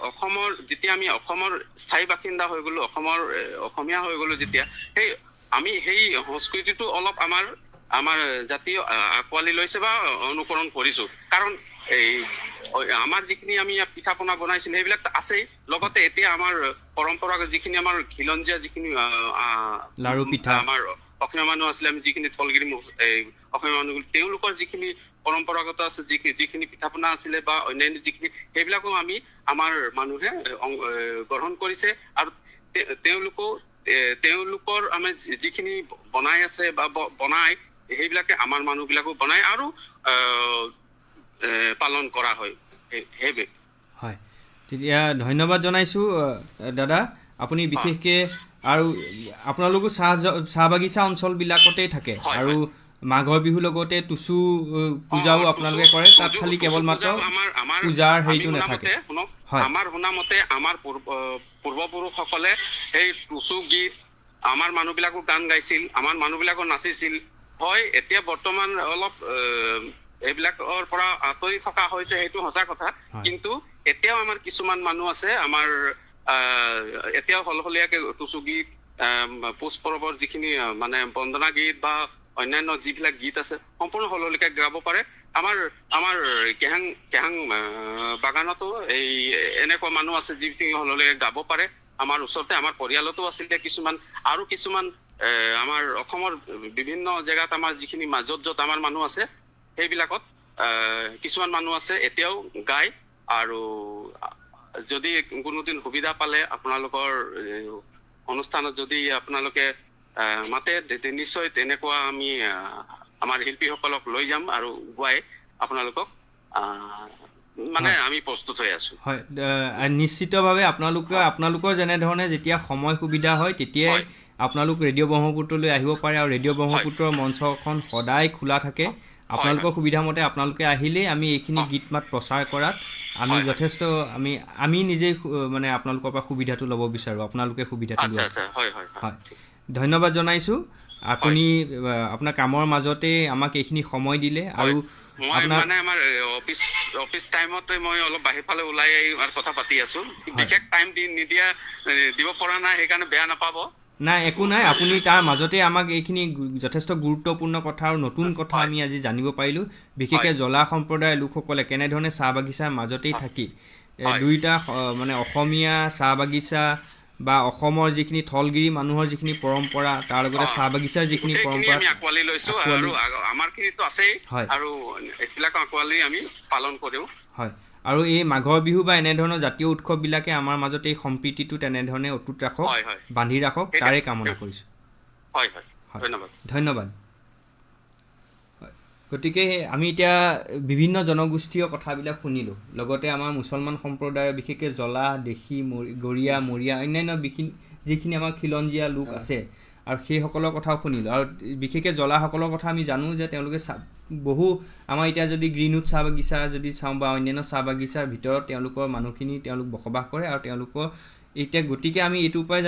অসমৰ যেতিয়া আমি অসমৰ স্থায়ী বাসিন্দা হৈ গ'লো অসমীয়া হৈ গ'লো যেতিয়া আমি সেই সংস্কৃতিটো অলপ আমাৰ জাতীয় আঁকোৱালি লৈছে বা অনুকৰণ কৰিছো কাৰণ এই আমাৰ যিখিনি আমি পিঠা পনা বনাইছিলো সেইবিলাক আছেই লগতে এতিয়া আমাৰ পৰম্পৰাগত যিখিনি আমাৰ খিলঞ্জীয়া যিখিনি লাৰু পিঠা আমাৰ অসমীয়া মানুহ আছিলে আমি যিখিনি থলগিৰি অসমীয়া মানুহ তেওঁলোকৰ যিখিনি পৰম্পৰাগত আছে যিখিনি পিঠা পনা আছিলে বা অন্যান্য যিখিনি সেইবিলাকো আমাৰ মানুহে গ্ৰহণ কৰিছে আৰু তেওঁলোকৰ আমি যিখিনি বনাই আছে বা বনাই সেইবিলাকে আমাৰ মানুহবিলাকো বনাই আৰু পালন কৰা হয় হয় তেতিয়া ধন্যবাদ জনাইছোঁ দাদা আপুনি বিশেষকৈ আৰু আপোনালোকো চাহ বাগিচা অঞ্চলবিলাকতেই থাকে আৰু মাঘৰ বিহুৰ লগতে টুচু পূজাও আপোনালোকে কৰে তাত খালি কেৱল মাত্ৰ পূজাৰ হেৰিটো নাথাকে আমাৰ শুনামতে আমাৰ পূৰ্বপুৰুষসকলে সেই টুচু গীত আমাৰ মানুহবিলাকো গান গাইছিল আমাৰ মানুহবিলাকো নাচিছিল হয় এতিয়া বৰ্তমান অলপ এইবিলাকৰ পৰা আঁতৰি থকা হৈছে সেইটো সঁচা কথা কিন্তু এতিয়াও আমাৰ কিছুমান মানুহ আছে আমাৰ এতিয়াও সলসলীয়াকে টুচু গীত পুষ পৰৱৰ যিখিনি মানে বন্দনা গীত বা অন্যান্য যিবিলাক গীত আছে সম্পূৰ্ণ সলসলীয়াকে গাব পাৰে আমাৰ কেহাং বাগানতো এই এনেকুৱা মানুহ আছে যিখিনি সলসলীয়াকে গাব পাৰে আমাৰ ওচৰতে আমাৰ পৰিয়ালতো আছিলে কিছুমান আৰু কিছুমান আমাৰ অসমৰ বিভিন্ন জেগাত আমাৰ যিখিনি য'ত আমাৰ মানুহ আছে সেইবিলাকত কিছুমান মানুহ আছে এতিয়াও গায় আৰু যদি কোনোদিন সুবিধা পালে আপোনালোকৰ অনুষ্ঠানত যদি আপোনালোকে মাতে নিশ্চয় তেনেকুৱা আমি আমাৰ শিল্পীসকলক লৈ যাম আৰু গোৱাই আপোনালোকক মানে আমি প্ৰস্তুত হৈ আছো হয় নিশ্চিতভাৱে আপোনালোকৰ যেনেধৰণে যেতিয়া সময় সুবিধা হয় তেতিয়াই আপোনালোক ৰেডিঅ' ব্ৰহ্মপুত্ৰলৈ আহিব পাৰে আৰু ৰেডিঅ' ব্ৰহ্মপুত্ৰৰ মঞ্চখন সদায় খোলা থাকে আপোনালোকৰ সুবিধা মতে আপোনালোকে আহিলেই আমি এইখিনি গীত মাত প্ৰচাৰ কৰাত আমি যথেষ্ট আমি নিজেই মানে আপোনালোকৰ পৰা সুবিধাটো ল'ব বিচাৰোঁ আপোনালোকে সুবিধাটো হয় ধন্যবাদ জনাইছোঁ আপুনি আপোনাৰ কামৰ মাজতে আমাক এইখিনি সময় দিলে আৰু মানে আমাৰ অফিচ টাইমতে মই অলপ বাহিৰ ফালে ওলাই কথা পাতি আছো বিশেষ টাইম দিব পৰা নাই সেইকাৰণে বেয়া নাপাব নাই একো নাই আপুনি তাৰ মাজতে আমাক এইখিনি যথেষ্ট গুৰুত্বপূৰ্ণ কথা আৰু নতুন কথা আমি আজি জানিব পাৰিলোঁ বিশেষকৈ জলা সম্প্ৰদায়ৰ লোকসকলে কেনেধৰণে চাহ বাগিচাৰ মাজতেই থাকি দুইটা মানে অসমীয়া চাহ বাগিচা বা অসমৰ যিখিনি থলগিৰি মানুহৰ যিখিনি পৰম্পৰা তাৰ লগতে চাহ বাগিচাৰ যিখিনি পৰম্পৰা আমি আঁকোৱালি লৈছোঁ আৰু আমাৰখিনিতো আছেই আৰু এইবিলাক আঁকোৱালি আমি পালন কৰোঁ হয় আৰু এই মাঘৰ বিহু বা এনেধৰণৰ জাতীয় উৎসৱবিলাকে আমাৰ মাজতে এই সম্প্ৰীতিটো তেনেধৰণে অটুট ৰাখক বান্ধি ৰাখক তাৰে কামনা কৰিছোঁ ধন্যবাদ গতিকে আমি এতিয়া বিভিন্ন জনগোষ্ঠীয় কথাবিলাক শুনিলোঁ লগতে আমাৰ মুছলমান সম্প্ৰদায়ৰ বিশেষকৈ জলা দেশী গৰীয়া মৰীয়া অন্যান্য যিখিনি আমাৰ খিলঞ্জীয়া লোক আছে আৰু সেইসকলৰ কথাও শুনিলোঁ আৰু বিশেষকৈ জলাসকলৰ কথা আমি জানো যে তেওঁলোকে বহু আমাৰ এতিয়া যদি গ্ৰীণউড চাহ বাগিচা যদি চাওঁ বা অন্যান্য চাহ বাগিচাৰ ভিতৰত তেওঁলোকৰ মানুহখিনি তেওঁলোক বসবাস কৰে আৰু তেওঁলোকৰ এতিয়া গতিকে আমি এইটোৰ পৰাই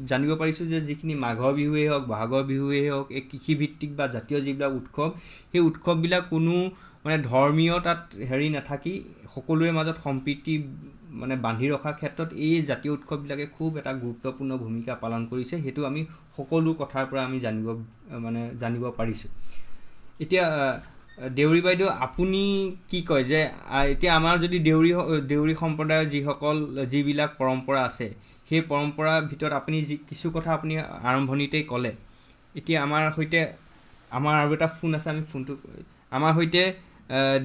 জানিব পাৰিছোঁ যে যিখিনি মাঘৰ বিহুৱেই হওক বহাগৰ বিহুৱেই হওক এই কৃষিভিত্তিক বা জাতীয় যিবিলাক উৎসৱ সেই উৎসৱবিলাক কোনো মানে ধৰ্মীয় তাত হেৰি নাথাকি সকলোৰে মাজত সম্প্ৰীতি মানে বান্ধি ৰখাৰ ক্ষেত্ৰত এই জাতীয় উৎসৱবিলাকে খুব এটা গুৰুত্বপূৰ্ণ ভূমিকা পালন কৰিছে সেইটো আমি সকলো কথাৰ পৰা আমি জানিব পাৰিছোঁ এতিয়া দেউৰী বাইদেউ আপুনি কি কয় যে এতিয়া আমাৰ যদি দেউৰী সম্প্ৰদায়ৰ যিবিলাক পৰম্পৰা আছে সেই পৰম্পৰাৰ ভিতৰত আপুনি কিছু কথা আপুনি আৰম্ভণিতেই ক'লে এতিয়া আমাৰ আৰু এটা ফোন আছে আমি ফোনটো আমাৰ সৈতে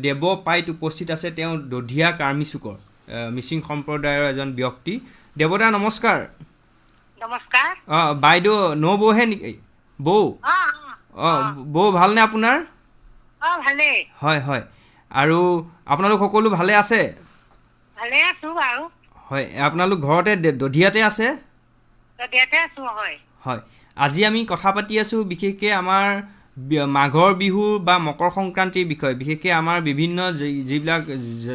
দেৱ পাইত উপস্থিত আছে তেওঁ দধিয়া কাৰ্মিচুকৰ মিচিং সম্প্ৰদায়ৰ এজন ব্যক্তি দেৱদা নমস্কাৰ নমস্কাৰ বাইদেউ নবৌহে নেকি বৌ বৌ ভালনে আপোনাৰ? ভালেই। হয় হয় আৰু আপোনালোক সকলো ভালে আছে? ভালে আছো বাৰু। হয় আপোনালোক ঘৰতে দধিয়াতে আছে? দধিয়াতে আছো। হয় হয় আজি আমি কথা পাতি আছোঁ বিশেষকৈ আমাৰ মাঘৰ বিহু বা মকৰ সংক্ৰান্তিৰ বিষয়ে। বিশেষকৈ আমাৰ বিভিন্ন যিবিলাক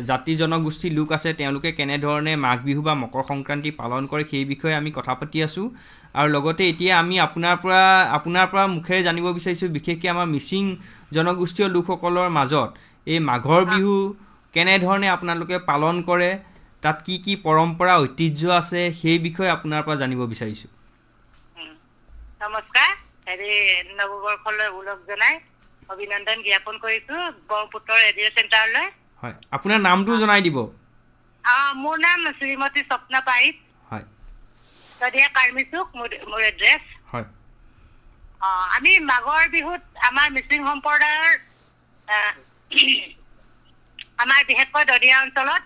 জাতি জনগোষ্ঠীৰ লোক আছে তেওঁলোকে কেনেধৰণে মাঘ বিহু বা মকৰ সংক্ৰান্তি পালন কৰে সেই বিষয়ে আমি কথা পাতি আছোঁ। আৰু লগতে এতিয়া আমি আপোনাৰ পৰা মুখেৰে জানিব বিচাৰিছোঁ বিশেষকৈ আমাৰ মিচিং জনগোষ্ঠীয় লোকসকলৰ মাজত এই মাঘৰ বিহু কেনেধৰণে আপোনালোকে পালন কৰে, তাত কি কি পৰম্পৰা ঐতিহ্য আছে সেই বিষয়ে আপোনাৰ পৰা জানিব বিচাৰিছোঁ। নমস্কাৰ। নৱবৰ্ষলৈ ওলগ জনাই অভিনন্দন জ্ঞাপন কৰিছো ব্ৰহ্মপুত্ৰ ৰেডিঅ' চেণ্টাৰলৈ। হয় আপোনাৰ নামটো জনাই দিব। মোৰ নাম শ্ৰীমতী স্বপ্না পাৰিত। হয় দধিয়া কাৰ্মিচুক মোৰ এড্ৰেছ। হয় আমি মাঘৰ বিহুত আমাৰ মিচিং সম্প্ৰদায়ৰ আমাৰ বিশেষকৈ দধিয়া অঞ্চলত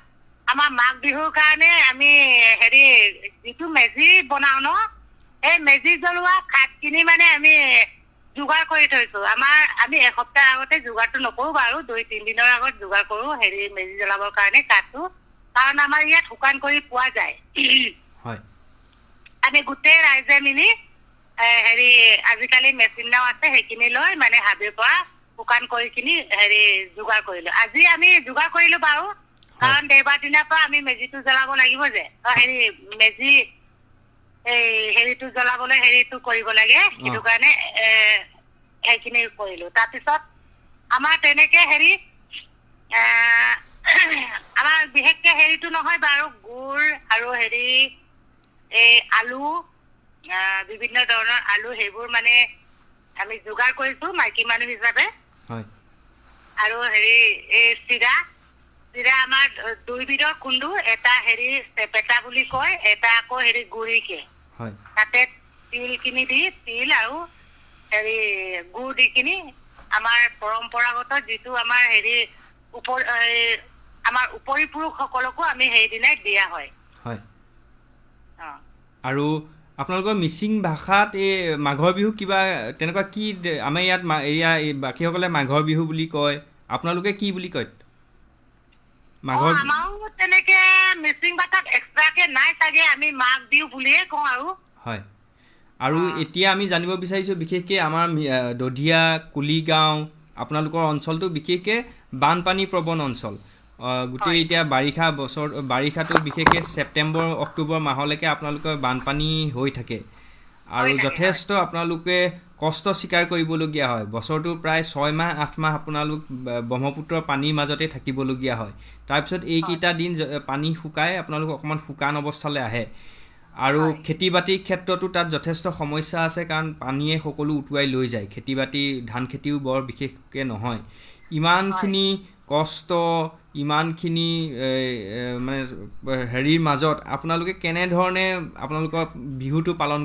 আমাৰ মাঘ বিহুৰ কাৰণে আমি যিটো মেজি বনাও ন, এই মেজি জ্বলোৱা কাঠখিনি মানে আমি যোগাৰ কৰি থৈছো। আমি এসপ্তাহ আগতে যোগাৰটো নকৰো বাৰু, 2-3 দিনৰ আগত যোগাৰ কৰো মেজি জ্বলাবৰ কাৰণে কাঠটো, কাৰণ আমাৰ ইয়াত শুকান কৰি পোৱা যায়। আমি গোটেই ৰাইজে মিলি আজিকালি মেচিন নাও আছে সেইখিনি লৈ মানে হাবিৰ পৰা শুকান কৰি কিনি যোগাৰ কৰিলো। আজি আমি যোগাৰ কৰিলো বাৰু, কাৰণ দেওবাৰ দিনাৰ পৰা আমি মেজিটো জ্বলাব লাগিব যে, মেজি হেৰিটো জ্বলাবলৈ কৰিব লাগে, সেইটো কাৰণে সেইখিনি কৰিলো। তাৰপিছত আমাৰ তেনেকে আমাৰ বিশেষকে হেৰিটো নহয় বাৰু, গুড় আৰু এই আলু, বিভিন্ন ধৰণৰ আলু সেইবোৰ মানে আমি যোগাৰ কৰিছো মাইকী মানুহ হিচাপে। আৰু এই চিৰা আমাৰ 2 বিধৰ খুন্দো, এটা চেপেটা বুলি কয়, এটা আকৌ গুড়িকে। তাতে তিল আৰু গুড় দি কিনি আমাৰ পৰম্পৰাগত যিটো আমাৰ আমাৰ উপৰি পুৰুষসকলকো আমি সেইদিনাই দিয়া হয়। আৰু আপোনালোকৰ মিচিং ভাষাত এই মাঘৰ বিহু কিবা তেনেকুৱা কি, আমাৰ ইয়াত বাকীসকলে মাঘৰ বিহু বুলি কয়, আপোনালোকে কি বুলি কয়? আমাৰো তেনেকে মিচিং ভাষাত এক্সট্ৰাকে নাই চাগে, আমি মাঘ বিহু বুলিয়ে কওঁ আৰু। হয় আৰু এতিয়া আমি জানিব বিচাৰিছোঁ বিশেষকৈ আমাৰ দধিয়া কুলিগাঁও আপোনালোকৰ অঞ্চলটো বিশেষকৈ বানপানী প্ৰৱণ অঞ্চল। গোটেই এতিয়া বাৰিষাটো বিশেষকৈ ছেপ্টেম্বৰ অক্টোবৰ মাহলৈকে আপোনালোকৰ বানপানী হৈ থাকে আৰু যথেষ্ট আপোনালোকে কষ্ট স্বীকাৰ কৰিবলগীয়া হয়। বছৰটো প্ৰায় 6 মাহ 8 মাহ আপোনালোক ব্ৰহ্মপুত্ৰৰ পানীৰ মাজতে থাকিবলগীয়া হয়। তাৰপিছত এইকেইটা দিন পানী শুকাই আপোনালোক অকণমান শুকান অৱস্থালৈ আহে। আৰু খেতি বাতিৰ ক্ষেত্ৰতো তাত যথেষ্ট সমস্যা আছে, কাৰণ পানীয়ে সকলো উটুৱাই লৈ যায়। খেতি বাতি ধান খেতিও বৰ বিশেষকৈ নহয়। ইমানখিনি কষ্ট, ইমানখিনি মানে হেৰিৰ মাজত আপোনালোকে কেনেধৰণে আপোনালোকৰ বিহুটো পালন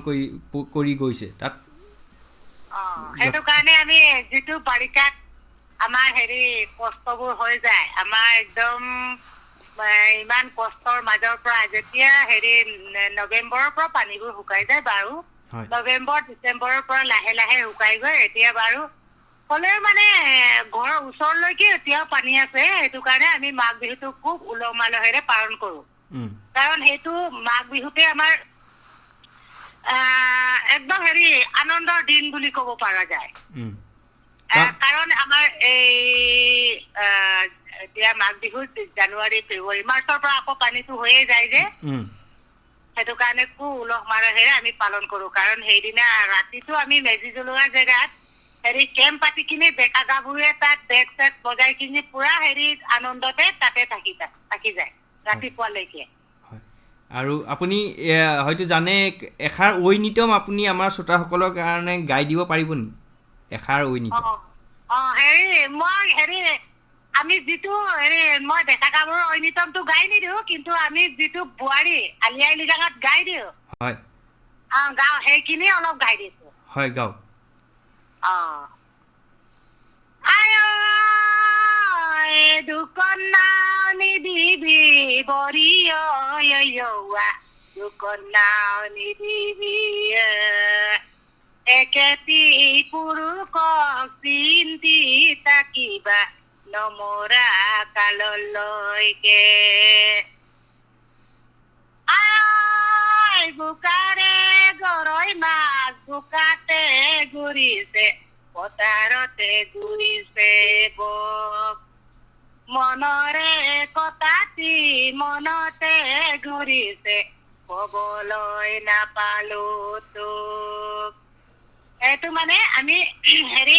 কৰি গৈছে তাত? সেইটো কাৰণে আমি যিটো বাৰিষাত আমাৰ কষ্টবোৰ হৈ যায়, আমাৰ একদম ইমান কষ্টৰ মাজৰ পৰা যেতিয়া নৱেম্বৰৰ পৰা পানীবোৰ শুকাই যায় বাৰু, নৱেম্বৰ ডিচেম্বৰৰ পৰা লাহে লাহে শুকাই গৈ এতিয়া বাৰু হ'লেও মানে ঘৰৰ ওচৰলৈকে এতিয়াও পানী আছে। সেইটো কাৰণে আমি মাঘ বিহুটো খুব উলহ মালহেৰে পালন কৰো, কাৰণ সেইটো মাঘ বিহুতে আমাৰ একদম আনন্দৰ দিন বুলি ক'ব পৰা যায়। কাৰণ আমাৰ এতিয়া মাঘ বিহুত জানুৱাৰী ফেব্ৰুৱাৰী মাৰ্চৰ পৰা আকৌ পানীটো হৈয়ে যায় যে, সেইটো কাৰণে খুব উলহ মালহেৰে আমি পালন কৰো। কাৰণ সেইদিনা ৰাতিটো আমি মেজি জ্বলোৱা জেগাত কেম্প পাতি কিনি ডেকা গাভৰুৱে তাত ডেক চেক বজাই কিনি পুৰা আনন্দতে তাতে থাকি যায় ৰাতিপুৱালৈকে। আৰু আপুনি হয়তো জানে, এষাৰ ঐ নিতম আপুনি আমাৰ শ্ৰোতাসকলৰ কাৰণে গাই দিব পাৰিব নেকি? এষাৰ ঐ নিতম। আমি যিটো মই ডেকা গাভৰুৰ ঐ নিতমটো গাই নিদিওঁ, কিন্তু আমি যিটো বোৱাৰী আলি আই লৃগাঙত গাই দিওঁ, গাওঁ সেইখিনি অলপ গাই দিছো। হয় গাওক। দুকন্যা নিদিবি বৰিয়া, দুকন্যা নিদিবি একেটি পুৰুষক চিন্তি থাকিবা নমৰা কাললৈকে আই বোকাৰে গৰৈ মাছ বোকাতে ঘূৰিছে পথাৰতে ঘূৰিছে বক মনৰে কটাতি মনতে ঘূৰিছে কবলৈ নাপালো তোক এইটো মানে আমি হেৰি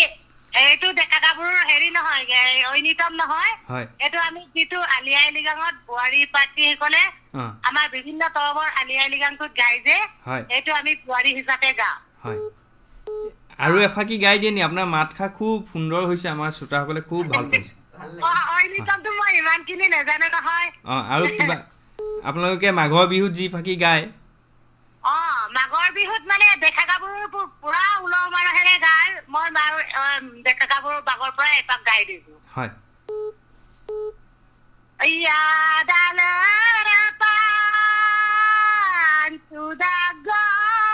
এইটো ডেকা গাভৰুৰ হেৰি নহয় ঐনিতম নহয় এইটো আমি যিটো আলি আই লৃগাঙত বোৱাৰী প্ৰাৰ্থীসকলে আমাৰ বিভিন্ন তৰবৰ আলি আই লৃগাংটোত গাই যে এইটো আমি বোৱাৰী হিচাপে গাওঁ আৰু এফাকি গাই দিয়ে নি আপোনাৰ মাতষাৰ খুব সুন্দৰ হৈছে আমাৰ শ্ৰোতাসকলে খুব ভাল পাইছে ঐনিতমটো মই ইমানখিনি নাজানো নহয় আৰু কিবা আপোনালোকে মাঘৰ বিহুত যি ফাকি গায় মাঘৰ বিহুত মানে ডেকা গাভৰুৰ পুৰা উলহ মালহেৰে গায় মই ডেকা গাভৰুৰ বাগৰ পৰা এপাক গাই দিছো হয় ইয়াদালৰ পান সুদা গমায়ানল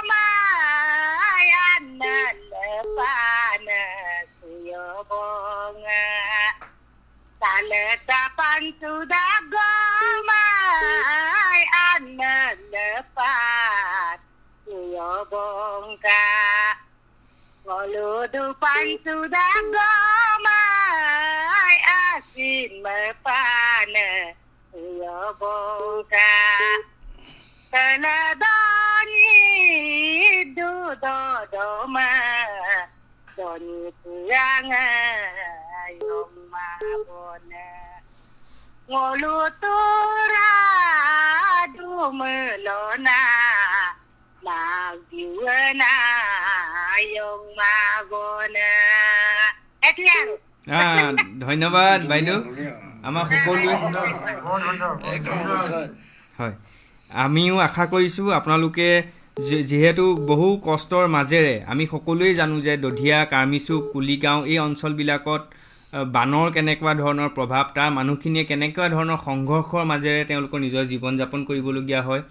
পান সুয়বঙা তালতা পান সুদা গমায়ানল পান সুয়বঙা Ngolu pansuda gomai asin mepana yo boga tanadani du do do ma doni puyanga yo ma bona ngolu tura du melona Magiwana yung magona ধন্যবাদ বাইদেউ আমাৰ সকলোৱে হয় আমিও আশা কৰিছোঁ আপোনালোকে যিহেতু বহু কষ্টৰ মাজেৰে আমি সকলোৱে জানো যে দধিয়া কাৰ্মিচুক কুলিগাঁও এই অঞ্চলবিলাকত বানৰ কেনেকুৱা ধৰণৰ প্ৰভাৱ তাৰ মানুহখিনিয়ে কেনেকুৱা ধৰণৰ সংঘৰ্ষৰ মাজেৰে তেওঁলোকৰ নিজৰ জীৱন যাপন কৰিবলগীয়া হয়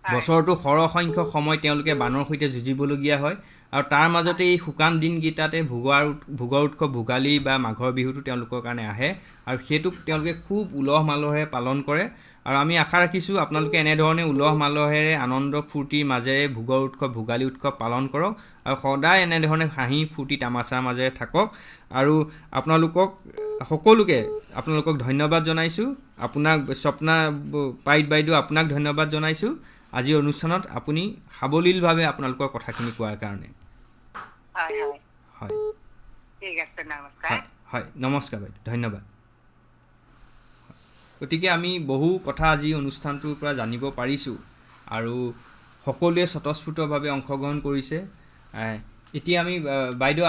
বছৰটো সৰহসংখ্যক সময় তেওঁলোকে বানৰ সৈতে যুঁজিবলগীয়া হয় আৰু তাৰ মাজতে এই শুকান দিনকেইটাতে ভোগৰ উৎসৱ ভোগালী বা মাঘৰ বিহুটো তেওঁলোকৰ কাৰণে আহে আৰু সেইটোক তেওঁলোকে খুব উলহ মালহেৰে পালন কৰে আৰু আমি আশা ৰাখিছোঁ আপোনালোকে এনেধৰণে উলহ মালহেৰে আনন্দ ফূৰ্তিৰ মাজেৰে ভোগৰ উৎসৱ ভোগালী উৎসৱ পালন কৰক আৰু সদায় এনেধৰণে হাঁহি ফূৰ্তি তামাচাৰ মাজেৰে থাকক আৰু আপোনালোকক ধন্যবাদ জনাইছোঁ আপোনাক স্বপ্না পাইট বাইদেউ আপোনাক ধন্যবাদ জনাইছোঁ আজিৰ অনুষ্ঠানত আপুনি সাৱলীলভাৱে আপোনালোকৰ কথাখিনি কোৱাৰ কাৰণে হয় নমস্কাৰ বাইদেউ ধন্যবাদ গতিকে আমি বহু কথা আজি অনুষ্ঠানটোৰ পৰা জানিব পাৰিছোঁ আৰু সকলোৱে স্বতঃস্ফূৰ্তভাৱে অংশগ্ৰহণ কৰিছে এতিয়া আমি বাইদেউ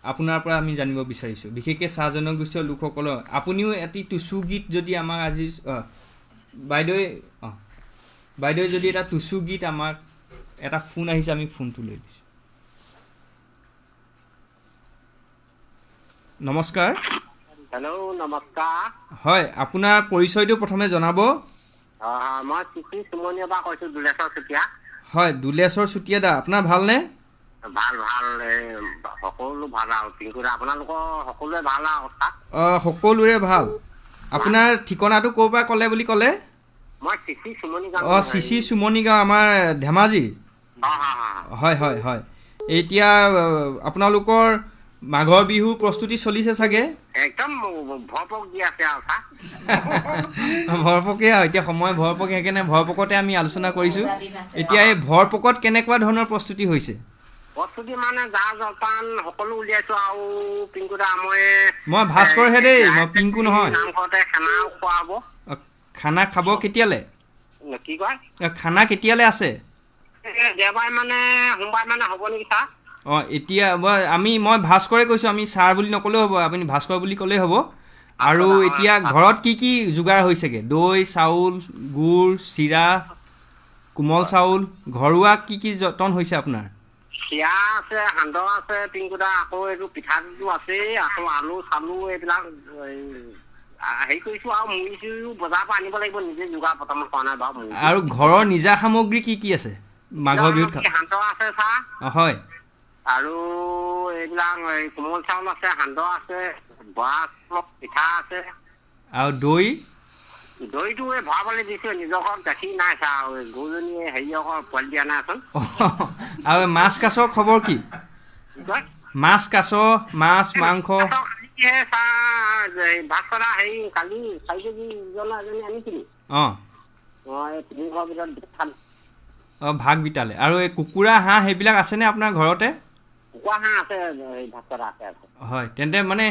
আপোনাৰ পৰা আমি জানিব বিচাৰিছোঁ বিশেষকৈ চাহ জনগোষ্ঠীয় লোকসকলৰ আপুনিও এটি টুচু গীত যদি আমাক আজি বাইদেউ যদি এটা টুচু গীত আমাক এটা ফোন আহিছে আমি ফোনটো লৈ দিছোঁ নমস্কাৰ হেল্ল' নমস্কাৰ হয় আপোনাৰ পৰিচয়টো প্ৰথমে জনাব মই চিচি সুমনীয়া পৰা কৈছোঁ দুলেশ্বৰ চুতীয়া হয় দুলেশ্বৰ চুতীয়া দা আপোনাৰ ভালনে ভাল সকলো ভাল আৰু পিংকুদা আপোনালোকৰ সকলোৱে ভাল আৰু সকলোৰে ভাল আপোনাৰ ঠিকনাটো ক'ৰ পৰা ক'লে বুলি ক'লে মই চিচি সুমনী গাঁও চিচি সুমনী গাঁও আমাৰ ধেমাজি হয় হয় হয় এতিয়া আপোনালোকৰ মাঘৰ বিহু প্ৰস্তুতি চলিছে চাগে একদম ভৰপক দি আছে ভৰপকে এতিয়া সময় ভৰপক সেইকাৰণে ভৰপকতে আমি আলোচনা কৰিছোঁ এতিয়া এই ভৰপকত কেনেকুৱা ধৰণৰ প্ৰস্তুতি হৈছে প্ৰস্তুতি মানে জা জলপান সকলো উলিয়াইছোঁ আৰু পিংকুদা মই ভাস্কৰহে দেই মই পিংকু নহয় নামঘৰতে খানাও খোৱা হ'ব খানা খাব কেতিয়ালৈ কি কয় খানা কেতিয়ালৈ আছে দেওবাৰ মানে সোমবাৰ মানে হ'ব নেকি ছাৰ এতিয়া মই ভাস্কৰে কৈছোঁ আমি ছাৰ বুলি নক'লেও হ'ব আপুনি ভাস্কৰ বুলি ক'লেই হ'ব আৰু এতিয়া ঘৰত কি কি যোগাৰ হৈছেগৈ দৈ চাউল গুড় চিৰা কোমল চাউল ঘৰুৱা কি কি যতন হৈছে আপোনাৰ চিৰা আছে সান্দহ আছে পিংকুদা আকৌ এইটো পিঠাটো আছেই আকৌ আলু চালু এইবিলাক হেৰি কৰিছোঁ আৰু মুড়ি চুৰিও বজাৰৰ পৰা আনিব লাগিব নিজে যোগাৰ বৰ্তমান কৰা নাই বাৰু আৰু ঘৰৰ নিজা সামগ্ৰী কি কি আছে মাঘৰ বিহুত সান্দহ আছে ছাৰ হয় আৰু এইবিলাক কোমল চাউল আছে সান্দহ আছে বৰা চাউল পিঠা আছে আৰু দৈ দৈটো এই ভৰাবলৈ দিছোঁ নিজৰ ঘৰত গাখীৰ নাই ছাৰ গৰুজনীয়ে হেৰি আকৌ পোৱালি দিয়া নাইচোন আৰু মাছ কাছৰ খবৰ কি মাছ কাছ মাছ মাংস ভাত কৰা হেৰি কালি 4 কেজি ওজনৰ এজনী আনিছিলোঁ মই 3 ঘৰৰ ভিতৰত ভাগ বিটালে আৰু এই কুকুৰা হাঁহ সেইবিলাক আছেনে আপোনাৰ ঘৰতে কুকুৰা হাঁহ আছে ভাত কৰা আছে হয় তেন্তে মানে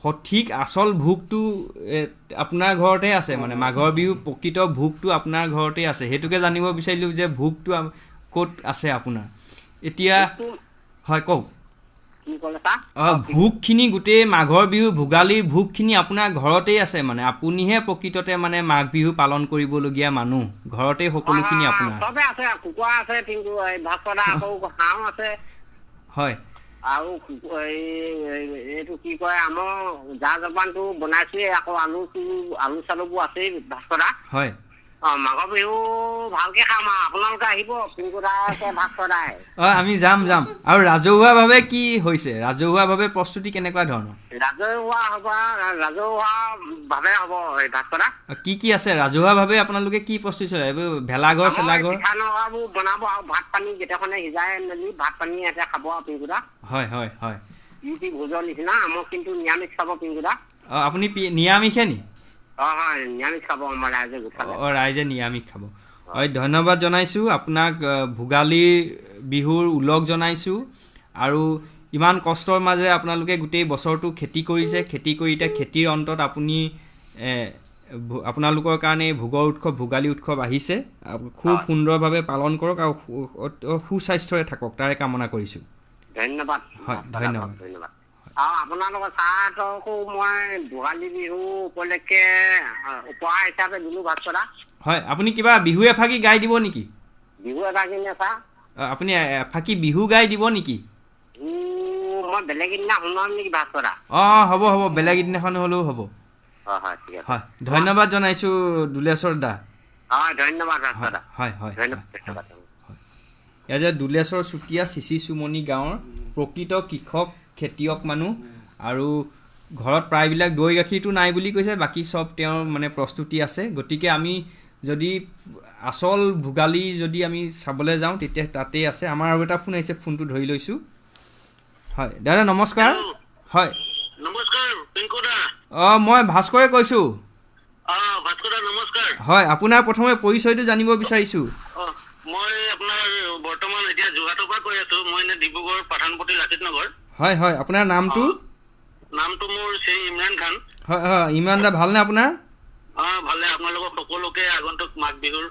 সঠিক আচল ভোগটো আপোনাৰ ঘৰতে আছে মানে মাঘৰ বিহু প্ৰকৃত ভোগটো আপোনাৰ ঘৰতে আছে সেইটোকে জানিব বিচাৰিলোঁ যে ভোগটো ক'ত আছে আপোনাৰ এতিয়া হয় কওক ভোগখিনি গোটেই মাঘৰ বিহু ভোগালীৰ ভোগখিনি আপোনাৰ ঘৰতেই আছে মানে আপুনিহে প্ৰকৃততে মানে মাঘ বিহু পালন কৰিবলগীয়া মানুহ ঘৰতে সকলোখিনি আপোনাৰ চবে আছে কুকুৰা আছে কিন্তু ভাত কৰা আকৌ হাঁহ আছে হয় আৰু এইটো কি কয় আমাৰ জা জলপানটো বনাইছোৱে আকৌ আলু চালুবোৰ আছেই ভাত কৰা হয় মাঘৰ বিহু ভালকে খাম আৰু আপোনালোকে আহিব পিংকুদাকে ভাত কৰাই আমি যাম আৰু ৰাজহুৱাভাৱে কি হৈছে ৰাজহুৱাভাৱে প্ৰস্তুতি কেনেকুৱা ধৰণৰ ৰাজহুৱাভাৱে হ'ব এই ভাত কৰা কি আছে ৰাজহুৱাভাৱে আপোনালোকে কি প্ৰস্তুতি চলাই এইবোৰ ভেলাঘৰ চেলাঘৰ পিঠা নগাবোৰ বনাব আৰু ভাত পানী গোটেইখনে সিজাই মেলি ভাত পানী ইয়াতে খাব আৰু পিংকুদা হয় হয় হয় ইউটি ভোজৰ নিচিনা আমাক কিন্তু নিৰামিষ খাব পিংকুদা আপুনি নিৰামিষে নি হয় নিৰামিষ খাব আমাৰ ৰাইজে ৰাইজে নিৰামিষ খাব হয় ধন্যবাদ জনাইছোঁ আপোনাক ভোগালীৰ বিহুৰ ওলগ জনাইছোঁ আৰু ইমান কষ্টৰ মাজেৰে আপোনালোকে গোটেই বছৰটো খেতি কৰিছে খেতি কৰি এতিয়া খেতিৰ অন্তত আপুনি আপোনালোকৰ কাৰণে ভোগৰ উৎসৱ ভোগালী উৎসৱ আহিছে খুব সুন্দৰভাৱে পালন কৰক আৰু সুস্বাস্থ্যৰে থাকক তাৰে কামনা কৰিছোঁ ধন্যবাদ হয় ধন্যবাদ আৰু আপোনালোকৰ চাহকো মই ভোগালী বিহু উপলক্ষে উপহাৰ হিচাপে দিলোঁ ভাত কৰা হয় আপুনি কিবা বিহু এফাকি গাই দিব নেকি বিহু এফাকি নে ছাৰ আপুনি এফাকি বিহু গাই দিব নেকি মই বেলেগ দিনা শুনাম নেকি ভাত কৰা হ'ব বেলেগ দিনাখন হ'লেও হ'ব হয় ঠিক আছে হয় ধন্যবাদ জনাইছোঁ দুলেশ্বৰ দা ধন্যবাদ হয় ধন্যবাদ এয়া যে দুলেশ্বৰ চুতীয়া চিচি চুমনি গাঁৱৰ প্ৰকৃত কৃষক খেতিয়ক মানুহ আৰু ঘৰত প্ৰায়বিলাক দৈ গাখীৰটো নাই বুলি কৈছে বাকী চব তেওঁৰ মানে প্ৰস্তুতি আছে গতিকে আমি যদি আচল ভোগালী যদি আমি চাবলৈ যাওঁ তেতিয়া তাতেই আছে আমাৰ আৰু এটা ফোন আহিছে ফোনটো ধৰি লৈছোঁ হয় দাদা নমস্কাৰ হয় নমস্কাৰ পিংকুদা মই ভাস্কৰে কৈছোঁ ভাস্কৰদা নমস্কাৰ হয় আপোনাৰ প্ৰথমে পৰিচয়টো জানিব বিচাৰিছোঁ মই আপোনাৰ বৰ্তমান এতিয়া যোৰহাটৰ পৰা কৈ আছোঁ মই এনে ডিব্ৰুগড় পাঠানপট্টি লাচিত নগৰ হয় আপোনাৰ নামটো মোৰ শ্ৰী ইমৰান খান হয় ইমৰান দা ভালনে আপোনাৰ ভালে আপোনালোকক সকলোকে আগন্তুক মাঘ বিহুৰ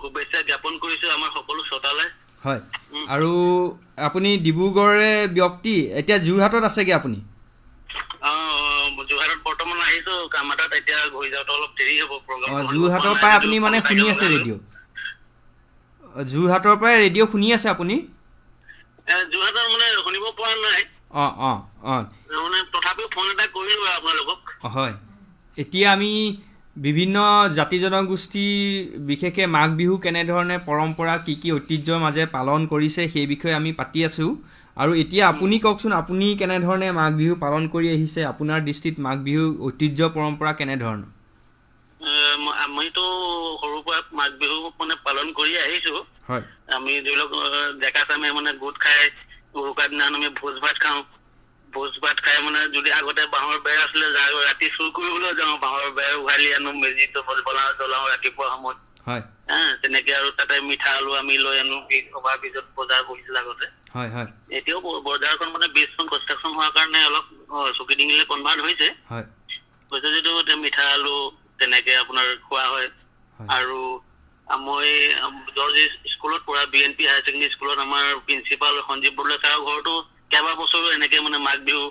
শুভেচ্ছা জ্ঞাপন কৰিছোঁ আমাৰ সকলো শ্ৰোতালৈ হয় আৰু আপুনি ডিব্ৰুগড়ৰে ব্যক্তি এতিয়া যোৰহাটত আছেগে আপুনি যোৰহাটত বৰ্তমান আহিছোঁ কাম এটাত এতিয়া ঘূৰি যাওঁতে অলপ দেৰি হ'ব প্ৰগ্ৰাম যোৰহাটৰ পৰাই আপুনি মানে শুনি আছে ৰেডিঅ' যোৰহাটৰ পৰাই ৰেডিঅ' শুনি আছে আপুনি যোৰহাটৰ মানে শুনিব পৰা নাই মানে তথাপিও ফোন এটা কৰিলোঁ আপোনালোকক হয় এতিয়া আমি বিভিন্ন জাতি জনগোষ্ঠীৰ বিশেষকৈ মাঘ বিহু কেনেধৰণে পৰম্পৰা কি ঐতিহ্যৰ মাজে পালন কৰিছে সেই বিষয়ে আমি পাতি আছোঁ আৰু এতিয়া আপুনি কওকচোন আপুনি কেনেধৰণে মাঘ বিহু পালন কৰি আহিছে আপোনাৰ দৃষ্টিত মাঘ বিহু ঐতিহ্য পৰম্পৰা কেনেধৰণৰ আমিতো সৰুৰ পৰা মাঘ বিহু মানে পালন কৰি আহিছোঁ হয় আমি ধৰি লওক ডেকা চামে মানে গোট খাই উৰুকাৰ দিনাখন আমি ভোজ ভাত খাই মানে যদি আগতে বাঁহৰ বেৰ আছিলে ৰাতি চুৰ কৰিবলৈ যাওঁ বাঁহৰ বেৰ উঘালি আনো মেজি জ্বলাওঁ ৰাতিপুৱা সময়ত তেনেকে আৰু তাতে মিঠা আলু আমি লৈ আনো অভাৰ ব্ৰিজত বজাৰ বহিছিল আগতে এতিয়াও বজাৰখন মানে ব্ৰিজখন কনষ্ট্ৰাকশ্যন হোৱাৰ কাৰণে অলপ চকী ডিঙিলে কনভাৰ্ট হৈছে যদিও মিঠা আলু তেনেকে আপোনাৰ খোৱা হয় আৰু মই জৰ্জি স্কুলত পঢ়া BNP হায়াৰ ছেকেণ্ডেৰী স্কুলত আমাৰ প্ৰিন্সিপাল সঞ্জীৱ বৰুৱা ছাৰৰ ঘৰতো কেইবা বছৰো এনেকে মানে মাঘ বিহু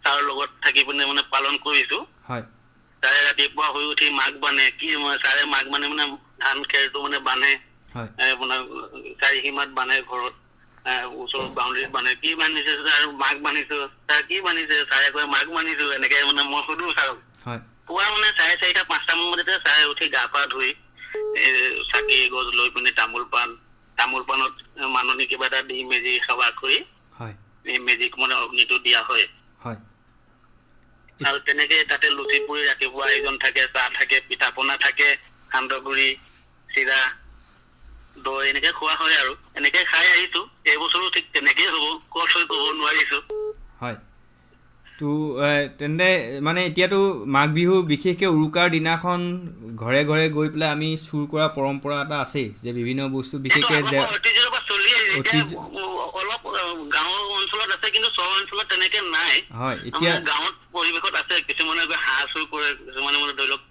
ছাৰৰ লগত থাকি পিনে মানে পালন কৰিছোঁ তাৰে ৰাতিপুৱা শুই উঠি মাঘ বান্ধে কি ছাৰে মাঘ বান্ধে মানে ধান খেৰটো মানে বান্ধে আপোনাৰ 4 সীমাত বান্ধে ঘৰত ওচৰত বাউণ্ডেৰীত বান্ধে কি বান্ধিছে ছাৰ মাঘ বান্ধিছোঁ ছাৰ কি বান্ধিছে ছাৰে কয় মাঘ বান্ধিছোঁ এনেকে মানে মই সুধো ছাৰক পুৱা মানে 4:30-5টা মান বজাতে ছাৰে উঠি গা পা ধুই চাকি গছ লৈ পিনে তামোল পাণ তামোল পাণত মাননি কিবা এটা দি মেজি সেৱা কৰি হয় এই মেজিক মানে অগ্নিটো দিয়া হয় হয় আৰু তেনেকে তাতে লুচি পুৰি ৰাতিপুৱা আয়োজন থাকে চাহ থাকে পিঠা পনা থাকে সান্দহগুৰি চিৰা দৈ এনেকে খোৱা হয় আৰু এনেকে খাই আহিছো এই বছৰো ঠিক তেনেকেই হ'ব ক'ত হৈ ক'ব নোৱাৰিছো হয় তো তেন্তে মানে এতিয়াতো মাঘ বিহু বিশেষকৈ উৰুকাৰ দিনাখন ঘৰে ঘৰে গৈ পেলাই আমি চুৰ কৰা পৰম্পৰা এটা আছেই যে বিভিন্ন বস্তু বিশেষকৈ যে ঐতিহ্যৰ পৰা চলি আহিছে ঐতিহ্য অলপ গাঁৱৰ অঞ্চলত আছে কিন্তু চহৰ অঞ্চলত তেনেকে নাই হয় এতিয়া গাঁৱত পৰিৱেশত আছে কিছুমানে হাঁহ চুৰ কৰে কিছুমানে মানে ধৰি লওক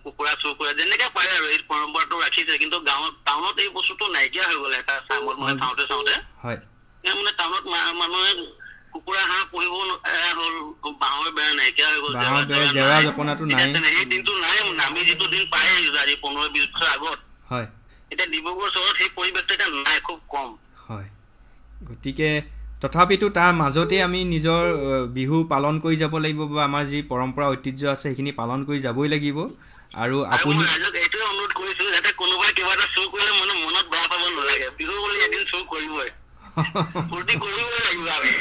কুকুৰা চুৰ কৰে যেনেকে পাৰে আৰু এই পৰম্পৰাটো ৰাখিছে কিন্তু গাঁৱত টাউনত এই বস্তুটো নাইকিয়া হৈ গ'ল এটা চামত মানে চাওঁতে হয় মানে টাউনত মানুহে কুকুৰা হাঁহ পুহিব হ'ল বাঁহৰ বেৰ নাইকিয়া হৈ গ'ল জেওৰা জপনাটো নাই সেই দিনটো নাই আমি যিটো দিন পাই আহিছো আজি 15-20 বছৰ আগত হয় এতিয়া ডিব্ৰুগড় চহৰত সেই পৰিৱেশটো এতিয়া নাই খুব কম হয় গতিকে তথাপিতো তাৰ মাজতে আমি নিজৰ বিহু পালন কৰি যাব লাগিব বা আমাৰ যি পৰম্পৰা ঐতিহ্য আছে সেইখিনি পালন কৰি যাবই লাগিব আৰু আপুনি এইটোৱে অনুৰোধ কৰিছো যাতে কোনোবাই কিবা এটা চুৰ কৰিলে মানে মনত বেয়া পাব নালাগে বিহু বুলি এদিন চুৰ কৰিবই ফূৰ্তি কৰিবই লাগিব আমি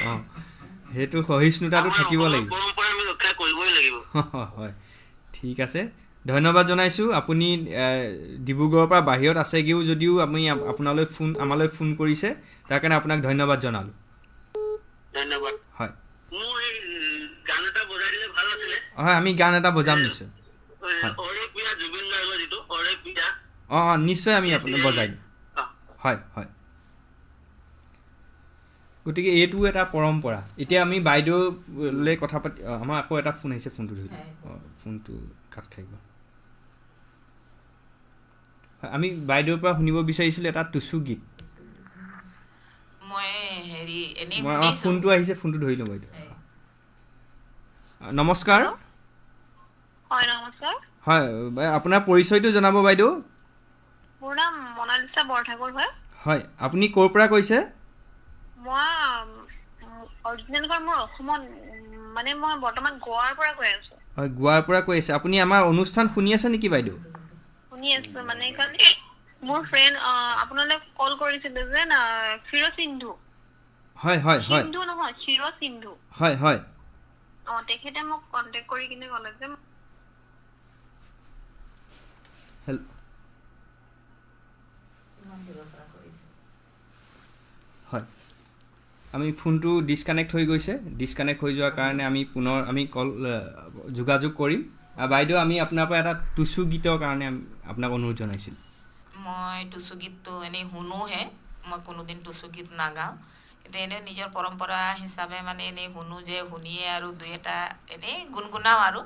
সেইটো সহিষ্ণুতাটো থাকিব লাগিব পৰম্পৰা আমি ৰক্ষা কৰিবই লাগিব হয় ঠিক আছে ধন্যবাদ জনাইছোঁ আপুনি ডিব্ৰুগড়ৰ পৰা বাহিৰত আছেগৈও যদিও আপুনি আমালৈ ফোন কৰিছে তাৰ কাৰণে আপোনাক ধন্যবাদ জনালোঁ ধন্যবাদ হয় মোৰ এই গান এটা বজাই দিলে ভাল আছিলে হয় আমি গান এটা বজাম নিশ্চয় অৰে পিয়া জুবিন গাৰ্গৰ যিটো অৰে পিয়া নিশ্চয় আমি আপোনাক বজাই দিম হয় হয় গতিকে এইটো এটা পৰম্পৰা এতিয়া আমি বাইদেউলৈ কথা পাতি আমাৰ আকৌ এটা ফোন আহিছে ফোনটো ধৰি ফোনটো কাট খাই গ'ল আমি বাইদেউৰ পৰা শুনিব বিচাৰিছিলোঁ এটা টুচু গীত ফোনটো আহিছে ফোনটো ধৰি লওঁ বাইদেউ নমস্কাৰ হয় আপোনাৰ পৰিচয়টো জনাব বাইদেউ মোৰ নাম মনালিছা বৰঠাকুৰ হয় আপুনি ক'ৰ পৰা কৈছে মই অৰিজিনেল ঘৰ মোৰ অসমত মানে মই বৰ্তমান গোৱাৰ পৰা কৈ আছো হয় গোৱাৰ পৰা কৈ আছে আপুনি আমাৰ অনুষ্ঠান শুনি আছে নেকি বাইদেউ শুনি আছো মানে কালি মোৰ ফ্ৰেণ্ড আপোনালৈ কল কৰিছিলে যে ক্ষীৰ সিন্ধু হয় হয় হয় সিন্ধু নহয় ক্ষীৰ সিন্ধু হয় হয় তেখেতে মোক কন্টেক্ট কৰি কিনে ক'লে যে হয় আমি ফোনটো ডিছকানেক্ট হৈ গৈছে ডিছকানেক্ট হৈ যোৱাৰ কাৰণে আমি পুনৰ আমি কল যোগাযোগ কৰিম বাইদেউ আমি আপোনাৰ পৰা এটা টুচু গীতৰ কাৰণে আপোনাক অনুৰোধ জনাইছিলোঁ মই টুচু গীতটো এনেই শুনোহে মই কোনোদিন টুচু গীত নাগাওঁ কিন্তু এনেই নিজৰ পৰম্পৰা হিচাপে মানে এনেই শুনো যে শুনিয়ে আৰু দুই এটা এনেই গুণগুণাওঁ আৰু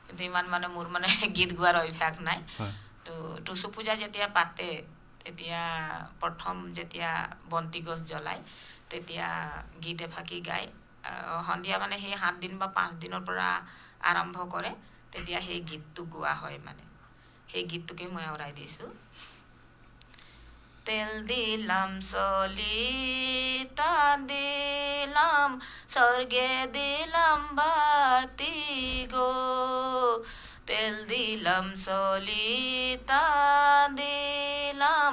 কিন্তু ইমান মানে মোৰ মানে গীত গোৱাৰ অভ্যাস নাই তো টুচু পূজা যেতিয়া পাতে তেতিয়া প্ৰথম যেতিয়া বন্তি গছ জ্বলায় তেতিয়া গীত এফাকি গায় সন্ধিয়া মানে সেই 7 দিন বা 5 দিনৰ পৰা আৰম্ভ কৰে তেতিয়া সেই গীতটো গোৱা হয় মানে সেই গীতটোকে মই আওৰাই দিছোঁ তেল দিলাম সলিতা দিলাম স্বর্গে দিলাম বাতি গো তেল দিলাম সলিতা দিলাম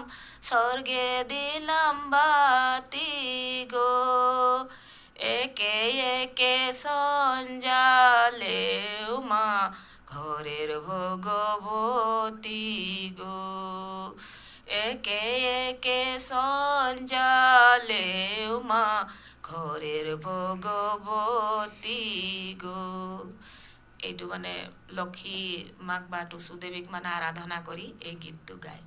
স্বর্গে দিলাম বাতি গো একে একে সঞ্জালে মা ঘরের ভগবতী গো একে একে সঞ্জালে মা ঘরের ভগবতী গো এইটো মানে লক্ষী মাক বা টুচু দেৱীক মানে আৰাধনা কৰি এই গীতটো গায়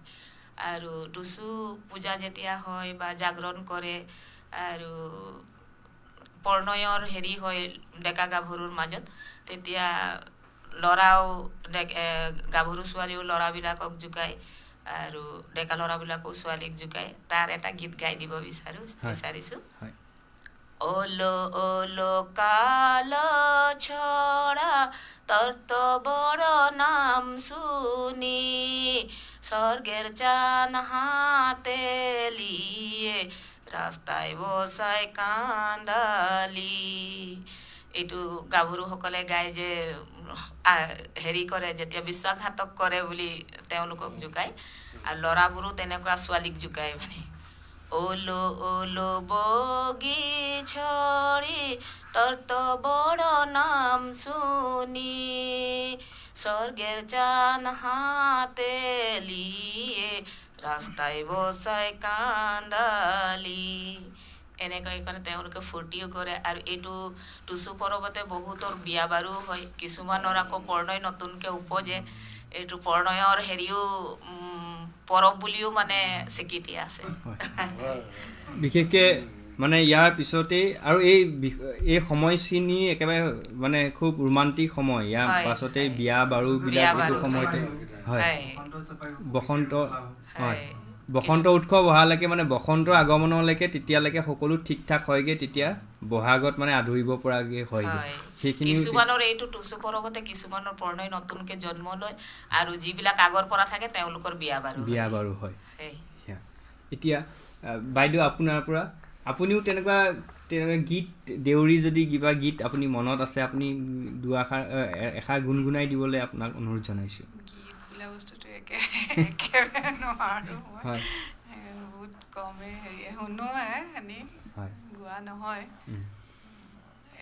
আৰু টুচু পূজা যেতিয়া হয় বা জাগৰণ কৰে আৰু পৰ্ণয়ৰ হেৰি হয় ডেকা গাভৰুৰ মাজত তেতিয়া ল'ৰাও গাভৰু ছোৱালীও ল'ৰাবিলাকক জোকায় আৰু ডেকা ল'ৰাবিলাকো ছোৱালীক জোকায় তাৰ এটা গীত গাই দিব বিচাৰিছোঁ ওলো ওলো কালো ছড়া তোৰ তো বড় নাম শুনি স্বৰ্গেৰ চান হাতে লিয়ে ৰাস্তায় বসাই কান্দালি এইটো গাভৰুসকলে গায় যে হেৰি কৰে যেতিয়া বিশ্বাসঘাতক কৰে বুলি তেওঁলোকক জোকায় আৰু ল'ৰাবোৰো তেনেকুৱা ছোৱালীক জোকায় মানে ওলো ওলো বগি ছড়ি তোৰ তো বড় নাম শুনি স্বৰ্গেৰ চান হাতে লিয়ে ৰাস্তাই বচাই কান্দালি এনেকৈ তেওঁলোকে ফূৰ্তিও কৰে আৰু এইটো টুচু পৰৱতে বহুতৰ বিয়া বাৰুও হয় কিছুমানৰ আকৌ প্ৰণয় নতুনকৈ উপজে এইটো প্ৰণয়ৰ হেৰিও পৰৱ বুলিও মানে স্বীকৃতি আছে বিশেষকৈ মানে ইয়াৰ পিছতেই আৰু এই সময়খিনি একেবাৰে মানে খুব ৰোমান্টিক সময় ইয়াৰ পাছতেই বিয়া বাৰুবিলাক এইটো সময়তে হয় বসন্ত হয় বসন্ত উৎসৱ অহালৈকে মানে বসন্তৰ আগমনলৈকে তেতিয়ালৈকে সকলো ঠিক ঠাক হয়গৈ তেতিয়া বহাগত মানে আদৰিব পৰাকৈ হয়গৈ সেইখিনি কিছুমানৰ এইটো টুচু পৰৱতে কিছুমানৰ প্ৰণয় নতুনকৈ জন্ম লয় আৰু যিবিলাক আগৰ পৰা থাকে তেওঁলোকৰ বিয়া বাৰু হয় এতিয়া বাইদেউ আপোনাৰ পৰা আপুনিও তেনেকুৱা গীত দেউৰী যদি কিবা গীত আপুনি মনত আছে আপুনি এষাৰ গুণগুণাই দিবলৈ আপোনাক অনুৰোধ জনাইছোঁ গীত বোলা বস্তুটো একেবাৰে নোৱাৰোঁ মই বহুত কমেই শুনোৱে এনেই গোৱা নহয়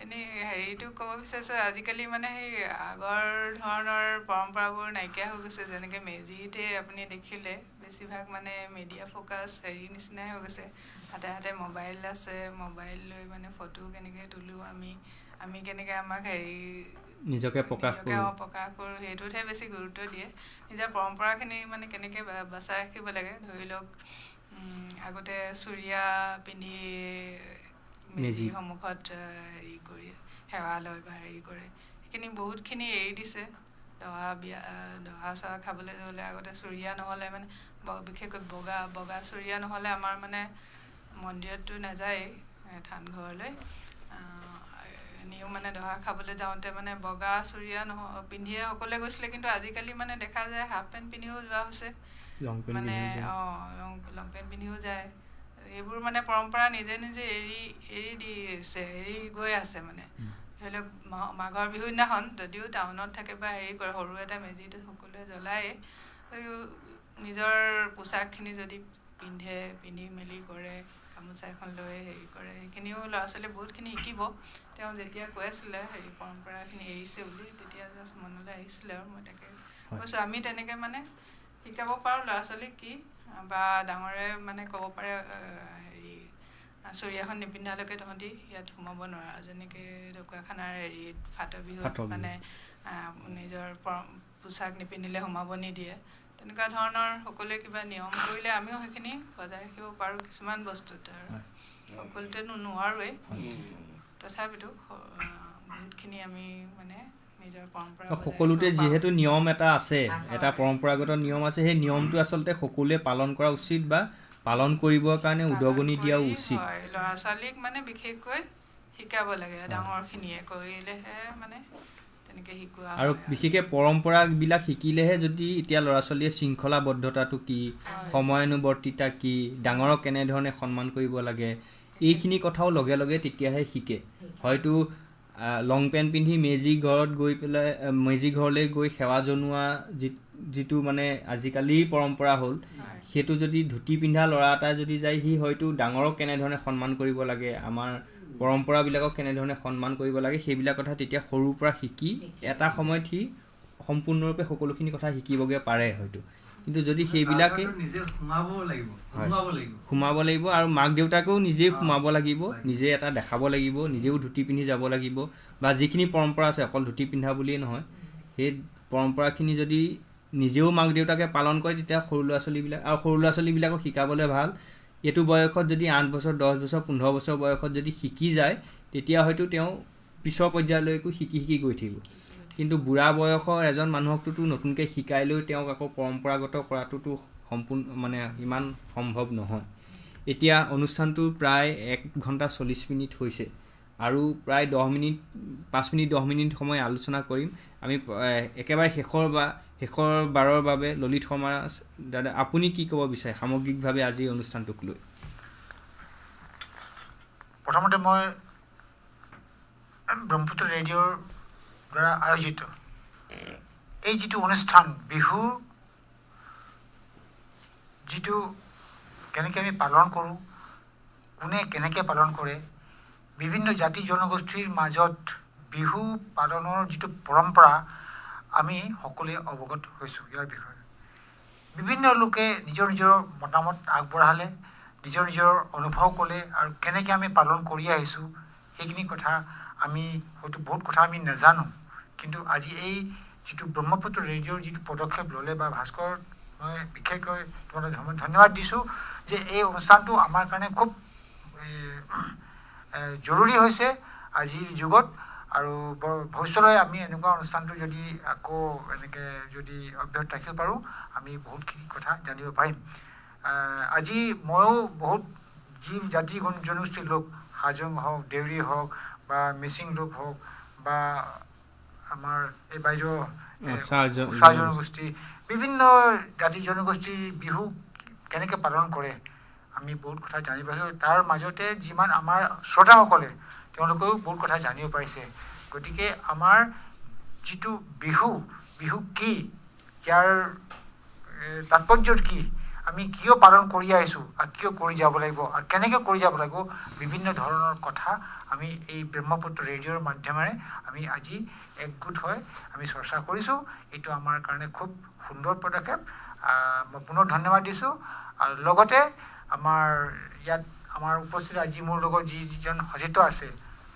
এনেই হেৰিটো ক'ব বিচাৰিছোঁ আজিকালি মানে সেই আগৰ ধৰণৰ পৰম্পৰাবোৰ নাইকিয়া হৈ গৈছে যেনেকৈ মেজিতে আপুনি দেখিলে বেছিভাগ মানে মিডিয়া ফ'কাছ হেৰি নিচিনাই হৈ গৈছে হাতে হাতে মোবাইল আছে মোবাইল লৈ মানে ফটো কেনেকৈ তোলোঁ আমি কেনেকৈ আমাক হেৰি নিজকে প্ৰকাশ কৰোঁ সেইটোতহে বেছি গুৰুত্ব দিয়ে নিজৰ পৰম্পৰাখিনি মানে কেনেকৈ বচাই ৰাখিব লাগে ধৰি লওক আগতে চুৰিয়া পিন্ধি মেজি সন্মুখত হেৰি কৰি সেৱা লয় বা হেৰি কৰে সেইখিনি বহুতখিনি এৰি দিছে দহা চহা খাবলৈ হ'লে আগতে চুৰিয়া নহ'লে মানে বিশেষকৈ বগা চুৰিয়া নহ'লে আমাৰ মানে মন্দিৰততো নাযায়েই থান ঘৰলৈ এনেও মানে দহা খাবলৈ যাওঁতে মানে বগা চুৰিয়া পিন্ধিয়ে সকলোৱে গৈছিলে কিন্তু আজিকালি মানে দেখা যায় হাফ পেণ্ট পিন্ধিও যোৱা হৈছে মানে লং পেণ্ট পিন্ধিও যায় এইবোৰ মানে পৰম্পৰা নিজে নিজে এৰি গৈ আছে মানে ধৰি লওক মাঘৰ বিহুৰ দিনাখন যদিও টাউনত থাকে বা হেৰি কৰে সৰু এটা মেজিটো সকলোৱে জ্বলায়েই নিজৰ পোচাকখিনি যদি পিন্ধি মেলি কৰে গামোচা এখন লৈ হেৰি কৰে সেইখিনিও ল'ৰা ছোৱালীয়ে বহুতখিনি শিকিব তেওঁ যেতিয়া কৈ আছিলে হেৰি পৰম্পৰাখিনি এৰিছে বুলি তেতিয়া জাষ্ট মনলৈ আহিছিলে আৰু মই তাকে কৈছোঁ আমি তেনেকৈ মানে শিকাব পাৰোঁ ল'ৰা ছোৱালীক কি বা ডাঙৰে মানে ক'ব পাৰে হেৰি চুৰিয়াখন নিপিন্ধালৈকে তহঁতি ইয়াত সোমাব নোৱাৰা যেনেকৈ ঢকুৱাখানাৰ হেৰিত ফাট বিহুত মানে নিজৰ পোচাক নিপিন্ধিলে সোমাব নিদিয়ে তেনেকুৱা ধৰণৰ সকলোৱে কিবা নিয়ম কৰিলে আমিও সেইখিনি বজাই ৰাখিব পাৰোঁ কিছুমান বস্তুত আৰু সকলোতেনো নোৱাৰোৱেই তথাপিতো বহুতখিনি আমি মানে নিজৰ পৰম্পৰা সকলোতে যিহেতু নিয়ম এটা আছে এটা পৰম্পৰাগত নিয়ম আছে সেই নিয়মটো আচলতে সকলোৱে পালন কৰা উচিত বা পালন কৰিবৰ কাৰণে উদগনি দিয়াও উচিত ল'ৰা ছোৱালীক মানে বিশেষকৈ শিকাব লাগে ডাঙৰখিনিয়ে কৰিলেহে মানে আৰু বিশেষকৈ পৰম্পৰাবিলাক শিকিলেহে যদি এতিয়া ল'ৰা ছোৱালীয়ে শৃংখলাবদ্ধতাটো কি সময়ানুৱৰ্তিতা কি ডাঙৰক কেনেধৰণে সন্মান কৰিব লাগে এইখিনি কথাও লগে লগে তেতিয়াহে শিকে হয়তো লং পেণ্ট পিন্ধি মেজি ঘৰলৈ গৈ সেৱা জনোৱা যিটো মানে আজিকালি পৰম্পৰা হ'ল সেইটো যদি ধুতি পিন্ধা ল'ৰা এটাই যদি যায় সি হয়তো ডাঙৰক কেনেধৰণে সন্মান কৰিব লাগে আমাৰ পৰম্পৰাবিলাকক কেনেধৰণে সন্মান কৰিব লাগে সেইবিলাক কথা তেতিয়া সৰুৰ পৰা শিকি এটা সময়ত সি সম্পূৰ্ণৰূপে সকলোখিনি কথা শিকিবগৈ পাৰে হয়তো কিন্তু যদি সেইবিলাকে সোমাব লাগিব আৰু মাক দেউতাকেও নিজেই সোমাব লাগিব নিজে এটা দেখাব লাগিব নিজেও ধুতি পিন্ধি যাব লাগিব বা যিখিনি পৰম্পৰা আছে অকল ধুতি পিন্ধা বুলিয়েই নহয় সেই পৰম্পৰাখিনি যদি নিজেও মাক দেউতাকে পালন কৰে তেতিয়া সৰু ল'ৰা ছোৱালীবিলাকক শিকাবলৈ ভাল এইটো বয়সত যদি 8 বছৰ 10 বছৰ 15 বছৰ বয়সত যদি শিকি যায় তেতিয়া হয়তো তেওঁ পিছৰ পৰ্যায়লৈকো শিকি গৈ থাকিব কিন্তু বুঢ়া বয়সৰ এজন মানুহকতো নতুনকৈ শিকাই লৈ তেওঁক আকৌ পৰম্পৰাগত কৰাটোতো সম্পূৰ্ণ মানে ইমান সম্ভৱ নহয় এতিয়া অনুষ্ঠানটো প্ৰায় 1 ঘণ্টা 40 মিনিট হৈছে আৰু প্ৰায় 5 মিনিট 10 মিনিট সময় আলোচনা কৰিম আমি একেবাৰে শেষৰ বাৰৰ বাবে ললিত শৰ্মা দাদা আপুনি কি ক'ব বিচাৰে সামগ্ৰিকভাৱে আজি অনুষ্ঠানটোক লৈ প্ৰথমতে মই ব্ৰহ্মপুত্ৰ ৰেডিঅ'ৰ দ্বাৰা আয়োজিত এই যিটো অনুষ্ঠান বিহু যিটো কেনেকৈ আমি পালন কৰোঁ কোনে কেনেকৈ পালন কৰে, বিভিন্ন জাতি জনগোষ্ঠীৰ মাজত বিহু পালনৰ যিটো পৰম্পৰা আমি সকলোৱে অৱগত হৈছোঁ ইয়াৰ বিষয়ে। বিভিন্ন লোকে নিজৰ নিজৰ মতামত আগবঢ়ালে, নিজৰ নিজৰ অনুভৱ ক'লে, আৰু কেনেকৈ আমি পালন কৰি আহিছোঁ সেইখিনি কথা আমি হয়তো বহুত কথা আমি নাজানো। কিন্তু আজি এই যিটো ব্ৰহ্মপুত্ৰ ৰেডিঅ'ৰ যিটো পদক্ষেপ ল'লে বা ভাস্কৰ, মই বিশেষকৈ তোমালৈ ধন্যবাদ দিছোঁ যে এই অনুষ্ঠানটো আমাৰ কাৰণে খুব জৰুৰী হৈছে আজিৰ যুগত। আৰু ভৱিষ্যতলৈ আমি এনেকুৱা অনুষ্ঠানটো যদি আকৌ এনেকৈ যদি অব্যাহত ৰাখিব পাৰোঁ, আমি বহুতখিনি কথা জানিব পাৰিম। আজি ময়ো বহুত যি জাতি জনগোষ্ঠীৰ লোক, হাজং হওক, দেউৰী হওক, বা মিচিং লোক হওক, বা আমাৰ এই বাইদেউ চাহ জনগোষ্ঠী, বিভিন্ন জাতি জনগোষ্ঠীৰ বিহু কেনেকৈ পালন কৰে আমি বহুত কথা জানিব পাৰিছোঁ। তাৰ মাজতে যিমান আমাৰ শ্ৰোতাসকলে তেওঁলোকেও বহুত কথা জানিব পাৰিছে। গতিকে আমাৰ যিটো বিহু কি, ইয়াৰ তাৎপৰ্য কি, আমি কিয় পালন কৰি আহিছোঁ আৰু কিয় কৰি যাব লাগিব আৰু কেনেকৈ কৰি যাব লাগিব, বিভিন্ন ধৰণৰ কথা আমি এই ব্ৰহ্মপুত্ৰ ৰেডিঅ'ৰ মাধ্যমেৰে আমি আজি একগোট হৈ আমি চৰ্চা কৰিছোঁ। এইটো আমাৰ কাৰণে খুব সুন্দৰ পদক্ষেপ। মই পুনৰ ধন্যবাদ দিছোঁ। আৰু লগতে আমাৰ ইয়াত আমাৰ উপস্থিত আজি মোৰ লগত যিজন সচিত আছে,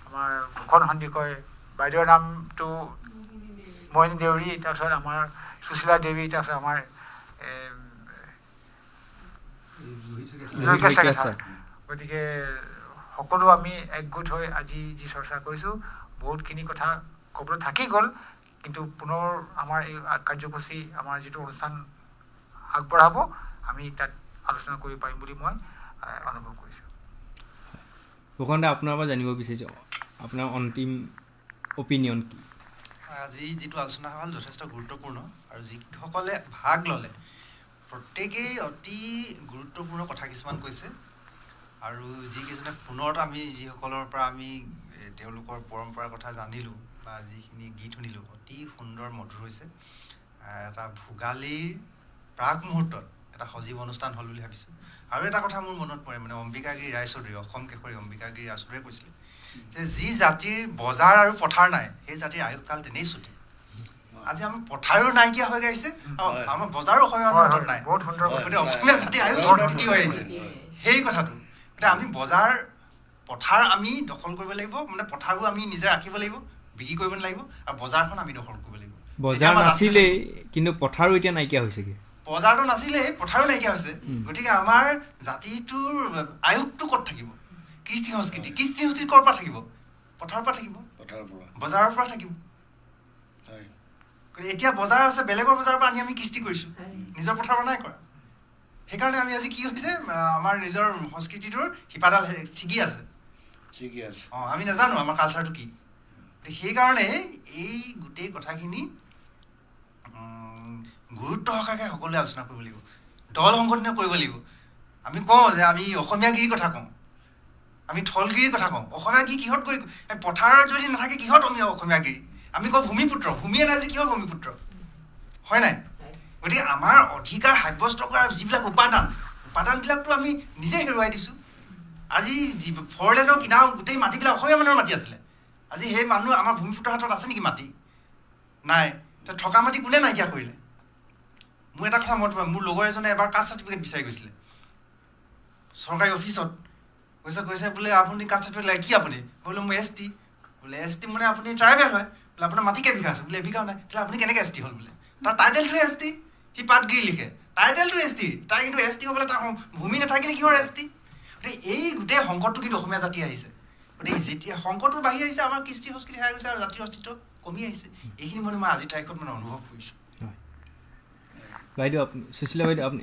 আমাৰ ভূষণ সন্দিকৈ, বাইদেউৰ নামটো মইনী দেউৰী, তাৰপিছত আমাৰ সুশীলা দেৱী, তাৰপিছত আমাৰ গতিকে সকলো আমি একগোট হৈ আজি যি চৰ্চা কৰিছোঁ, বহুতখিনি কথা ক'বলৈ থাকি গ'ল, কিন্তু পুনৰ আমাৰ এই কাৰ্যসূচী, আমাৰ যিটো অনুষ্ঠান আগবঢ়াব, আমি তাত আলোচনা কৰিব পাৰিম বুলি মই অনুভৱ কৰিছোঁ। ভূষণ দা, আপোনাৰ পৰা জানিব বিচাৰিছোঁ আপোনাৰ অন্তিম অপিনিয়ন কি? আজি যিটো আলোচনা হ'ল যথেষ্ট গুৰুত্বপূৰ্ণ, আৰু যিসকলে ভাগ ল'লে প্ৰত্যেকেই অতি গুৰুত্বপূৰ্ণ কথা কিছুমান কৈছে। আৰু যিকেইজনে পুনৰ আমি যিসকলৰ পৰা আমি তেওঁলোকৰ পৰম্পৰাৰ কথা জানিলোঁ বা যিখিনি গীত শুনিলোঁ, অতি সুন্দৰ মধুৰ হৈছে। এটা ভোগালীৰ প্ৰাক মুহূৰ্তত এটা সজীৱ অনুষ্ঠান হ'ল বুলি ভাবিছোঁ। আৰু এটা কথা মোৰ মনত পৰে, মানে অম্বিকাগিৰি ৰায়চৌধুৰী, অসম কেশৰী অম্বিকাগিৰি ৰায়চৌধুৰীয়ে কৈছিলে যে যি জাতিৰ বজাৰ আৰু পথাৰ নাই, সেই জাতিৰ আয়ুসকাল তেনেই চুটি। আজি আমাৰ পথাৰো নাইকিয়া হৈ গৈছে, আৰু আমাৰ বজাৰো অসমীয়া মানুহৰ হাতত নাই, গতিকে অসমীয়া জাতিৰ আয়ুস চুটি হৈ আহিছে। সেই কথাটো গতিকে আমি বজাৰ পথাৰ আমি দখল কৰিব লাগিব, মানে পথাৰবোৰ আমি নিজে ৰাখিব লাগিব, বিক্ৰী কৰিব নালাগিব, আৰু বজাৰখন আমি দখল কৰিব লাগিব। বজাৰ নাছিলেই, কিন্তু পথাৰো এতিয়া নাইকিয়া হৈছেগৈ। বজাৰটো নাছিলেই, পথাৰো নাইকিয়া হৈছে। গতিকে আমাৰ জাতিটোৰ আয়ুসটো ক'ত থাকিব? কৃষ্টি সংস্কৃতি ক'ৰ পৰা থাকিব? পথাৰৰ পৰা থাকিব, বজাৰৰ পৰা থাকিব। এতিয়া বজাৰ আছে, বেলেগৰ বজাৰৰ পৰা আনি আমি কৃষ্টি কৰিছোঁ, নিজৰ পথাৰৰ পৰা নাই কৰা। সেইকাৰণে আমি আজি কি হৈছে, আমাৰ নিজৰ সংস্কৃতিটোৰ শিপাডাল ছিগি আছে। আমি নাজানো আমাৰ কালচাৰটো কি। সেইকাৰণে এই গোটেই কথাখিনি গুৰুত্ব সহকাৰে সকলোৱে আলোচনা কৰিব লাগিব, দল সংগঠন কৰিব লাগিব। আমি কওঁ যে আমি অসমীয়াগিৰিৰ কথা কওঁ, আমি থলগিৰিৰ কথা কওঁ। অসমীয়াগিৰি কিহত কৰি, পথাৰত যদি নাথাকে কিহত অসমীয়াগিৰি? আমি কওঁ ভূমিপুত্ৰ, ভূমিয়ে নাই যদি কিহৰ ভূমিপুত্ৰ? হয় নাই? গতিকে আমাৰ অধিকাৰ সাব্যস্ত কৰা যিবিলাক উপাদানবিলাকতো আমি নিজে হেৰুৱাই দিছোঁ। আজি ফৰলেনৰ কিনাৰৰ গোটেই মাটিবিলাক অসমীয়া মানুহৰ মাটি আছিলে। আজি সেই মানুহ আমাৰ ভূমিপুত্ৰৰ হাতত আছে নেকি মাটি? নাই। থকা মাটি কোনে নাইকিয়া কৰিলে? মোৰ এটা কথা মনত পৰে, মোৰ লগৰ এজনে এবাৰ কাষ্ট চাৰ্টিফিকেট বিচাৰি গৈছিলে চৰকাৰী অফিচত। কৈছে বোলে আপুনি কাষ্ট চাৰ্টিফিকেট লাগে, কি আপুনি? বোলে মই ST। বোলে ST মানে আপুনি ট্ৰাইবেল হয়। বোলে আপোনাৰ মাটি কেইবিঘা আছে? বোলে এবিঘাও নাই। তেতিয়াহ'লে আপুনি কেনেকৈ ST হ'ল? বোলে তাৰ টাইটেলটোৱে ST, সি পাটগিৰি লিখে, টাইটেলটো ST, তাৰ কিন্তু ST হ'বলৈ তাৰ ভূমি নাথাকিলে কিহৰ ST? গতিকে এই গোটেই সংকটটো কিন্তু অসমীয়া জাতিৰ আহিছে। গতিকে যেতিয়া সংকটটো বাঢ়ি আহিছে, আমাৰ কৃষ্টি সংস্কৃতি হেৰাই গৈছে আৰু জাতিৰ অস্তিত্ব কমি আহিছে। এইখিনি মানে মই আজিৰ তাৰিখত মানে অনুভৱ কৰিছোঁ। বাইদেউ, আপুনি সুশীলা বাইদেউ, আপুনি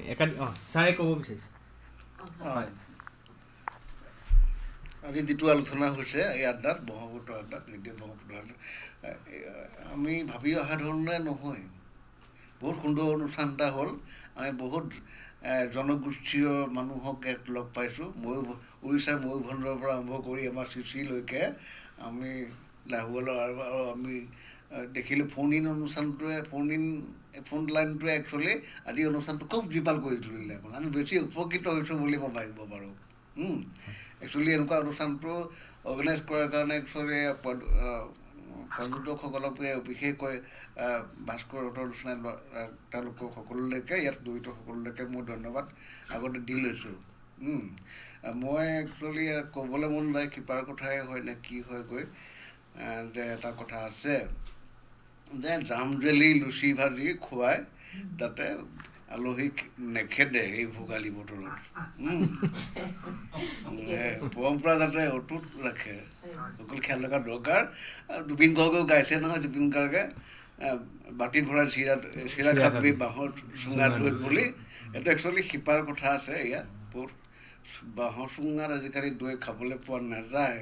ছাৰে ক'ব বিচাৰিছে? আজি যিটো আলোচনা হৈছে এই আড্ডাত, ব্ৰহ্মপুত্ৰ আড্ডাত, ৰেডিঅ' ব্ৰহ্মপুত্ৰ আড্ডাত, আমি ভাবি অহা ধৰণে নহয়, বহুত সুন্দৰ অনুষ্ঠান এটা হ'ল। আমি বহুত জনগোষ্ঠীয় মানুহক লগ পাইছোঁ। উৰিষ্যাৰ ময়ূৰভঞ্জৰ পৰা আৰম্ভ কৰি আমাৰ চিচিলৈকে আমি লাহোৱালৰ, আৰু আমি দেখিলোঁ ফোন ইন অনুষ্ঠানটোৱে, ফোন লাইনটোৱে একচুৱেলি আজি অনুষ্ঠানটো খুব জীপাল কৰি তুলিলে। আমি বেছি উপকৃত হৈছোঁ বুলি মই ভাবিব পাৰোঁ। একচুৱেলি এনেকুৱা অনুষ্ঠানটো অৰ্গেনাইজ কৰাৰ কাৰণে একচুৱেলি পৰ্যটকসকলক বিশেষকৈ ভাস্কৰ ৰথৰ নিচিনা তেওঁলোকক সকলোলৈকে ইয়াত জড়িত সকলোলৈকে মই ধন্যবাদ আগতে দি লৈছোঁ। মই একচুৱেলি ক'বলৈ মন যায় শিপাৰ কথাই হয় নে কি হয়গৈ যে এটা কথা আছে যে জাম জেলি লুচি ভাজি খুৱাই তাতে আলহীক নেখেদে এই ভোগালী বতৰত পৰম্পৰা যাতে অটুট ৰাখে সকলো খেয়াল ৰখা দৰকাৰ। জুবিন গাৰ্গেও গাইছে নহয়, জুবিন গাৰ্গে বাতিত ভৰাই চিৰা খাবি বাঁহৰ চুঙা দৈত বুলি। এইটো একচুৱেলি শিপাৰ কথা আছে ইয়াত। বহুত বাঁহৰ চুঙাত আজিকালি দৈ খাবলৈ পোৱা নাযায়,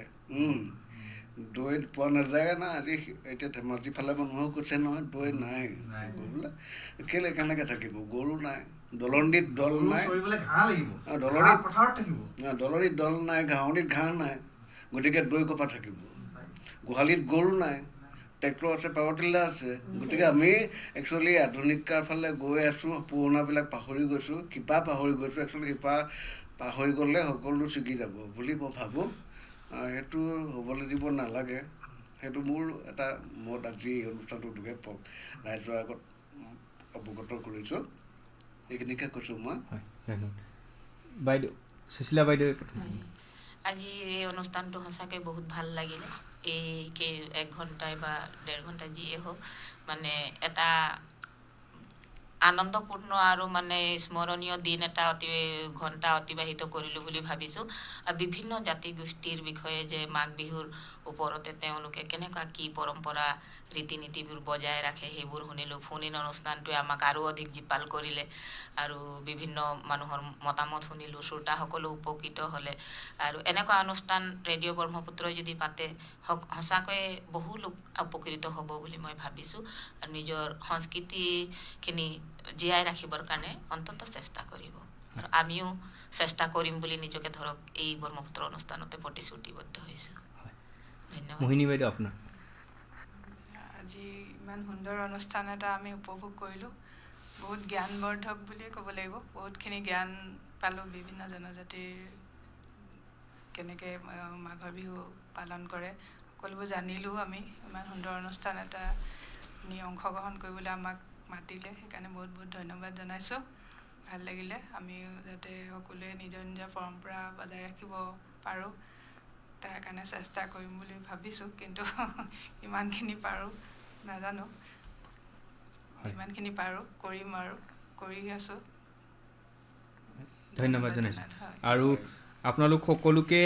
দৈ পোৱা নাযায় না। আজি এতিয়া ধেমাজি ফালে মানুহেও কৈছে নহয় দৈ নাই বোলে, কেনেকৈ থাকিব, গৰু নাই, দলনিত দল নাই, দলনিত দল নাই, ঘাঁহনিত ঘাঁহ নাই, গতিকে দৈ ক'ৰপৰা থাকিব। গোহালিত গৰু নাই, ট্ৰেক্টৰ আছে, পাৱাৰ টিলাৰ আছে। গতিকে আমি একচুৱেলি আধুনিকতাৰ ফালে গৈ আছোঁ, পুৰণাবিলাক পাহৰি গৈছোঁ, শিপা পাহৰি গৈছোঁ। একচুৱেলি শিপা পাহৰি গ'লে সকলো ছিগি যাব বুলি মই ভাবোঁ। সেইটো হ'বলৈ দিব নালাগে। সেইটো মোৰ এটা মত আজি এই অনুষ্ঠানটো দুখে ৰাইজৰ আগত অৱগত কৰিছোঁ। এইখিনিকে কৈছোঁ মই। বাইদেউ সুশীলা বাইদেউ, আজি এই অনুষ্ঠানটো সঁচাকৈ বহুত ভাল লাগিলে। এই 1 ঘণ্টাই বা 1.5 ঘণ্টা যিয়ে হওক, মানে এটা আনন্দপূৰ্ণ আৰু মানে স্মৰণীয় দিন এটা ঘণ্টা অতিবাহিত কৰিলোঁ বুলি ভাবিছোঁ। আৰু বিভিন্ন জাতি গোষ্ঠীৰ বিষয়ে যে মাঘ বিহুৰ ওপৰতে তেওঁলোকে কেনেকুৱা কি পৰম্পৰা ৰীতি নীতিবোৰ বজাই ৰাখে সেইবোৰ শুনিলোঁ। ফোন ইন অনুষ্ঠানটোৱে আমাক আৰু অধিক জীপাল কৰিলে আৰু বিভিন্ন মানুহৰ মতামত শুনিলোঁ, শ্ৰোতাসকলো উপকৃত হ'লে। আৰু এনেকুৱা অনুষ্ঠান ৰেডিঅ' ব্ৰহ্মপুত্ৰই যদি পাতে সঁচাকৈয়ে বহু লোক উপকৃত হ'ব বুলি মই ভাবিছোঁ। আৰু নিজৰ সংস্কৃতিখিনি জীয়াই ৰাখিবৰ কাৰণে অন্ততঃ চেষ্টা কৰিব, আৰু আমিও চেষ্টা কৰিম বুলি নিজকে ধৰক এই ব্ৰহ্মপুত্ৰ অনুষ্ঠানতে প্ৰতিশ্ৰুতিবদ্ধ হৈছোঁ। ধন্যবাদ। মোহিনী বাইদেউ আপোনাৰ। আজি ইমান সুন্দৰ অনুষ্ঠান এটা আমি উপভোগ কৰিলোঁ। বহুত জ্ঞানবৰ্ধক বুলিয়ে ক'ব লাগিব। বহুতখিনি জ্ঞান পালোঁ বিভিন্ন জনজাতিৰ কেনেকৈ মাঘৰ বিহু পালন কৰে, সকলোবোৰ জানিলোঁ আমি। ইমান সুন্দৰ অনুষ্ঠান এটা আপুনি অংশগ্ৰহণ কৰিবলৈ আমাক মাতিলে, সেইকাৰণে বহুত বহুত ধন্যবাদ জনাইছোঁ। ভাল লাগিলে। আমিও যাতে সকলোৱে নিজৰ নিজৰ পৰম্পৰা বজাই ৰাখিব পাৰোঁ তাৰ কাৰণে চেষ্টা কৰিম বুলি ভাবিছোঁ, কিন্তু কিমানখিনি পাৰোঁ নাজানো। যিমানখিনি পাৰোঁ কৰিম আৰু কৰি আছোঁ। ধন্যবাদ জনাইছোঁ। আৰু আপোনালোক সকলোকে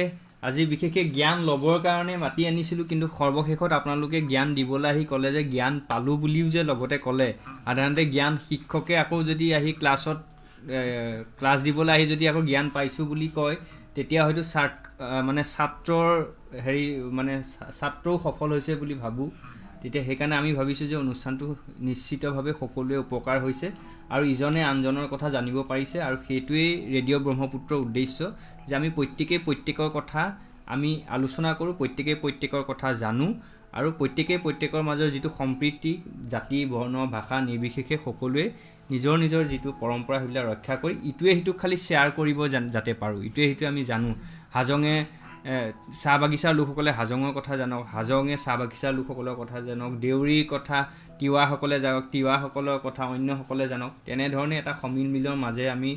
আজি বিশেষকৈ জ্ঞান ল'বৰ কাৰণে মাতি আনিছিলোঁ, কিন্তু সৰ্বশেষত আপোনালোকে জ্ঞান দিবলৈ আহি ক'লে যে জ্ঞান পালোঁ বুলিও যে লগতে ক'লে। সাধাৰণতে জ্ঞান শিক্ষকে আকৌ যদি আহি ক্লাছ দিবলৈ আহি যদি আকৌ জ্ঞান পাইছোঁ বুলি কয়, তেতিয়া হয়তো ছাত্ৰৰ ছাত্ৰও সফল হৈছে বুলি ভাবোঁ। তেতিয়া সেইকাৰণে আমি ভাবিছোঁ যে অনুষ্ঠানটো নিশ্চিতভাৱে সকলোৱে উপকাৰ হৈছে আৰু ইজনে আনজনৰ কথা জানিব পাৰিছে। আৰু সেইটোৱেই ৰেডিঅ' ব্ৰহ্মপুত্ৰৰ উদ্দেশ্য, যে আমি প্ৰত্যেকেই প্ৰত্যেকৰ কথা আমি আলোচনা কৰোঁ, প্ৰত্যেকেই প্ৰত্যেকৰ কথা জানো, আৰু প্ৰত্যেকেই প্ৰত্যেকৰ মাজৰ যিটো সম্প্ৰীতি, জাতি বৰ্ণ ভাষা নিৰ্বিশেষে সকলোৱে নিজৰ নিজৰ যিটো পৰম্পৰা সেইবিলাক ৰক্ষা কৰি ইটোৱে সিটোক খালি শ্বেয়াৰ কৰিব যাতে পাৰোঁ। ইটোৱে সিটোৱে আমি জানো। হাজঙে চাহ বাগিচাৰ লোকসকলে হাজঙৰ কথা জানক, হাজঙে চাহ বাগিচাৰ লোকসকলৰ কথা জানক, দেউৰীৰ কথা তিৱাসকলে জানক, তিৱাসকলৰ কথা অন্যসকলে জানক। তেনেধৰণে এটা সমিল মিলৰ মাজে আমি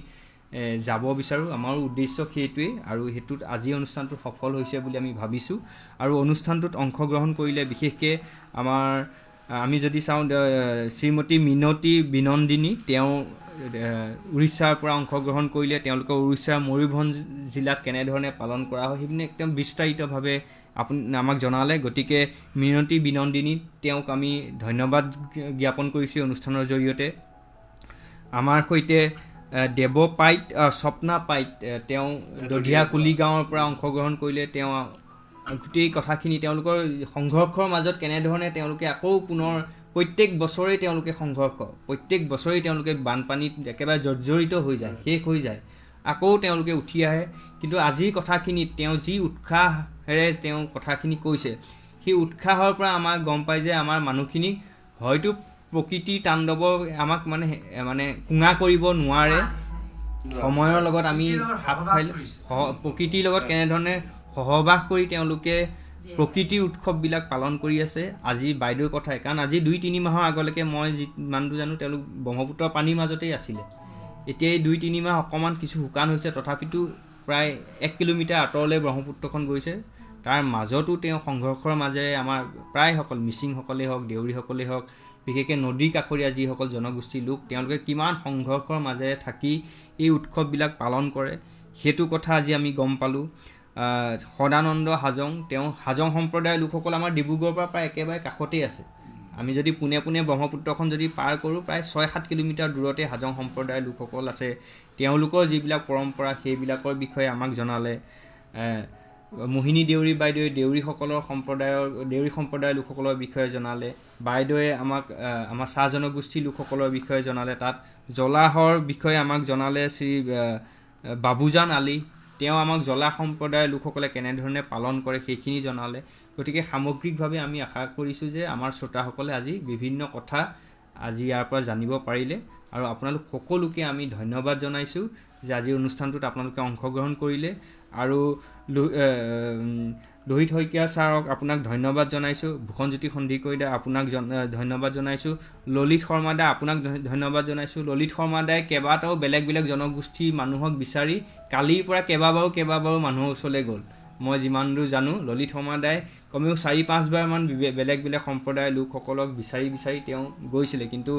যাব বিচাৰোঁ। আমাৰো উদ্দেশ্য সেইটোৱেই, আৰু সেইটোত আজি অনুষ্ঠানটো সফল হৈছে বুলি আমি ভাবিছোঁ। আৰু অনুষ্ঠানটোত অংশগ্ৰহণ কৰিলে বিশেষকৈ আমি যদি চাওঁ শ্ৰীমতী মিনতী বিনন্দিনী, তেওঁ উৰিষ্যাৰ পৰা অংশগ্ৰহণ কৰিলে। তেওঁলোকৰ উৰিষ্যাৰ ময়ূৰভঞ্জ জিলাত কেনেধৰণে পালন কৰা হয় সেইখিনি একদম বিস্তাৰিতভাৱে আপুনি আমাক জনালে। গতিকে মিনতী বিনন্দিনী তেওঁক আমি ধন্যবাদ জ্ঞাপন কৰিছোঁ অনুষ্ঠানৰ জৰিয়তে। আমাৰ সৈতে দেৱপাইত স্বপ্না পাইত, তেওঁ দধিয়া কুলি গাঁৱৰ পৰা অংশগ্ৰহণ কৰিলে। তেওঁ গোটেই কথাখিনি তেওঁলোকৰ সংঘৰ্ষৰ মাজত কেনেধৰণে তেওঁলোকে আকৌ পুনৰ প্ৰত্যেক বছৰেই তেওঁলোকে সংঘৰ্ষ, প্ৰত্যেক বছৰেই তেওঁলোকে বানপানীত একেবাৰে জৰ্জৰিত হৈ যায়, শেষ হৈ যায়, আকৌ তেওঁলোকে উঠি আহে। কিন্তু আজিৰ কথাখিনিত তেওঁ যি উৎসাহেৰে তেওঁ কথাখিনি কৈছে, সেই উৎসাহৰ পৰা আমাক গম পায় যে আমাৰ মানুহখিনি হয়তো প্ৰকৃতিৰ তাণ্ডৱৰ আমাক মানে কোঙা কৰিব নোৱাৰে, সময়ৰ লগত আমি খাপ খাই প্ৰকৃতিৰ লগত কেনেধৰণে সহবাস কৰি তেওঁলোকে প্ৰকৃতিৰ উৎসৱবিলাক পালন কৰি আছে। আজি বাইদেউৰ কথাই, কাৰণ আজি 2-3 মাহৰ আগলৈকে মই যিমানটো জানো তেওঁলোক ব্ৰহ্মপুত্ৰ পানীৰ মাজতেই আছিলে। এতিয়া এই 2-3 মাহ অকণমান কিছু শুকান হৈছে, তথাপিতো প্ৰায় 1 কিলোমিটাৰ আঁতৰলৈ ব্ৰহ্মপুত্ৰখন গৈছে। তাৰ মাজতো তেওঁ সংঘৰ্ষৰ মাজেৰে আমাৰ প্ৰায়সকল মিচিংসকলেই হওক, দেউৰীসকলেই হওক, বিশেষকৈ নদী কাষৰীয়া যিসকল জনগোষ্ঠীৰ লোক, তেওঁলোকে কিমান সংঘৰ্ষৰ মাজেৰে থাকি এই উৎসৱবিলাক পালন কৰে সেইটো কথা আজি আমি গম পালোঁ। সদানন্দ হাজং, তেওঁ হাজং সম্প্ৰদায়ৰ লোকসকল আমাৰ ডিব্ৰুগড়ৰ পৰা প্ৰায় একেবাৰে কাষতেই আছে। আমি যদি পোনে পোনে ব্ৰহ্মপুত্ৰখন যদি পাৰ কৰোঁ, প্ৰায় 6-7 কিলোমিটাৰ দূৰতে হাজং সম্প্ৰদায়ৰ লোকসকল আছে। তেওঁলোকৰ যিবিলাক পৰম্পৰা সেইবিলাকৰ বিষয়ে আমাক জনালে। মোহিনী দেউৰী বাইদেৱে দেউৰী সম্প্ৰদায়ৰ লোকসকলৰ বিষয়ে জনালে। বাইদেৱে আমাক আমাৰ চাহ জনগোষ্ঠীৰ লোকসকলৰ বিষয়ে জনালে। তাত জলাহৰ বিষয়ে আমাক জনালে শ্ৰী বাবুজান আলী, তেওঁ আমাক জলা সম্প্ৰদায়ৰ লোকসকলে কেনেধৰণে পালন কৰে সেইখিনি জনালে। গতিকে সামগ্ৰিকভাৱে আমি আশা কৰিছোঁ যে আমাৰ শ্ৰোতাসকলে আজি বিভিন্ন কথা আজি ইয়াৰ পৰা জানিব পাৰিলে। আৰু আপোনালোক সকলোকে আমি ধন্যবাদ জনাইছোঁ যে আজিৰ অনুষ্ঠানটোত আপোনালোকে অংশগ্ৰহণ কৰিলে। আৰু লোহিত শইকীয়া ছাৰক আপোনাক ধন্যবাদ জনাইছোঁ। ভূষণজ্যোতি সন্দিকৈদা আপোনাক ধন্যবাদ জনাইছোঁ। ললিত শৰ্মাদা আপোনাক ধন্যবাদ জনাইছোঁ। ললিত শৰ্মাদাই কেইবাটাও বেলেগ বেলেগ জনগোষ্ঠীৰ মানুহক বিচাৰি কালিৰ পৰা কেইবাবাৰো মানুহৰ ওচৰলৈ গ'ল। মই যিমান দূৰ জানো ললিত শৰ্মাদাই কমেও 4-5 বাৰমান বেলেগ বেলেগ সম্প্ৰদায়ৰ লোকসকলক বিচাৰি তেওঁ গৈছিলে। কিন্তু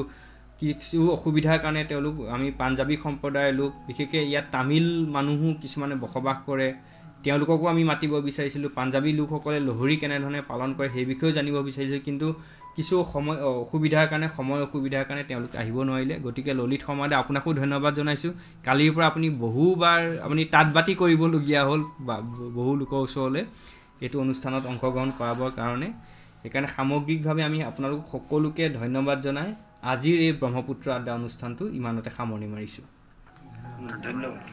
কিছু অসুবিধাৰ কাৰণে তেওঁলোক, আমি পাঞ্জাৱী সম্প্ৰদায়ৰ লোক, বিশেষকৈ ইয়াত তামিল মানুহো কিছুমানে বসবাস কৰে, তেওঁলোককো আমি মাতিব বিচাৰিছিলোঁ। পাঞ্জাৱী লোকসকলে লহৰী কেনেধৰণে পালন কৰে সেই বিষয়েও জানিব বিচাৰিছিলোঁ। কিন্তু কিছু সময় অসুবিধাৰ কাৰণে তেওঁলোক আহিব নোৱাৰিলে। গতিকে ললিত শৰ্মাদা আপোনাকো ধন্যবাদ জনাইছোঁ। কালিৰ পৰা আপুনি বহুবাৰ তাঁত বাতি কৰিবলগীয়া হ'ল বহু লোকৰ ওচৰলৈ এইটো অনুষ্ঠানত অংশগ্ৰহণ কৰাবৰ কাৰণে। সেইকাৰণে সামগ্ৰিকভাৱে আমি আপোনালোক সকলোকে ধন্যবাদ জনাই আজিৰ এই ব্ৰহ্মপুত্ৰ আড্ডা অনুষ্ঠানটো ইমানতে সামৰণি মাৰিছোঁ। ধন্যবাদ।